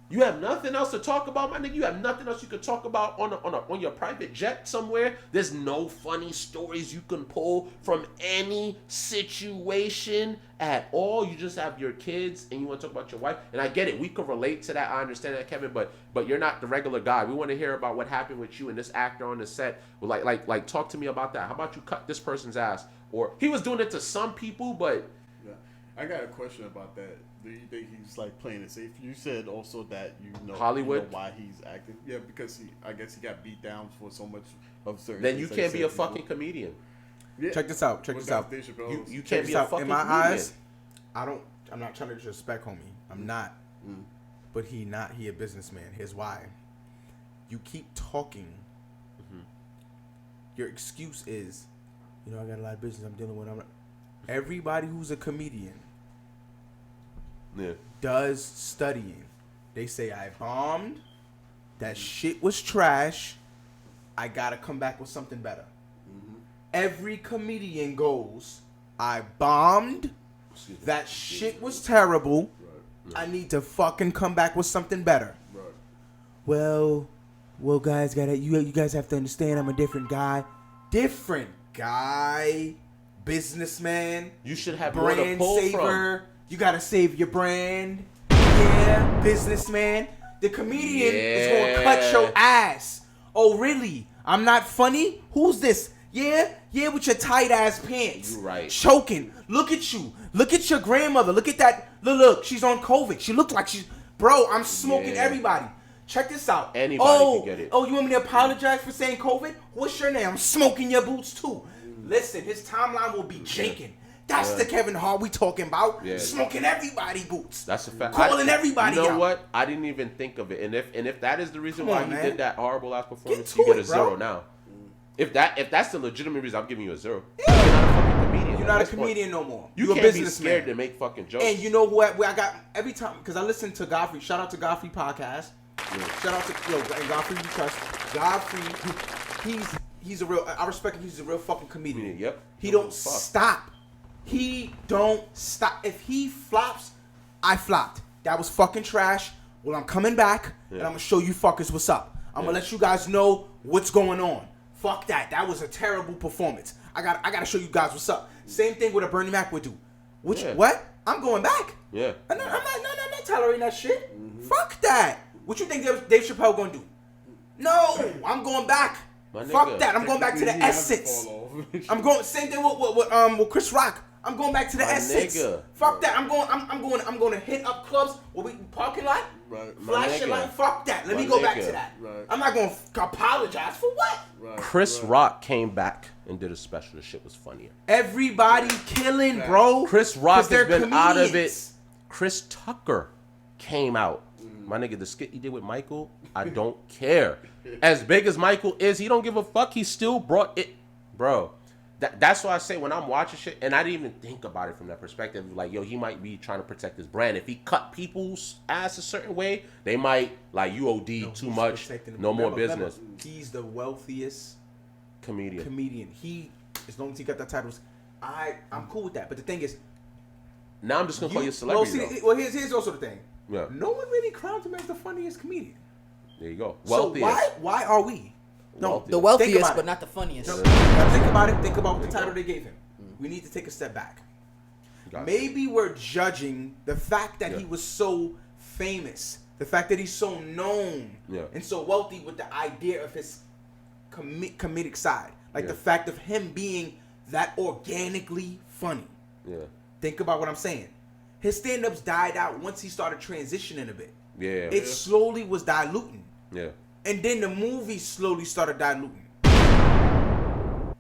You have nothing else to talk about, my nigga. You have nothing else you could talk about on your private jet somewhere. There's no funny stories you can pull from any situation at all. You just have your kids and you want to talk about your wife. And I get it. We could relate to that. I understand that, Kevin. But you're not the regular guy. We want to hear about what happened with you and this actor on the set. Like talk to me about that. How about you cut this person's ass? Or he was doing it to some people, but yeah. I got a question about that. Do you think he's like playing it safe? You said also that Hollywood, you know why he's acting. Yeah, because I guess he got beat down for so much of certain. Then you can't be a fucking comedian. Yeah. Check this out. You can't be a fucking in my comedian. eyes, I'm not trying to disrespect homie. I'm not. But he a businessman. Here's why. You keep talking. Your excuse is, I got a lot of business I'm dealing with. Everybody who's a comedian does studying. They say, I bombed. That shit was trash. I gotta come back with something better. Every comedian goes, I bombed. That shit was terrible. I need to fucking come back with something better. Well, guys, you guys have to understand I'm a different guy. Different guy. Businessman. You should have more to brand pull saver. from. You gotta save your brand. Yeah, businessman. The comedian is gonna cut your ass. Oh, really? I'm not funny? Who's this? Yeah, with your tight ass pants. You right. Choking. Look at you. Look at your grandmother. Look at that. Look, she's on COVID. She looked like she's... Bro, I'm smoking everybody. Check this out. Anybody can get it. Oh, you want me to apologize for saying COVID? What's your name? I'm smoking your boots too. Listen, his timeline will be jinking. That's the Kevin Hart we talking about. Yeah. Smoking everybody boots. That's a fact. Calling everybody out. You know what? I didn't even think of it. And if that is the reason why he did that horrible ass performance, you get a 0 now. If that's the legitimate reason, I'm giving you a 0. Yeah. You're not a fucking comedian. You're not a comedian no more. You can't be scared to make fucking jokes. And you know what? Where I got every time, because I listen to Godfrey. Shout out to Godfrey podcast. Yeah. Shout out to and Godfrey we trust. Godfrey, he's a real. I respect him. He's a real fucking comedian. Yep. He don't stop. He don't stop. If he flops, I flopped. That was fucking trash. Well, I'm coming back and I'm gonna show you fuckers what's up. I'm gonna let you guys know what's going on. Fuck that. That was a terrible performance. I gotta show you guys what's up. Same thing with a Bernie Mac would do. What? I'm going back. Yeah. I'm not tolerating that shit. Fuck that. What you think Dave Chappelle gonna do? No, I'm going back. Fuck that. I'm going back to the essence. I'm going same thing with Chris Rock. I'm going back to the essence. Fuck that. I'm going to hit up clubs where we parking lot. Right. Flash your light. Fuck that. Let me go back to that. Right. I'm not going to apologize for what? Right. Chris Rock came back and did a special. The shit was funnier. Everybody killing, bro. Chris Rock has been comedians. out of it. Chris Tucker came out. My nigga, the skit he did with Michael, I don't care. As big as Michael is, he don't give a fuck. He still brought it. Bro, that's why I say when I'm watching shit, and I didn't even think about it from that perspective, like, yo, he might be trying to protect his brand. If he cut people's ass a certain way, they might, like, you OD too much, no more business. He's the wealthiest comedian. He, as long as he got that title, I'm cool with that. But the thing is, now I'm just going to call you a celebrity. Well, here's also the thing. Yeah. No one really crowns him as the funniest comedian. There you go. Wealthiest. So why are we? No, the wealthiest, but not the funniest. Now think about it. Think about the title they gave him. We need to take a step back. Maybe we're judging the fact that he was so famous, the fact that he's so known and so wealthy with the idea of his comedic side. Like the fact of him being that organically funny. Yeah. Think about what I'm saying. His stand-ups died out once he started transitioning a bit. Yeah. It slowly was diluting. Yeah. And then the movie slowly started diluting.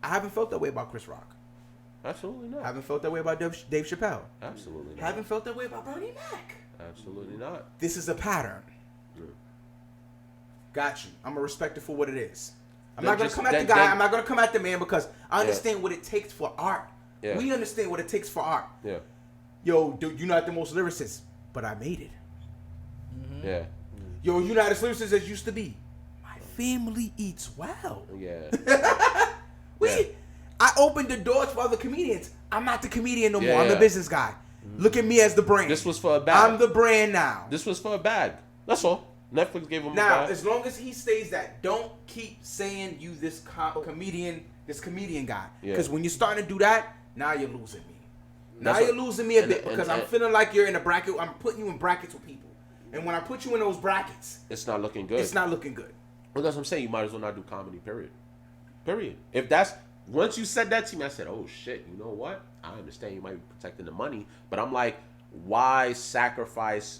I haven't felt that way about Chris Rock. Absolutely not. I haven't felt that way about Dave Chappelle. Absolutely not. Haven't felt that way about Bernie Mac. Absolutely not. This is a pattern. Yeah. Got you. I'm gonna respect it for what it is. I'm Then not gonna just- come at then- the guy. then- I'm not gonna come at the man because I understand what it takes for art. Yeah. We understand what it takes for art. Yeah. Yo, dude, you're not the most lyricist, but I made it. Yeah. Yo, you're not as lyricist as used to be. My family eats well. Yeah. I opened the doors for other comedians. I'm not the comedian no more. I'm Yeah. the business guy. Look at me as the brand. This was for a bag. I'm the brand now. This was for a bag. That's all. Netflix gave him a Now, bag. as long as he stays that, don't keep saying you this comedian guy. Yeah. Because when you're starting to do that, now you're losing me. Now That's you're what- losing me a and- bit and- because and- I'm feeling like you're in a bracket. I'm putting you in brackets with people. And when I put you in those brackets, It's not looking good. it's not looking good. Well, that's what I'm saying. You might as well not do comedy, period. Period. If that's, once you said that to me, I said, oh shit, you know what? I understand you might be protecting the money, but I'm like, why sacrifice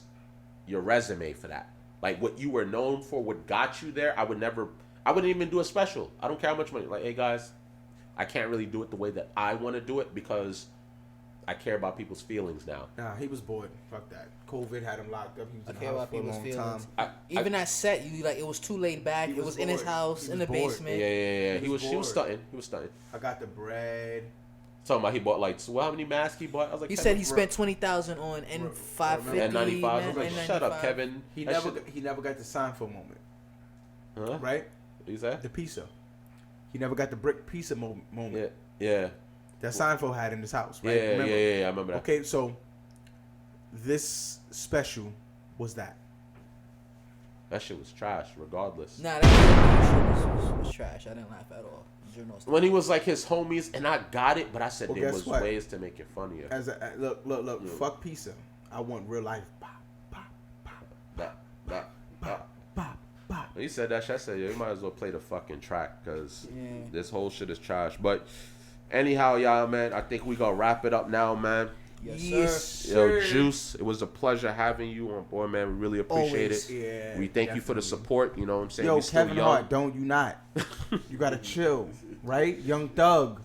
your resume for that? Like what you were known for, what got you there, I wouldn't even do a special. I don't care how much money. Like, hey guys, I can't really do it the way that I want to do it because I care about people's feelings now. Nah, he was bored. Fuck that. COVID had him locked up. He was I in care the house about for a people's long feelings. time. Even that set, you like it was too laid back. He It was was in his bored. house, He in was the bored. basement. Yeah. He He was was bored. stunting. I got the bread. Talking about he bought like, so how many masks he bought? I was like, He Kevin, said he spent 20,000 on N550. N95. I was like, shut up, N95. Kevin. He That never got the Seinfeld moment, Huh? right? What you say? The pizza. He never got the brick pizza moment Yeah. that Seinfeld had in his house, right? Yeah, Remember? I remember that. Okay, so this special was that. That shit was trash, regardless. Nah, that shit was trash. I didn't laugh at all. Zero stuff. When he was like his homies, and I got it, but I said Well, there guess was what? ways to make it funnier. Look, fuck pizza. I want real life. Pop, pop, pop, Bah. pop, pop, pop. When he said that shit, I said, yeah, you might as well play the fucking track, because Yeah. this whole shit is trash. But anyhow, y'all, man, I think we gonna wrap it up now, man. Yes, Yo, Juice, it was a pleasure having you on board, man. We really appreciate Always. it. Yeah, We thank you for the definitely. support. You know what I'm saying? Yo, We still Kevin young. Hart, don't you not? You gotta chill, right? Young Thug.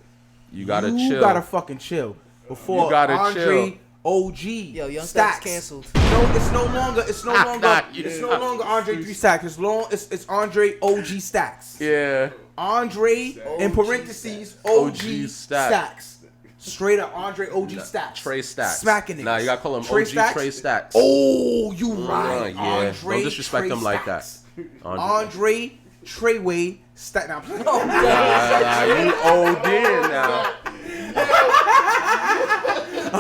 You gotta You chill. gotta fucking chill. Before You gotta Andre chill. OG. Yo, Young Thug's Stacks. canceled. No, it's no longer. It's no longer. Yeah. It's no longer Andre 3 Stacks. It's Andre OG Stacks. Yeah. Andre in parentheses OG Stacks. Straight up Andre OG Stacks. Trey Stacks. Smacking niggas. Nah, you gotta call him Trey OG Stacks? Trey Stacks. Oh, you right. yeah. Andre Don't disrespect Trey him like that. Stacks. Andre. Andre Treyway Stacks. Now, You OD now.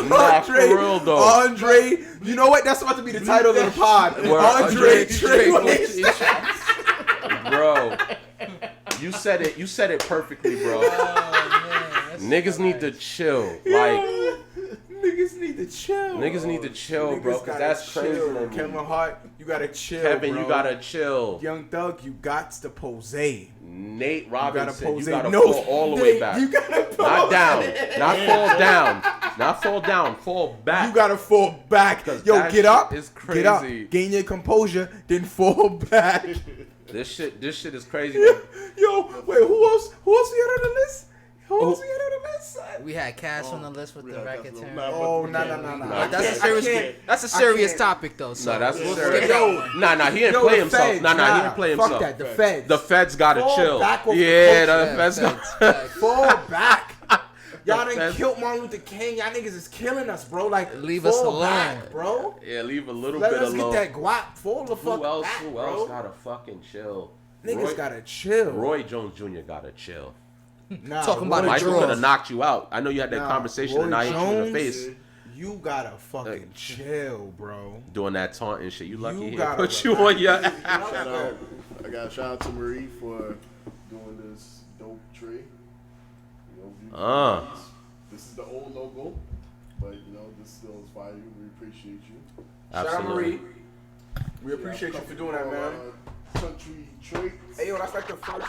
Nah, for real though. Andre, you know what? That's about to be the title of the pod. Where Andre Treyway. Bro, you said it perfectly, bro. Niggas need to chill. Like, Niggas need to chill. niggas need to chill, bro, Niggas because gotta that's crazy. chill. to me. Kevin Hart, you gotta chill. Kevin, bro. you gotta chill. Young Thug, you got to pose. Nate Robinson, you pose. gotta No, fall all the way Nate, back. you gotta pose. Not down. Not fall down. Not fall down. Fall back. You gotta fall back. 'Cause Yo, that get up. shit is Get up. crazy. Gain your composure, then fall back. This shit is crazy. Yo, wait, who else we had on the list? Who else we had on the list? Son? We had Cass on the list with we the had Cass Racketeering. on- Nah, Oh, but- no. Nah, That's a I serious. can't. That's a serious can't. topic though. So Nah, that's we'll serious. skip that Yo, one. Nah, he didn't Yo, play the himself. feds, Nah, he didn't play himself. Fuck that, the feds. The feds gotta Fall chill. back off the Yeah, culture. the feds got. Fall back. Y'all done feds- killed Martin Luther King. Y'all niggas is killing us, bro. Like, Leave us fall alone. back, bro. Yeah, leave a little Let bit us alone. get that guap. Fall the fuck Who else? back, Who bro. else gotta fucking chill? Niggas Roy, gotta chill. Roy Jones Jr. gotta chill. Nah, Talking about Roy a Michael draw. could have knocked you out. I know you had that Nah, conversation Roy and I hit you in the Jones, face You gotta fucking chill, bro. doing that taunting shit. You lucky You he gotta put you relax. on your. Shout out, shout out to Marie for doing this dope tray. You know, this is the old logo, but you know this still is fire. We appreciate you. Shout out Absolutely. Marie. We appreciate you for doing that, man. Country traits. Hey, yo, that's like the first.